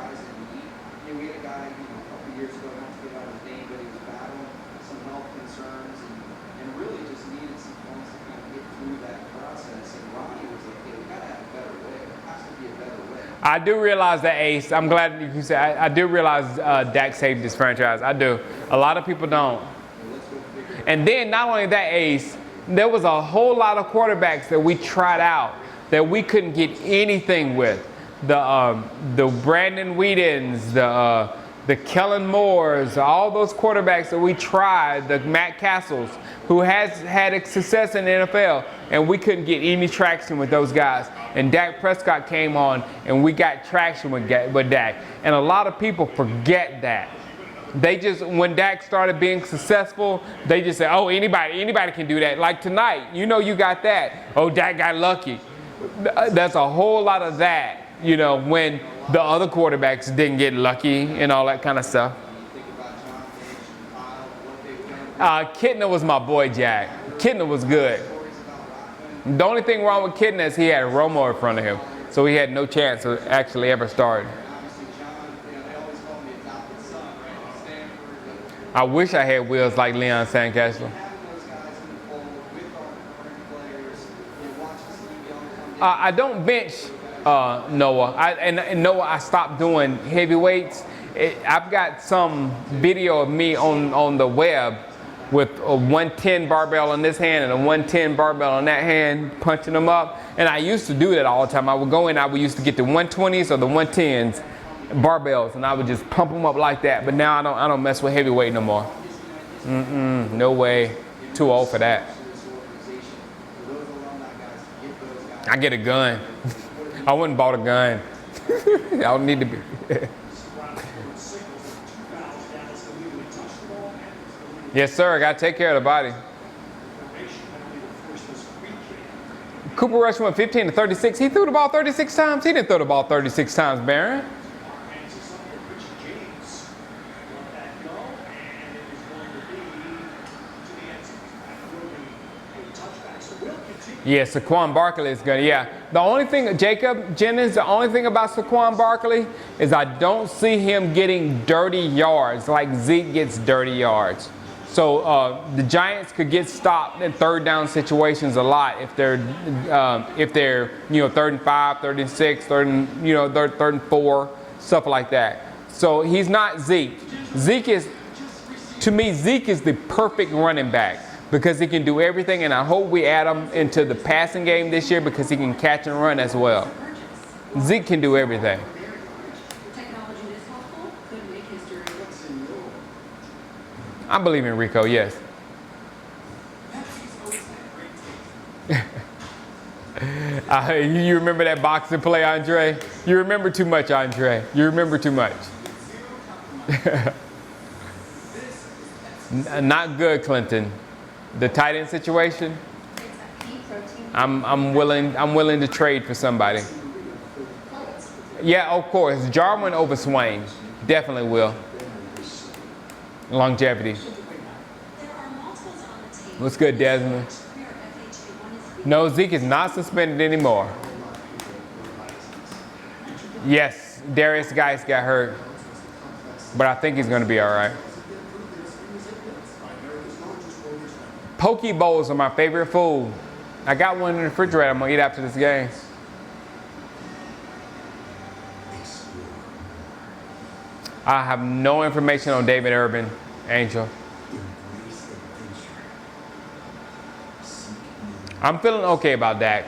And we had a guy, a couple years ago, not to get out his name, but he was battling some health concerns and really just needed some funds to kind of get through that process. And Ronnie was like, hey, we gotta have a better way. There has to be a better way. I do realize that, Ace. I'm glad you said. I do realize Dak saved this franchise. I do. A lot of people don't. And then not only that, Ace, there was a whole lot of quarterbacks that we tried out that we couldn't get anything with. The Brandon Whedons, the Kellen Moores, all those quarterbacks that we tried, the Matt Castles, who has had success in the NFL, and we couldn't get any traction with those guys. And Dak Prescott came on, and we got traction with Dak. And a lot of people forget that. They just, when Dak started being successful, they just say, oh, anybody can do that. Like tonight, you know you got that. Oh, Dak got lucky. That's a whole lot of that. You know, when the other quarterbacks didn't get lucky and all that kind of stuff. Kitna was my boy, Jack. Kitna was good. The only thing wrong with Kitna is he had Romo in front of him, so he had no chance of actually ever starting. I wish I had wheels like Leon Sandcastle. I don't bench Noah. And Noah, I stopped doing heavyweights. I've got some video of me on the web with a 110 barbell in this hand and a 110 barbell in that hand, punching them up. And I used to do that all the time. I would go in, I would used to get the 120s or the 110s barbells, and I would just pump them up like that. But now I don't mess with heavyweight no more. No way. Too old for that. I get a gun. I wouldn't bought a gun. I don't need to be. Yes, sir. I got to take care of the body. Cooper Rush went 15 to 36. He threw the ball 36 times. He didn't throw the ball 36 times, Barron. Yeah, Saquon Barkley is good. Yeah. The only thing, Jacob Jennings, the only thing about Saquon Barkley is I don't see him getting dirty yards like Zeke gets dirty yards. So the Giants could get stopped in third down situations a lot if they're third and 5, third and 6, third and 4, stuff like that. So he's not Zeke. Zeke is the perfect running back. because he can do everything, and I hope we add him into the passing game this year because he can catch and run as well. Zeke can do everything. Technology this helpful could make history. I believe in Rico, yes. You remember that boxing play, Andre? You remember too much, Andre. You remember too much. Not good, Clinton. The tight end situation. I'm willing to trade for somebody. Yeah, of course. Jarwin over Swain. Definitely will. Longevity. What's good, Desmond? No, Zeke is not suspended anymore. Yes, Darius Geis got hurt, but I think he's going to be all right. Poke bowls are my favorite food. I got one in the refrigerator. I'm going to eat after this game. I have no information on David Urban, Angel. I'm feeling okay about Dak.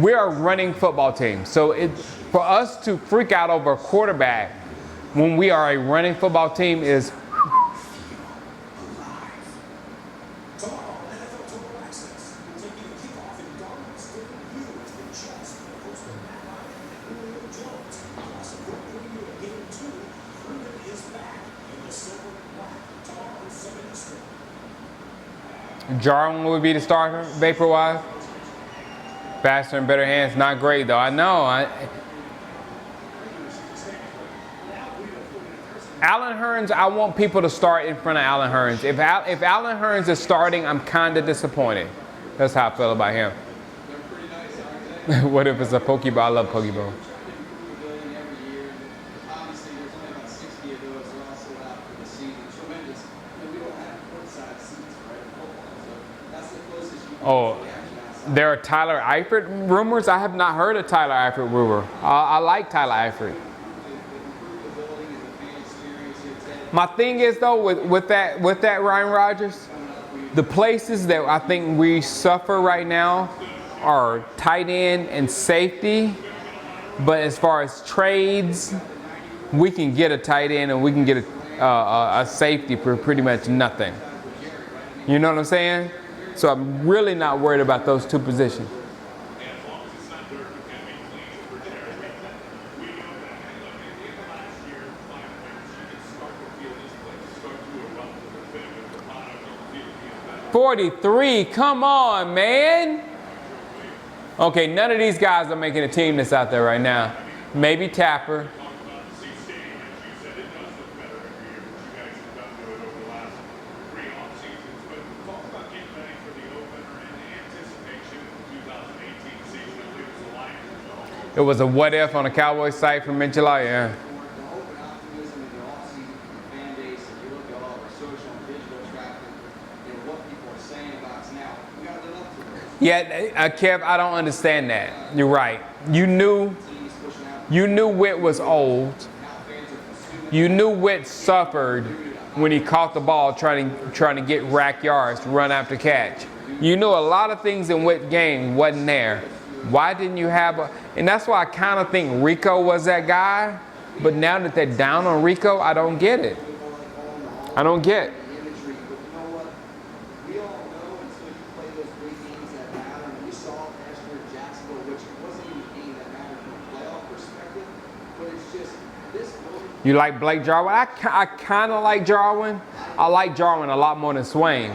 We're a running football team. So for us to freak out over a quarterback when we are a running football team is Jarwin would be the starter, vapor-wise. Faster and better hands, not great though. I know. Allen Hurns, I want people to start in front of Allen Hurns. If Allen Hurns is starting, I'm kind of disappointed. That's how I feel about him. What if it's a Pokeball? I love Pokeball. Oh, there are Tyler Eifert rumors? I have not heard a Tyler Eifert rumor. I like Tyler Eifert. My thing is though, with that Ryan Rodgers, the places that I think we suffer right now are tight end and safety. But as far as trades, we can get a tight end and we can get a safety for pretty much nothing. You know what I'm saying? So I'm really not worried about those two positions. $43, come on, man. Okay, none of these guys are making a team that's out there right now. Maybe Tapper. It was a what if on a Cowboys site from mid-July, yeah. Yeah, Kev, I don't understand that. You're right. You knew Witt was old. You knew Witt suffered when he caught the ball trying to get rack yards, run after catch. You knew a lot of things in Witt's game wasn't there. Why didn't you have and that's why I kind of think Rico was that guy, but now that they're down on Rico, I don't get it. I don't get it. You like Blake Jarwin? I kind of like Jarwin. I like Jarwin a lot more than Swain.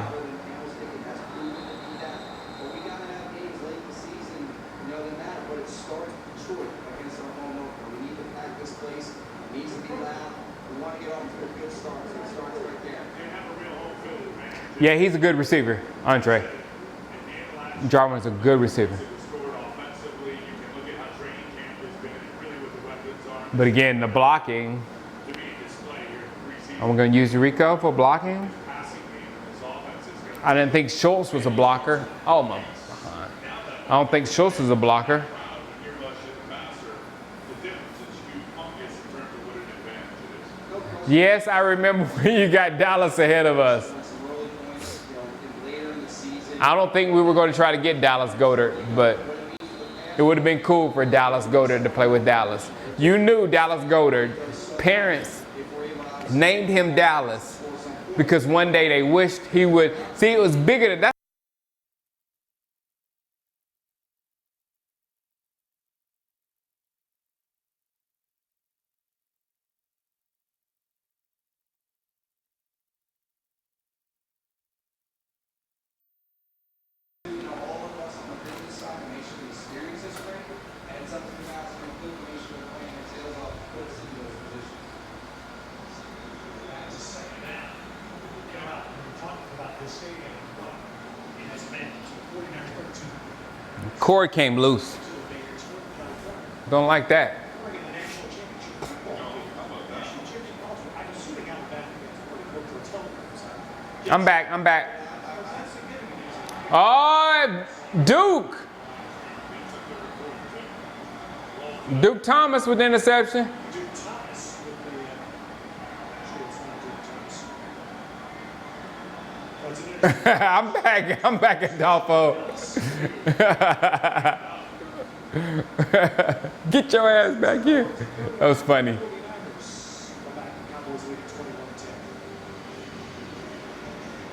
Yeah, he's a good receiver, Andre. Jarwin's a good receiver. But again, the blocking. I'm going to use Rico for blocking. I didn't think Schultz was a blocker. Oh my. I don't think Schultz is a blocker. Yes, I remember when you got Dallas ahead of us. I don't think we were going to try to get Dallas Goedert, but it would have been cool for Dallas Goedert to play with Dallas. You knew Dallas Goedert. Parents named him Dallas because one day they wished he would. See, it was bigger than that. All of us on the business side make sure we experience this spring, and it's up to the guys to include to make sure they're playing their tails off to put us in those positions. That's a second down. Come out. We're talking about this stadium. It has been 49-13. Cord came loose. Don't like that. Bringing the national championship. National championship. I can see the guy back against 40 I'm back. I'm back. Oh, Duke. Duke Thomas with the interception. Duke Thomas with the actually it's not Duke Thomas. That's an I'm back. I'm back at Dolpho. Get your ass back here. That was funny. Cowboys lead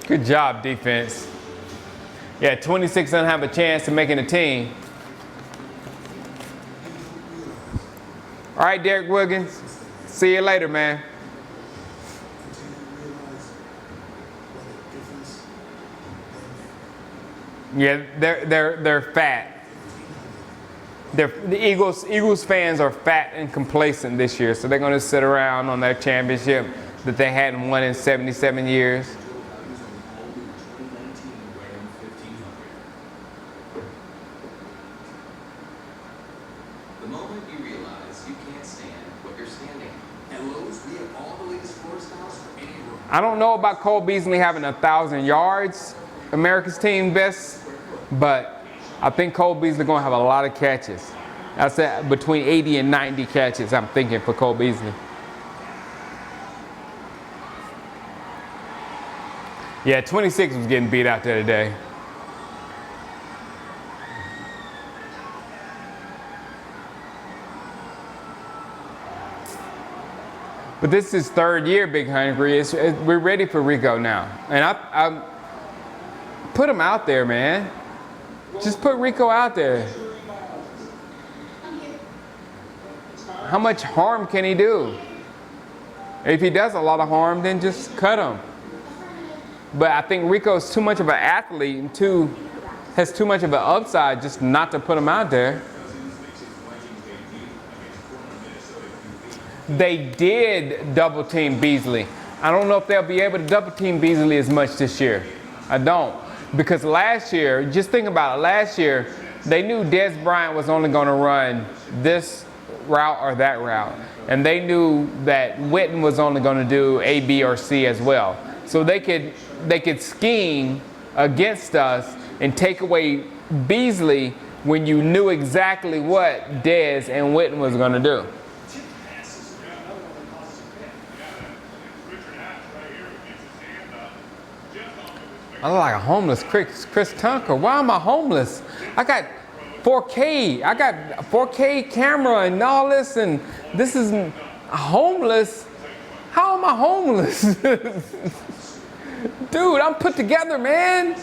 21-10. Good job, defense. Yeah, 26 doesn't have a chance of making the team. All right, Derek Wiggins. See you later, man. Yeah, they're fat. The Eagles fans are fat and complacent this year, so they're going to sit around on their championship that they hadn't won in 77 years. The moment you realize you can't stand what you're standing. At Lowe's, we have all the latest floor styles for any room. I don't know about Cole Beasley having 1,000 yards, America's team best, but I think Cole Beasley going to have a lot of catches. I said between 80 and 90 catches, I'm thinking, for Cole Beasley. Yeah, 26 was getting beat out there today. But this is third year, Big Hungry. We're ready for Rico now. And I put him out there, man. Just put Rico out there. How much harm can he do? If he does a lot of harm, then just cut him. But I think Rico's too much of an athlete and has too much of an upside just not to put him out there. They did double team Beasley. I don't know if they'll be able to double team Beasley as much this year. I don't. Because last year, just think about it, last year, they knew Dez Bryant was only going to run this route or that route. And they knew that Witten was only going to do A, B, or C as well. So they could scheme against us and take away Beasley when you knew exactly what Dez and Witten was going to do. I look like a homeless Chris Tucker. Why am I homeless? I got 4K. I got a 4K camera and all this, and this is homeless. How am I homeless? Dude, I'm put together, man.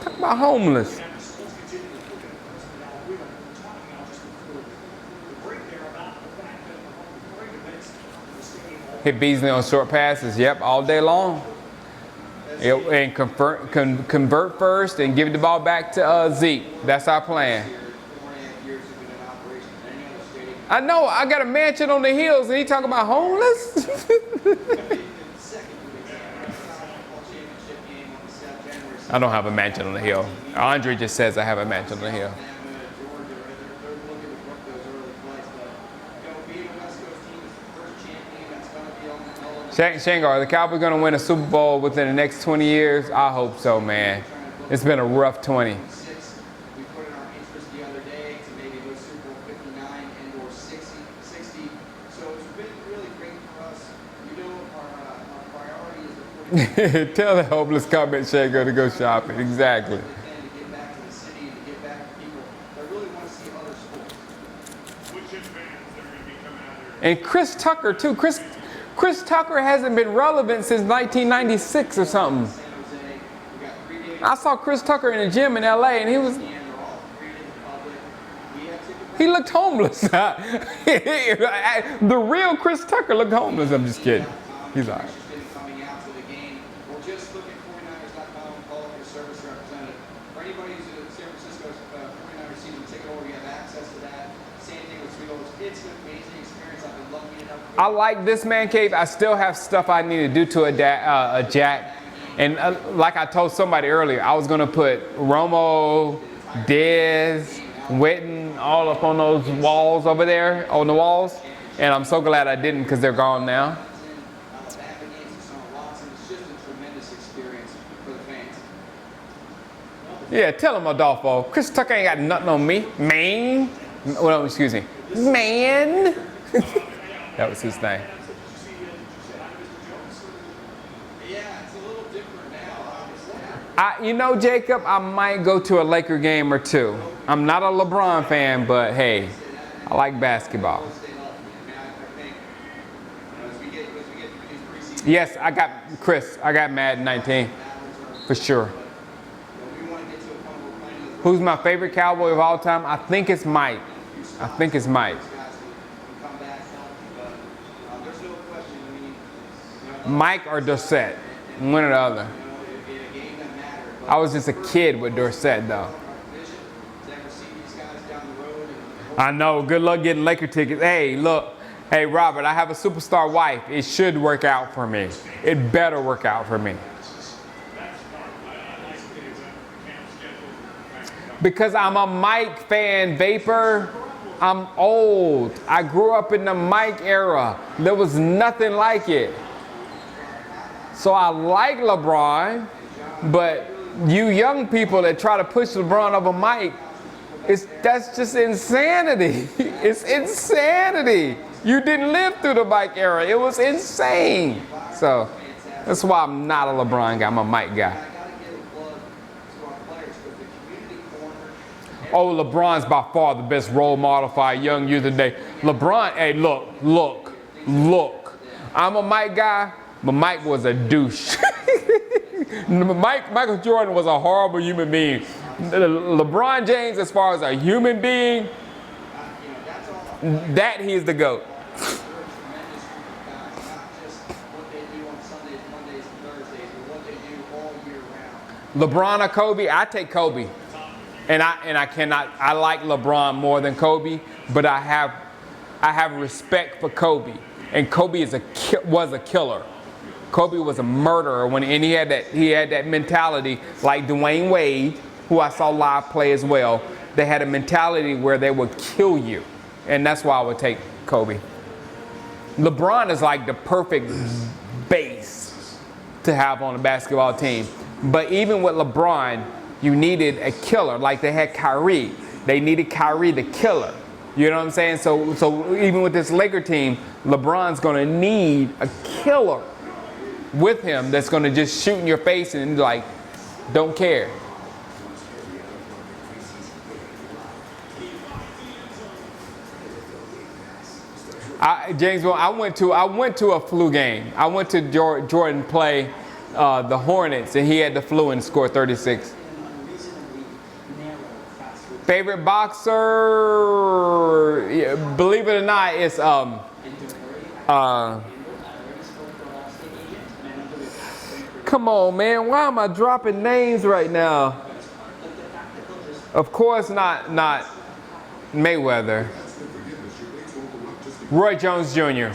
Talk about homeless. Hit Beasley on short passes. Yep, all day long. And convert first and give the ball back to Zeke. That's our plan. I know, I got a mansion on the hills and he talking about homeless? I don't have a mansion on the hill. Andre just says I have a mansion on the hill. Shangar, are the Cowboys going to win a Super Bowl within the next 20 years? I hope so, man. It's been a rough 20. We put in our interest the other day to maybe go Super Bowl 59 and or 60. So it's been really great for us. You know, our priority is the Tell the homeless comment shaker to go shopping. Exactly. And to get back to the city and to get back to people that really want to see other sports. Which fans that are going to be coming out there? And Chris Tucker too. Chris Tucker hasn't been relevant since 1996 or something. San Jose, we got 3 days. I saw Chris Tucker in the gym in LA, and he was. And they're all free to the public. We have tickets. He looked homeless. The real Chris Tucker looked homeless. I'm just kidding. He's all right. Coming out to the game. Well, just look at 49ers.com, call up your service representative. For anybody who's a San Francisco 49ers season ticket holder, you have access to that. Same thing with $3. It's an amazing experience. I've been lucky enough. I like this man cave. I still have stuff I need to do to a jack. And like I told somebody earlier, I was going to put Romo, Dez, Witten all up on those walls over there, on the walls. And I'm so glad I didn't because they're gone now. It's just a tremendous experience for the fans. Yeah, tell him, Adolfo. Chris Tucker ain't got nothing on me. Man. Well, excuse me. Man. That was his name. Yeah, it's a little different now, obviously. You know, Jacob, I might go to a Laker game or two. I'm not a LeBron fan, but hey, I like basketball. Stay healthy. I mean, I think, as we get through these preseason Yes, I got Madden 19 for sure. we want to get to a point where we're playing with Who's my favorite Cowboy of all time? I think it's Mike. guys who can come back healthy, but there's no question. I mean, Mike or Dorsett, one or the other. it'd be a game that mattered. But I was just a kid with Dorsett though. our vision to ever see these guys down the road. And I know. Good luck getting Laker tickets. Hey, look. Hey, Robert, I have a superstar wife. It should work out for me. It better work out for me. Because I'm a Mike fan, Vapor. I'm old. I grew up in the Mike era. There was nothing like it. So I like LeBron, but you young people that try to push LeBron over Mike, that's just insanity. It's insanity. You didn't live through the Mike era. It was insane. So that's why I'm not a LeBron guy. I'm a Mike guy. I got to give a plug to our players with the community corner. Oh, LeBron's by far the best role model for our young youth today. LeBron, hey, look. I'm a Mike guy, but Mike was a douche. Michael Jordan was a horrible human being. LeBron James, as far as a human being, that he's the GOAT. They're a tremendous group of guys, not just what they do on Sundays, Mondays, and Thursdays, but what they do all year round. LeBron or Kobe? I take Kobe. And I like LeBron more than Kobe, but I have respect for Kobe. And Kobe was a killer. Kobe was a murderer and he had that mentality like Dwayne Wade, who I saw live play as well. They had a mentality where they would kill you. And that's why I would take Kobe. LeBron is like the perfect base to have on a basketball team. But even with LeBron, you needed a killer. Like they had Kyrie. They needed Kyrie the killer. You know what I'm saying? So even with this Laker team, LeBron's going to need a killer with him that's going to just shoot in your face and like, don't care. James, I went to a flu game. I went to Jordan play the Hornets, and he had the flu and scored 36. Favorite boxer? Yeah, believe it or not, it's come on, man. Why am I dropping names right now? Of course, not Mayweather. Roy Jones Jr.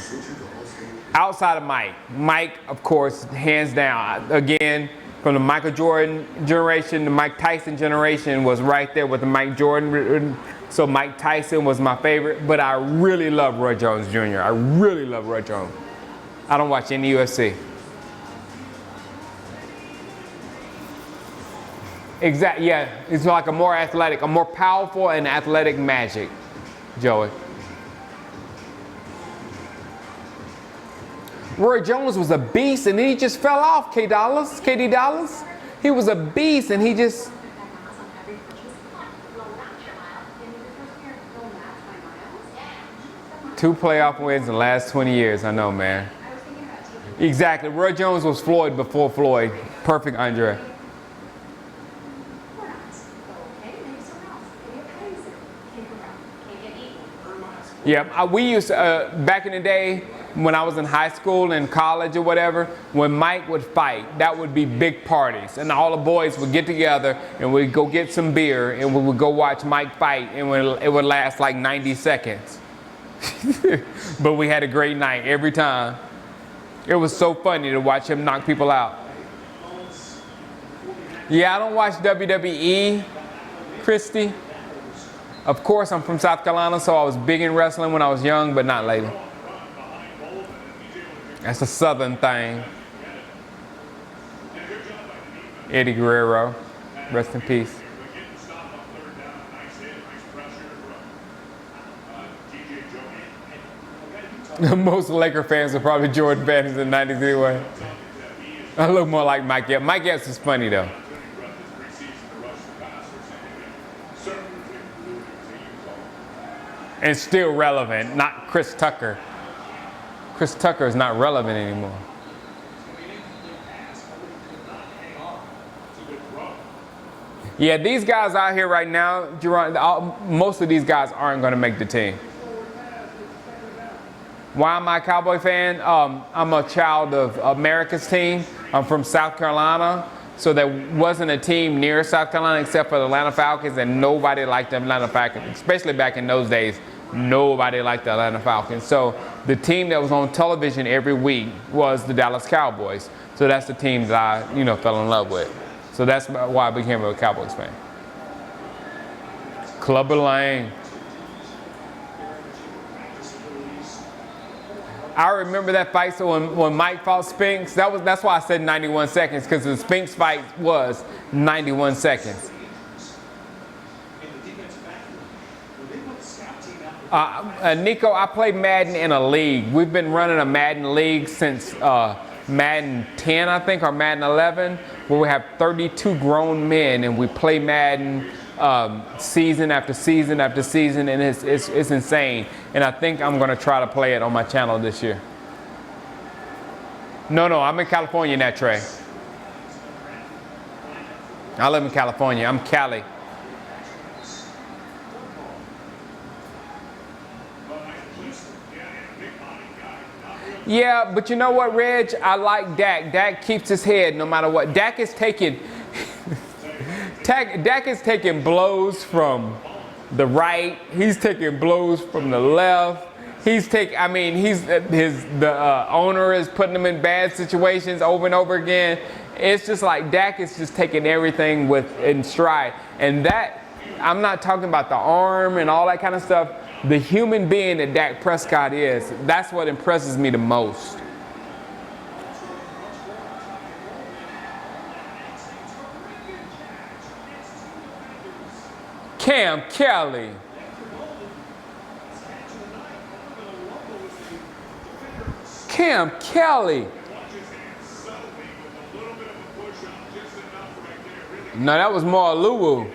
Outside of Mike. Mike, of course, hands down. Again, from the Michael Jordan generation, the Mike Tyson generation was right there with the Mike Jordan. So Mike Tyson was my favorite, but I really love Roy Jones Jr. I really love Roy Jones. I don't watch any UFC. Exactly, yeah. It's like a more athletic, a more powerful and athletic Magic, Joey. Roy Jones was a beast, and then he just fell off. KD Dollars. He was a beast, and he just. 2 playoff wins in the last 20 years. I know, man. Exactly. Roy Jones was Floyd before Floyd. Perfect, Andre. Yeah, we used to, back in the day when I was in high school and college or whatever, when Mike would fight, that would be big parties. And all the boys would get together and we'd go get some beer and we would go watch Mike fight, and it would last like 90 seconds. But we had a great night every time. It was so funny to watch him knock people out. Yeah, I don't watch WWE, Christy. Of course, I'm from South Carolina, so I was big in wrestling when I was young, but not lately. That's a Southern thing. Eddie Guerrero, rest in peace. Most Laker fans are probably Jordan fans in the 90s anyway. I look more like Mike Epps. Mike Epps is funny though. And still relevant, not Chris Tucker. Chris Tucker is not relevant anymore. Yeah, these guys out here right now, Jerron, most of these guys aren't going to make the team. Why am I a Cowboy fan? I'm a child of America's team. I'm from South Carolina, so there wasn't a team near South Carolina except for the Atlanta Falcons, and nobody liked the Atlanta Falcons, especially back in those days. Nobody liked the Atlanta Falcons. So the team that was on television every week was the Dallas Cowboys. So that's the team that I, fell in love with. So that's why I became a Cowboys fan. Clubber Lang. I remember that fight. So when Mike fought Spinks, that's why I said 91 seconds, because the Spinks fight was 91 seconds. Nico, I played Madden in a league. We've been running a Madden league since Madden 10, I think, or Madden 11, where we have 32 grown men and we play Madden season after season after season, and it's insane. And I think I'm going to try to play it on my channel this year. No, I'm in California now, Trey. I live in California. I'm Cali. Yeah, but you know what, Reg? I like Dak. Dak keeps his head no matter what. Dak is taking blows from the right. He's taking blows from the left. The owner is putting him in bad situations over and over again. It's just like Dak is just taking everything in stride. And that, I'm not talking about the arm and all that kind of stuff. The human being that Dak Prescott is, that's what impresses me the most. Cam Kelly. Cam Kelly. No, that was more Luwu.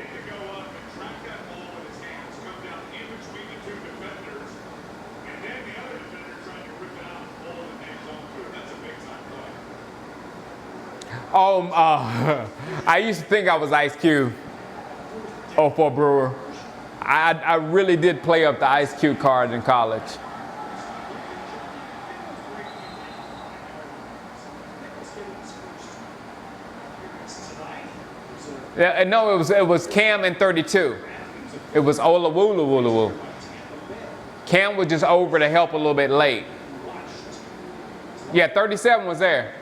I used to think I was Ice Cube. For Brewer. I really did play up the Ice Cube card in college. Yeah, no, it was Cam and 32. It was Olawulu. Cam was just over to help a little bit late. Yeah, 37 was there.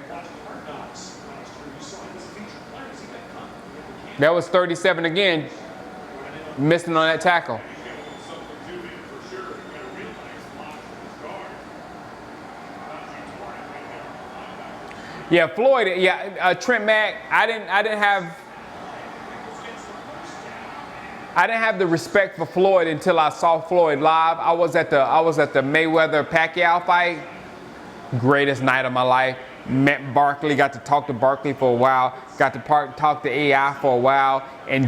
That was 37 again, missing on that tackle. Yeah, Floyd. Yeah, Trent Mack. I didn't have the respect for Floyd until I saw Floyd live. I was at the Mayweather Pacquiao fight, Greatest night of my life. Met Barkley, got to talk to Barkley for a while. Got to talk to AI for a while. And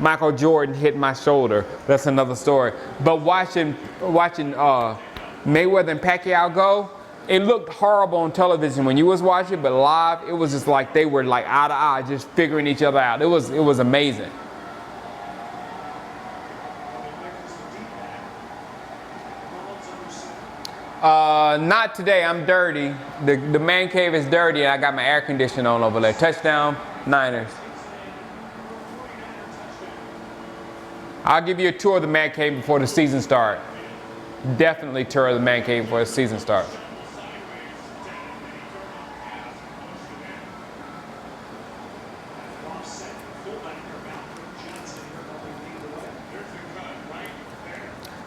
Michael Jordan hit my shoulder. That's another story. But watching Mayweather and Pacquiao go, it looked horrible on television when you was watching, but live, it was just like they were like eye to eye, just figuring each other out. It was amazing. Not today. I'm dirty. The man cave is dirty, and I got my air conditioning on over there. Touchdown, Niners. I'll give you a tour of the man cave before the season starts. Definitely tour of the man cave before the season starts.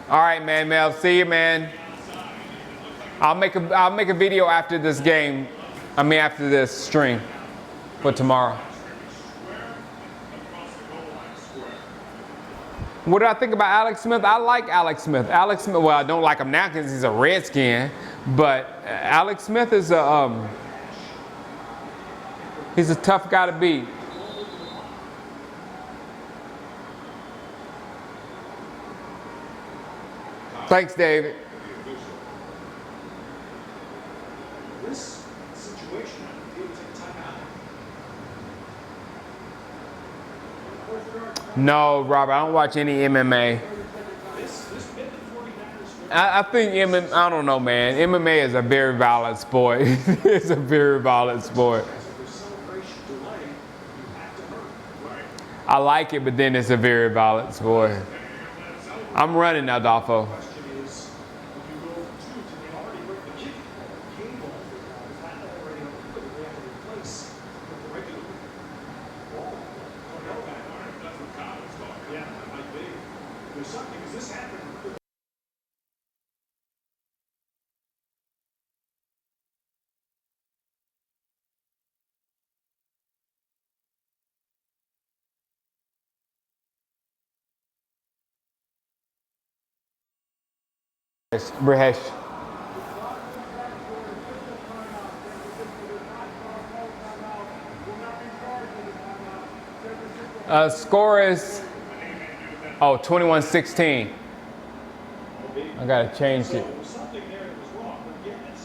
All right, man, Mel. See you, man. I'll make a video after this game. After this stream for tomorrow. What do I think about Alex Smith? I like Alex Smith. Alex Smith. Well, I don't like him now because he's a Redskin. But Alex Smith is he's a tough guy to beat. Thanks, David. This situation, he'll take time out. No, Robert, I don't watch any MMA. I think MMA, I don't know, man. MMA is a very violent sport. It's a very violent sport. I like it, but then it's a very violent sport. I'm running now, Dolfo. Brehesh. Score is 21-16. I gotta change it. Something there that was wrong. But again, it was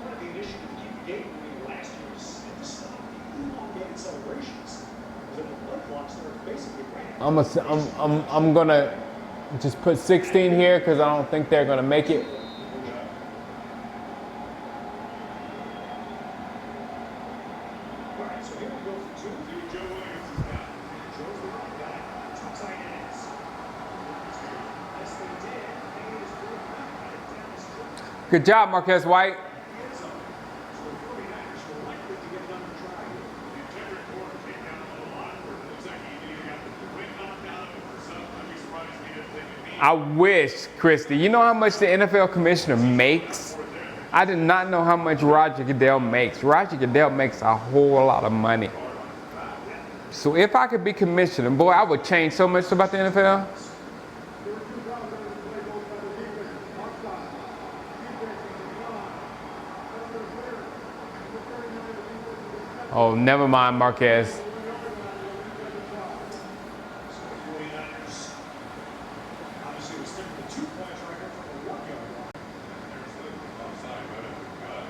part of the initiative to keep the game moving last year. And to stop elongated celebrations. Because the blood clocks there basically ran. I'm gonna just put 16 here because I don't think they're gonna make it. Alright, so here we go for two. Joe Williams is down. Joe's the right guy. Two tight ends. Yes, they did. And he is doing right down the stretch. Good job, Marquez White. So the 49ers were likely to get another try here. The interior quarter came down a little awkward. It looks like he either got the wind knocked out of him or something. I'd be surprised if he didn't take a knee. I wish, Christy, you know how much the NFL commissioner makes? I did not know how much Roger Goodell makes. Roger Goodell makes a whole lot of money. So if I could be commissioner, boy, I would change so much about the NFL. Oh, never mind, Marquez. So the 49ers obviously was sticking with 2 points right here from the 1 yard line. There's the offside, but it got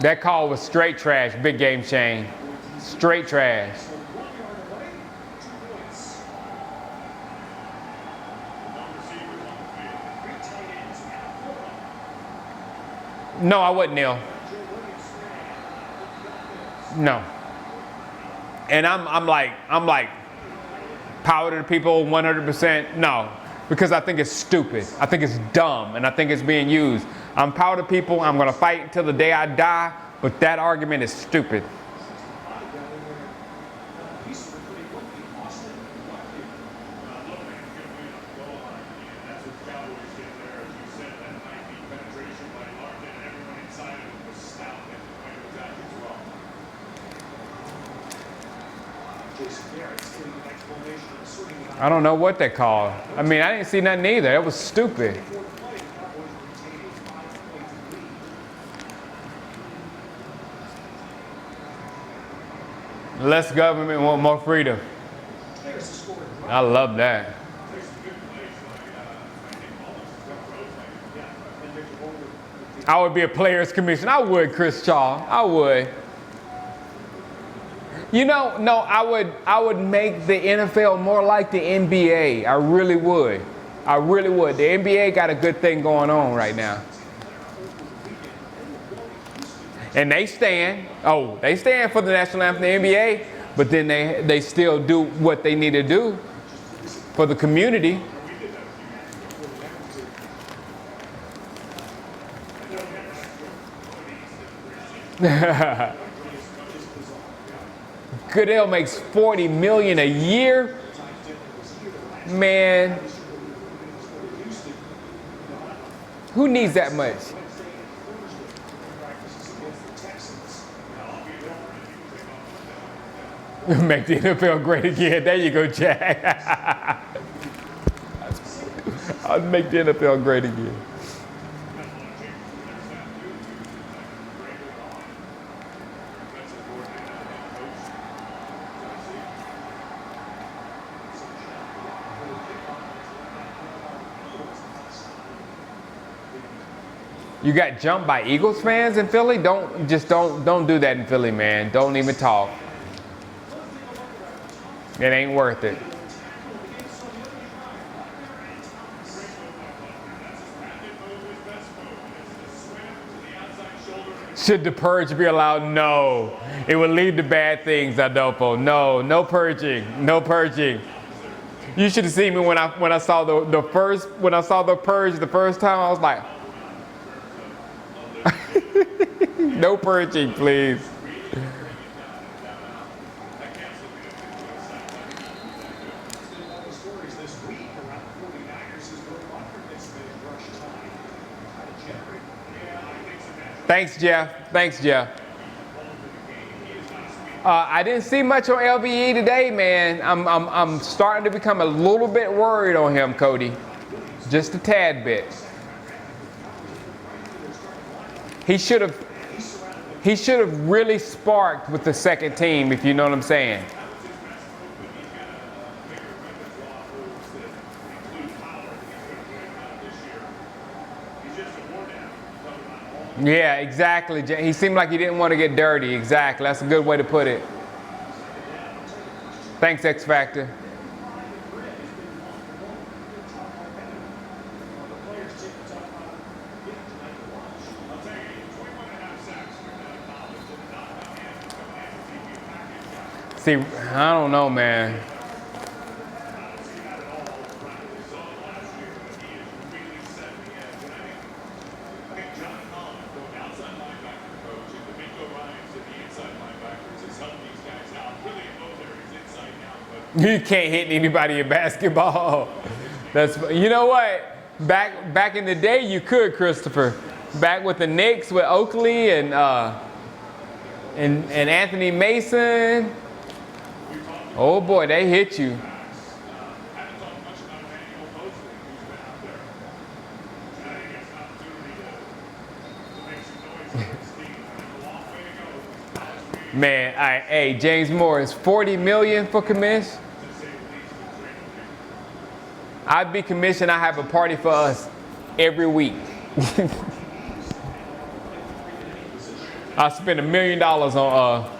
That call was straight trash. Big game, Shane. Straight trash. So 1 yard away, 2 points. no receivers on the field. 3 tight ends and a fullback. No, I wouldn't kneel. Joe Williams No. And I'm like, power to the people 100%. No, because I think it's stupid. I think it's dumb, and I think it's being used. I'm power to people. I'm gonna fight until the day I die. But that argument is stupid. That's what the Cowboys did there, as you said, that 9-feet penetration by Larkin, and everyone inside of it was stout and the point was out as well. I don't know what they called. I mean, I didn't see nothing either. It was stupid. Less government, want more freedom. I love that. I would be a players commission. I would, Chris Shaw. I would. You know, no, I would make the NFL more like the NBA. I really would. I really would. The NBA got a good thing going on right now. And they stand for the national anthem, the NBA, but then they still do what they need to do for the community. Goodell makes $40 million a year. Man, who needs that much? Make the NFL great again. There you go, Jack. I'll make the NFL great again. You got jumped by Eagles fans in Philly? Don't do that in Philly, man. Don't even talk. It ain't worth it. Should the purge be allowed? No. It would lead to bad things, Adolfo. No purging. No purging. You should have seen me when I saw the purge the first time. I was like, no purging, please. Thanks, Jeff. I didn't see much on LVE today, man. I'm starting to become a little bit worried on him, Cody. Just a tad bit. He should have really sparked with the second team, if you know what I'm saying. Yeah, exactly. He seemed like he didn't want to get dirty. Exactly. That's a good way to put it. Thanks, X Factor. See, I don't know, man. You can't hit anybody in basketball. You know what? Back in the day, you could, Christopher. Back with the Knicks, with Oakley and Anthony Mason. Oh boy, they hit you. Man, hey, James Morris, $40 million for commish. I'd be commissioned. I have a party for us every week. I spend $1 million on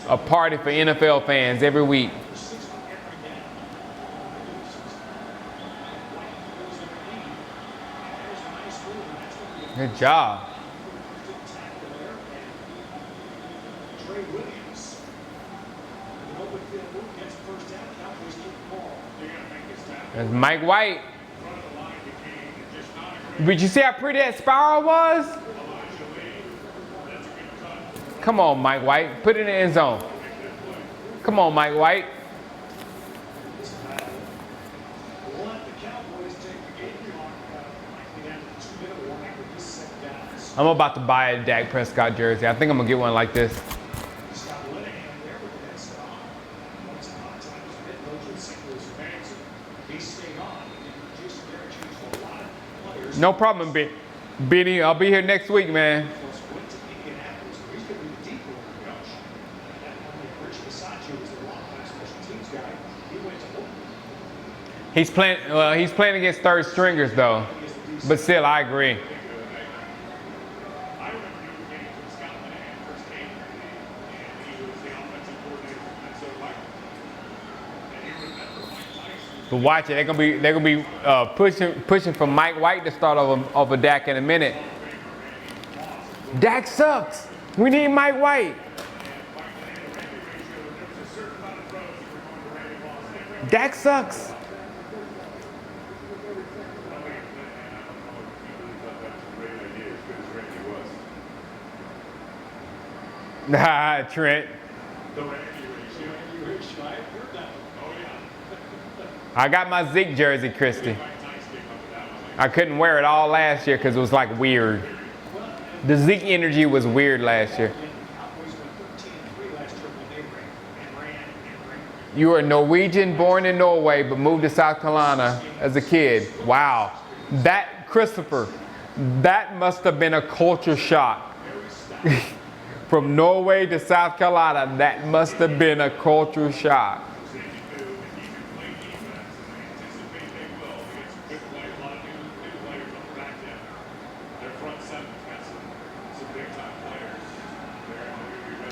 a party for NFL fans every week. Good job. There's Mike White. Did you see how pretty that spiral was? Come on, Mike White. Put it in the end zone. Come on, Mike White. I'm about to buy a Dak Prescott jersey. I think I'm going to get one like this. He stayed on, and Jason Garrett changed a lot of players. No problem, Benny. I'll be here next week, man. Plus, went to Indianapolis, where he's going to be the deep line coach. That one, Rich Bisaccia was the long-time special teams guy. He went to Oakland. He's playing against third stringers though. But still, I agree. I remember doing a game with Scott Linehan first came to the league, and he was the offensive coordinator for Minnesota Vikings. And you remember Mike Tyson. But watch it. They're gonna be pushing for Mike White to start over Dak in a minute. Dak sucks. We need Mike White. Dak sucks. Nah, Trent. I got my Zeke jersey, Christy. I couldn't wear it all last year because it was like weird. The Zeke energy was weird last year. You were Norwegian, born in Norway, but moved to South Carolina as a kid. Wow. Christopher, that must have been a culture shock. From Norway to South Carolina, that must have been a culture shock.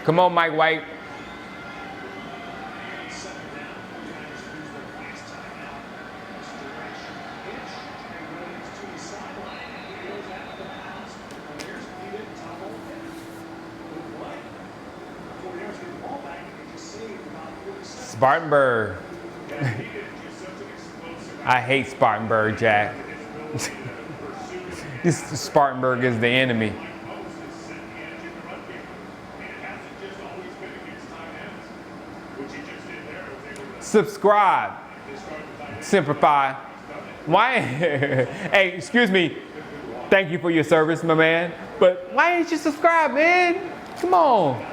Come on, Mike White. Spartanburg. I hate Spartanburg, Jack. Spartanburg is the enemy. Subscribe. Simplify. Why? Hey, excuse me. Thank you for your service, my man. But why didn't you subscribe, man? Come on.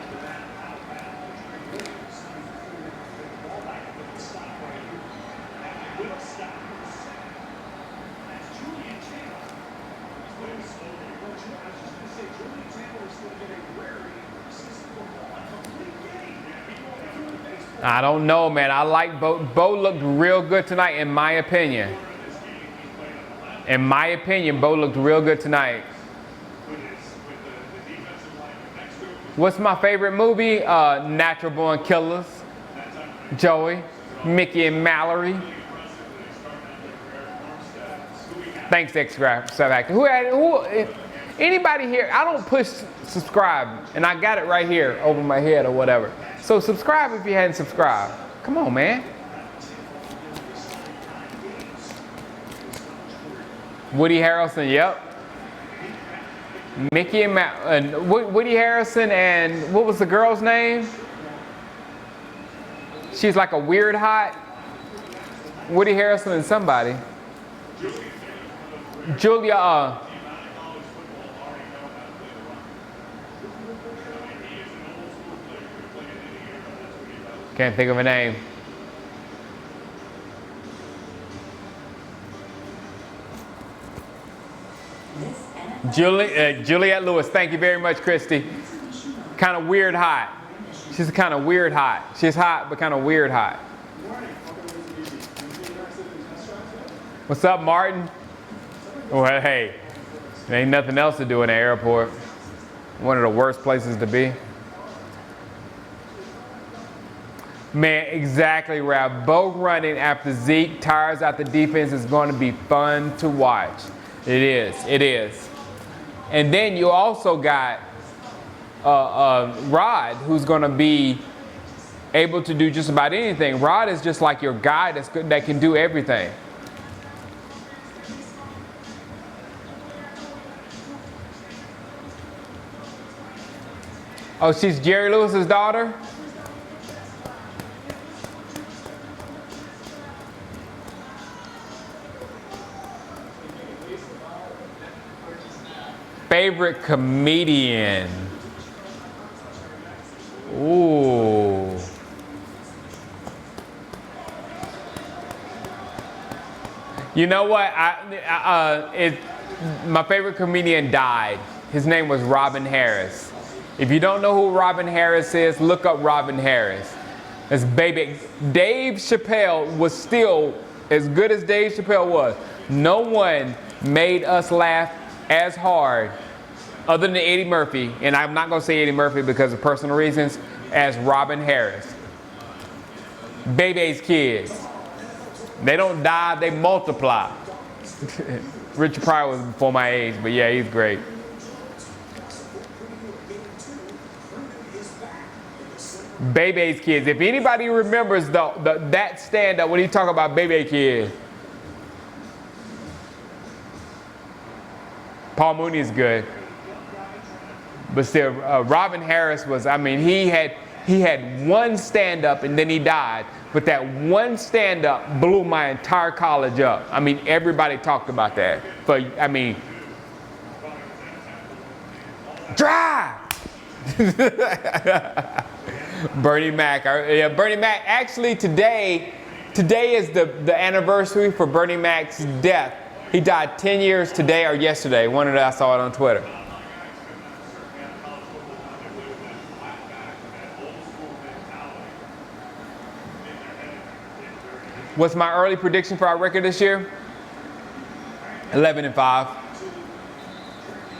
I don't know, man. I like Bo. Bo looked real good tonight, in my opinion. In my opinion, Bo looked real good tonight. What's my favorite movie? Natural Born Killers. Joey, Mickey, and Mallory. Thanks, X-Factor. Anybody here? I don't push subscribe, and I got it right here over my head or whatever. So subscribe if you hadn't subscribed. Come on, man. Woody Harrelson, yep. Mickey and Woody Harrelson and what was the girl's name? She's like a weird hot. Woody Harrelson and somebody. Julia. Can't think of a name. Juliette Lewis. Thank you very much, Christy. Kind of weird hot. She's kind of weird hot. She's hot, but kind of weird hot. What's up, Martin? Well, hey, there ain't nothing else to do in the airport. One of the worst places to be. Man, exactly right. Bo running after Zeke tires out the defense is going to be fun to watch. It is. It is. And then you also got Rod, who's going to be able to do just about anything. Rod is just like your guy that can do everything. Oh, she's Jerry Lewis's daughter? Favorite comedian. Ooh. You know what? My favorite comedian died. His name was Robin Harris. If you don't know who Robin Harris is, look up Robin Harris. It's baby. Dave Chappelle was still as good as Dave Chappelle was. No one made us laugh as hard, other than Eddie Murphy, and I'm not going to say Eddie Murphy because of personal reasons, as Robin Harris. Bebe's kids. They don't die, they multiply. Richard Pryor was before my age, but yeah, he's great. Bebe's kids. If anybody remembers that stand-up when he talk about Bebe kids. Paul Mooney is good. But still, Robin Harris was, I mean, he had one stand-up and then he died. But that one stand-up blew my entire college up. I mean, everybody talked about that. But, I mean, drive! Bernie Mac. Yeah, Bernie Mac. Actually, today is the anniversary for Bernie Mac's death. He died 10 years today or yesterday. One of them, I saw it on Twitter. What's my early prediction for our record this year? 11-5.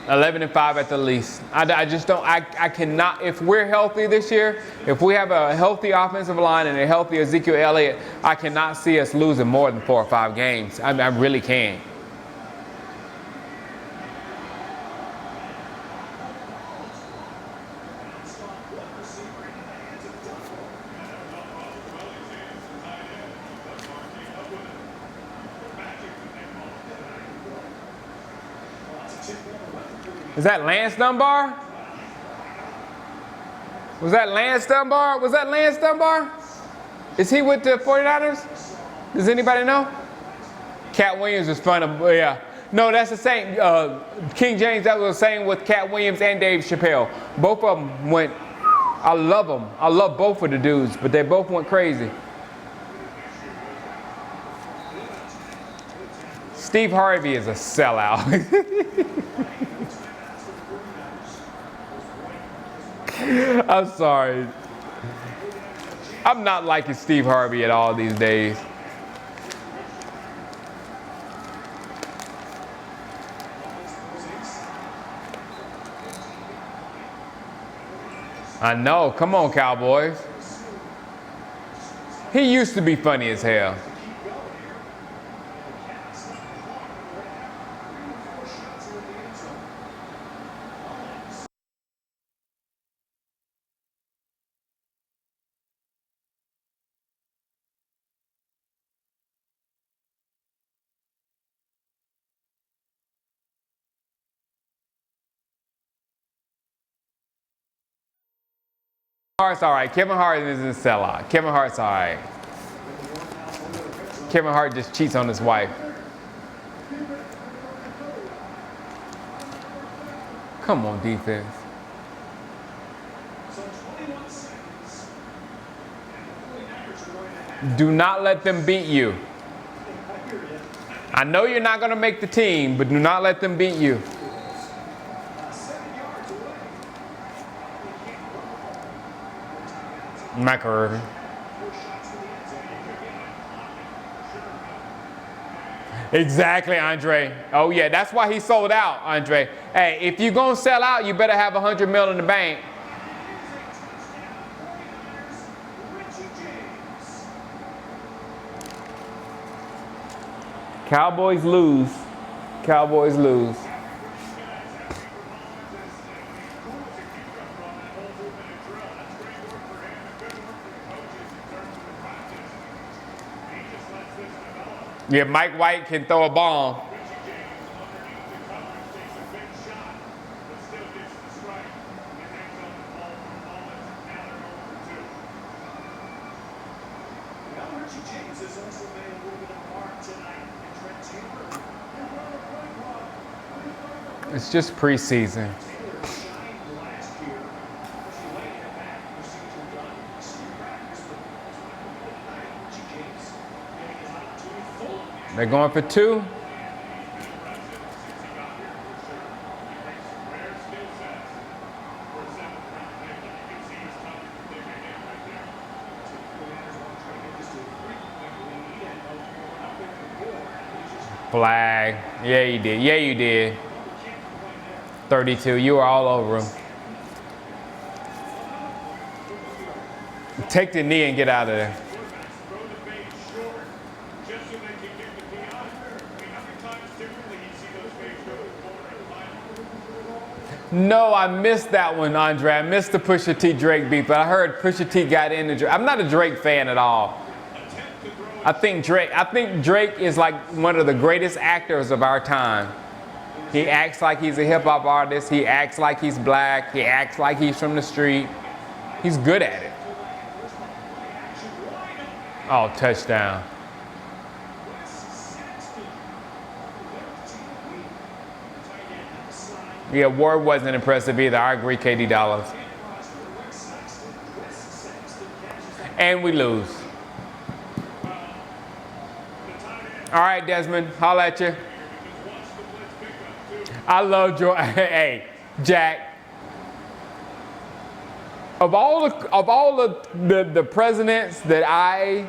11-5 at the least. I just don't. I cannot. If we're healthy this year, if we have a healthy offensive line and a healthy Ezekiel Elliott, I cannot see us losing more than 4 or 5 games. I really can't. Is that Lance Dunbar? Was that Lance Dunbar? Was that Lance Dunbar? Is he with the 49ers? Does anybody know? Cat Williams was fun. Yeah. No, that's the same. King James, that was the same with Cat Williams and Dave Chappelle. Both of them went, I love them. I love both of the dudes, but they both went crazy. Steve Harvey is a sellout. I'm sorry. I'm not liking Steve Harvey at all these days. I know. Come on, Cowboys. He used to be funny as hell. Hart's all right. Kevin Hart isn't a sellout. Kevin Hart's all right. Kevin Hart just cheats on his wife. Come on, defense. Do not let them beat you. I know you're not going to make the team, but do not let them beat you. Michael Irvin. Exactly, Andre. Oh, yeah, that's why he sold out, Andre. Hey, if you're going to sell out, you better have $100 million in the bank. Cowboys lose. Cowboys lose. Yeah, Mike White can throw a bomb. It's just preseason. They're going for 2. Flag. Yeah, you did. Yeah, you did. 32. You were all over him. Take the knee and get out of there. No, I missed that one, Andre. I missed the Pusha T Drake beat, but I heard Pusha T got in the Drake. I'm not a Drake fan at all. I think Drake is like one of the greatest actors of our time. He acts like he's a hip hop artist. He acts like he's black. He acts like he's from the street. He's good at it. Oh, touchdown. Yeah, Ward wasn't impressive either. I agree, KD Dollars. And we lose. All right, Desmond, holla at you. I love Joe. Hey, Jack. Of all the presidents that I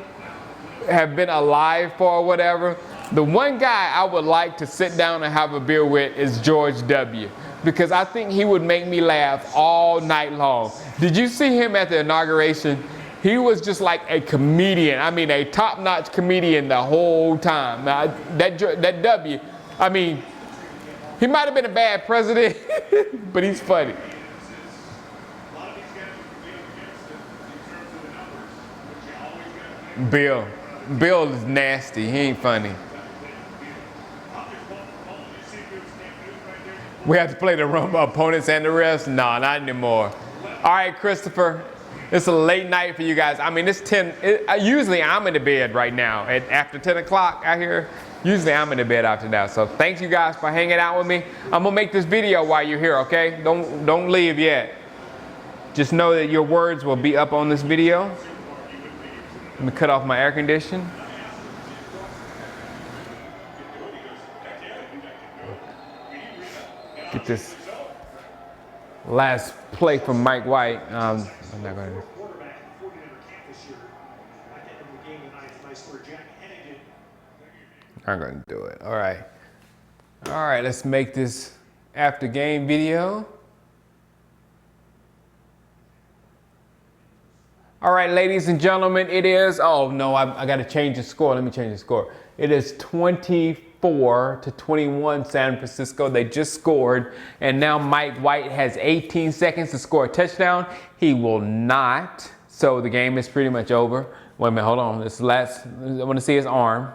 have been alive for or whatever, the one guy I would like to sit down and have a beer with is George W. Because I think he would make me laugh all night long. Did you see him at the inauguration? He was just like a comedian. I mean, a top-notch comedian the whole time. Now, that W, I mean, he might have been a bad president, but he's funny. Bill is nasty. He ain't funny. We have to play the opponents and the refs? No, not anymore. All right, Christopher. It's a late night for you guys. I mean, it's 10. Usually I'm in the bed right now. After 10 o'clock out here, usually I'm in the bed after that. So thanks you guys for hanging out with me. I'm going to make this video while you're here, okay? Don't leave yet. Just know that your words will be up on this video. Let me cut off my air conditioning. Get this last play from Mike White. I'm not going to. I'm going to do it. All right. All right, let's make this after game video. All right, ladies and gentlemen, it is, oh no, I got to change the score. Let me change the score. It is 24-21 San Francisco. They just scored. And now Mike White has 18 seconds to score a touchdown. He will not. So the game is pretty much over. Wait a minute, hold on. This last, I want to see his arm.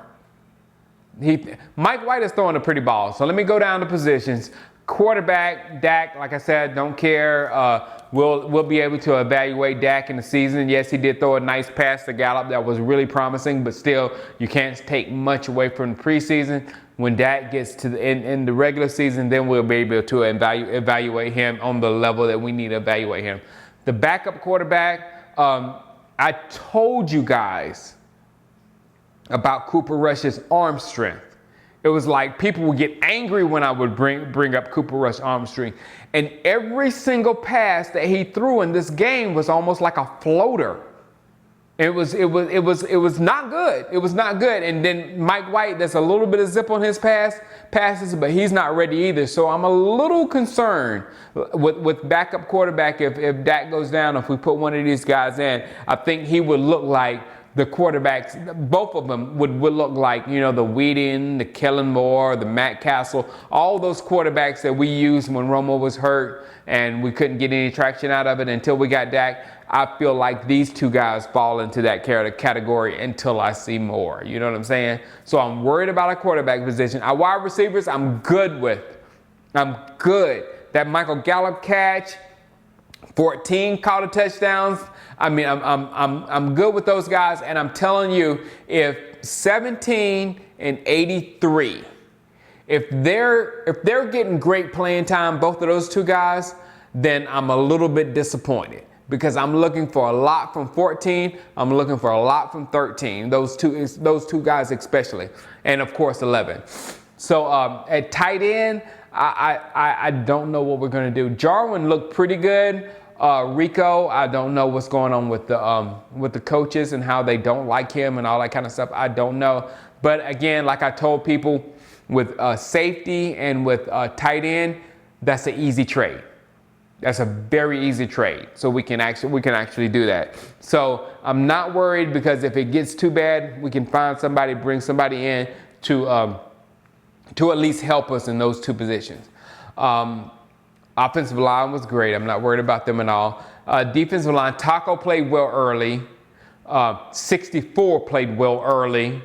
Mike White is throwing a pretty ball. So let me go down to positions. Quarterback, Dak, like I said, don't care. We'll be able to evaluate Dak in the season. Yes, he did throw a nice pass to Gallup that was really promising, but still, you can't take much away from the preseason. When Dak gets to in the regular season, then we'll be able to evaluate him on the level that we need to evaluate him. The backup quarterback, I told you guys about Cooper Rush's arm strength. It was like people would get angry when I would bring up Cooper Rush arm strength. And every single pass that he threw in this game was almost like a floater. It was not good. It was not good. And then Mike White, there's a little bit of zip on his passes, but he's not ready either. So I'm a little concerned with backup quarterback if Dak goes down. If we put one of these guys in, I think he would look like the quarterbacks, both of them would look like, you know, the Whedon, the Kellen Moore, the Matt Castle, all those quarterbacks that we used when Romo was hurt and we couldn't get any traction out of it until we got Dak. I feel like these two guys fall into that category until I see more. You know what I'm saying? So I'm worried about a quarterback position. Our wide receivers, I'm good with. I'm good. That Michael Gallup catch, 14 caught a touchdowns. I mean, I'm good with those guys, and I'm telling you, if 17 and 83, if they're getting great playing time, both of those two guys, then I'm a little bit disappointed. because I'm looking for a lot from 14. I'm looking for a lot from 13. Those two guys especially, and of course 11. So at tight end, I don't know what we're gonna do. Jarwin looked pretty good. Rico, I don't know what's going on with the coaches and how they don't like him and all that kind of stuff. I don't know. But again, like I told people, with safety and with tight end, that's an easy trade. That's a very easy trade. So we can actually do that. So I'm not worried, because if it gets too bad, we can find somebody, bring somebody in to at least help us in those two positions. Offensive line was great. I'm not worried about them at all. Defensive line, Taco played well early. 64 played well early.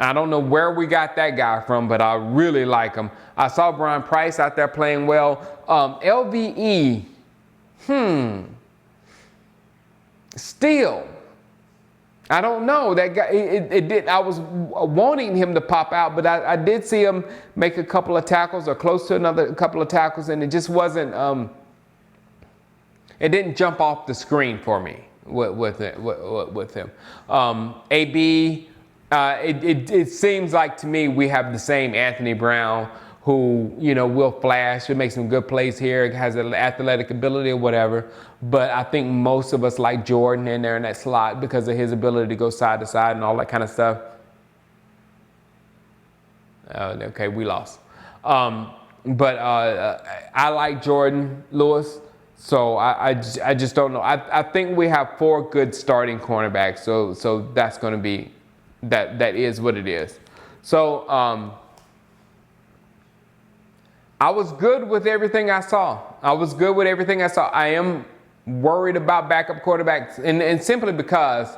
I don't know where we got that guy from, but I really like him. I saw Brian Price out there playing well. LVE, still, I don't know. That guy, it did. I was wanting him to pop out, but I did see him make a couple of tackles or close to another couple of tackles, and it just wasn't. It didn't jump off the screen for me with him. AB, it seems like to me we have the same Anthony Brown, who, will flash, who make some good plays here, has an athletic ability or whatever. But I think most of us like Jordan in there in that slot because of his ability to go side to side and all that kind of stuff. Okay, we lost. But I like Jordan Lewis, so I just don't know. I think we have 4 good starting cornerbacks, so that's going to be, that is what it is. So I was good with everything I saw. I am worried about backup quarterbacks, and simply because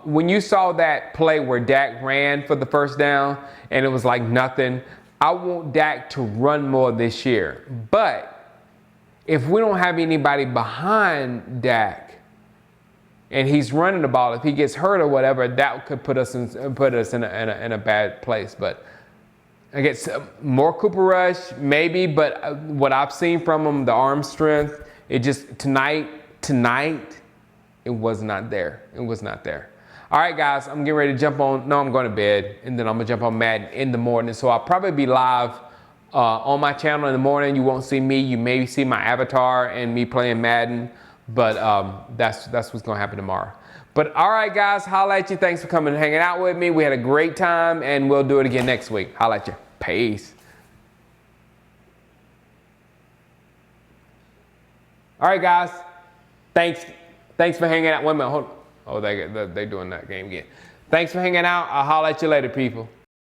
when you saw that play where Dak ran for the first down and it was like nothing, I want Dak to run more this year. But if we don't have anybody behind Dak and he's running the ball, if he gets hurt or whatever, that could put us in a bad place. But I guess more Cooper Rush, maybe, but what I've seen from him, the arm strength, it just, tonight, it was not there. It was not there. All right, guys, I'm getting ready to jump on. No, I'm going to bed, and then I'm going to jump on Madden in the morning. So I'll probably be live on my channel in the morning. You won't see me. You may see my avatar and me playing Madden, but that's what's going to happen tomorrow. But all right, guys, holla at you. Thanks for coming and hanging out with me. We had a great time, and we'll do it again next week. Holla at you. Peace. All right, guys. Thanks for hanging out. 1 minute. Hold on. Oh, they doing that game again. Thanks for hanging out. I'll holla at you later, people.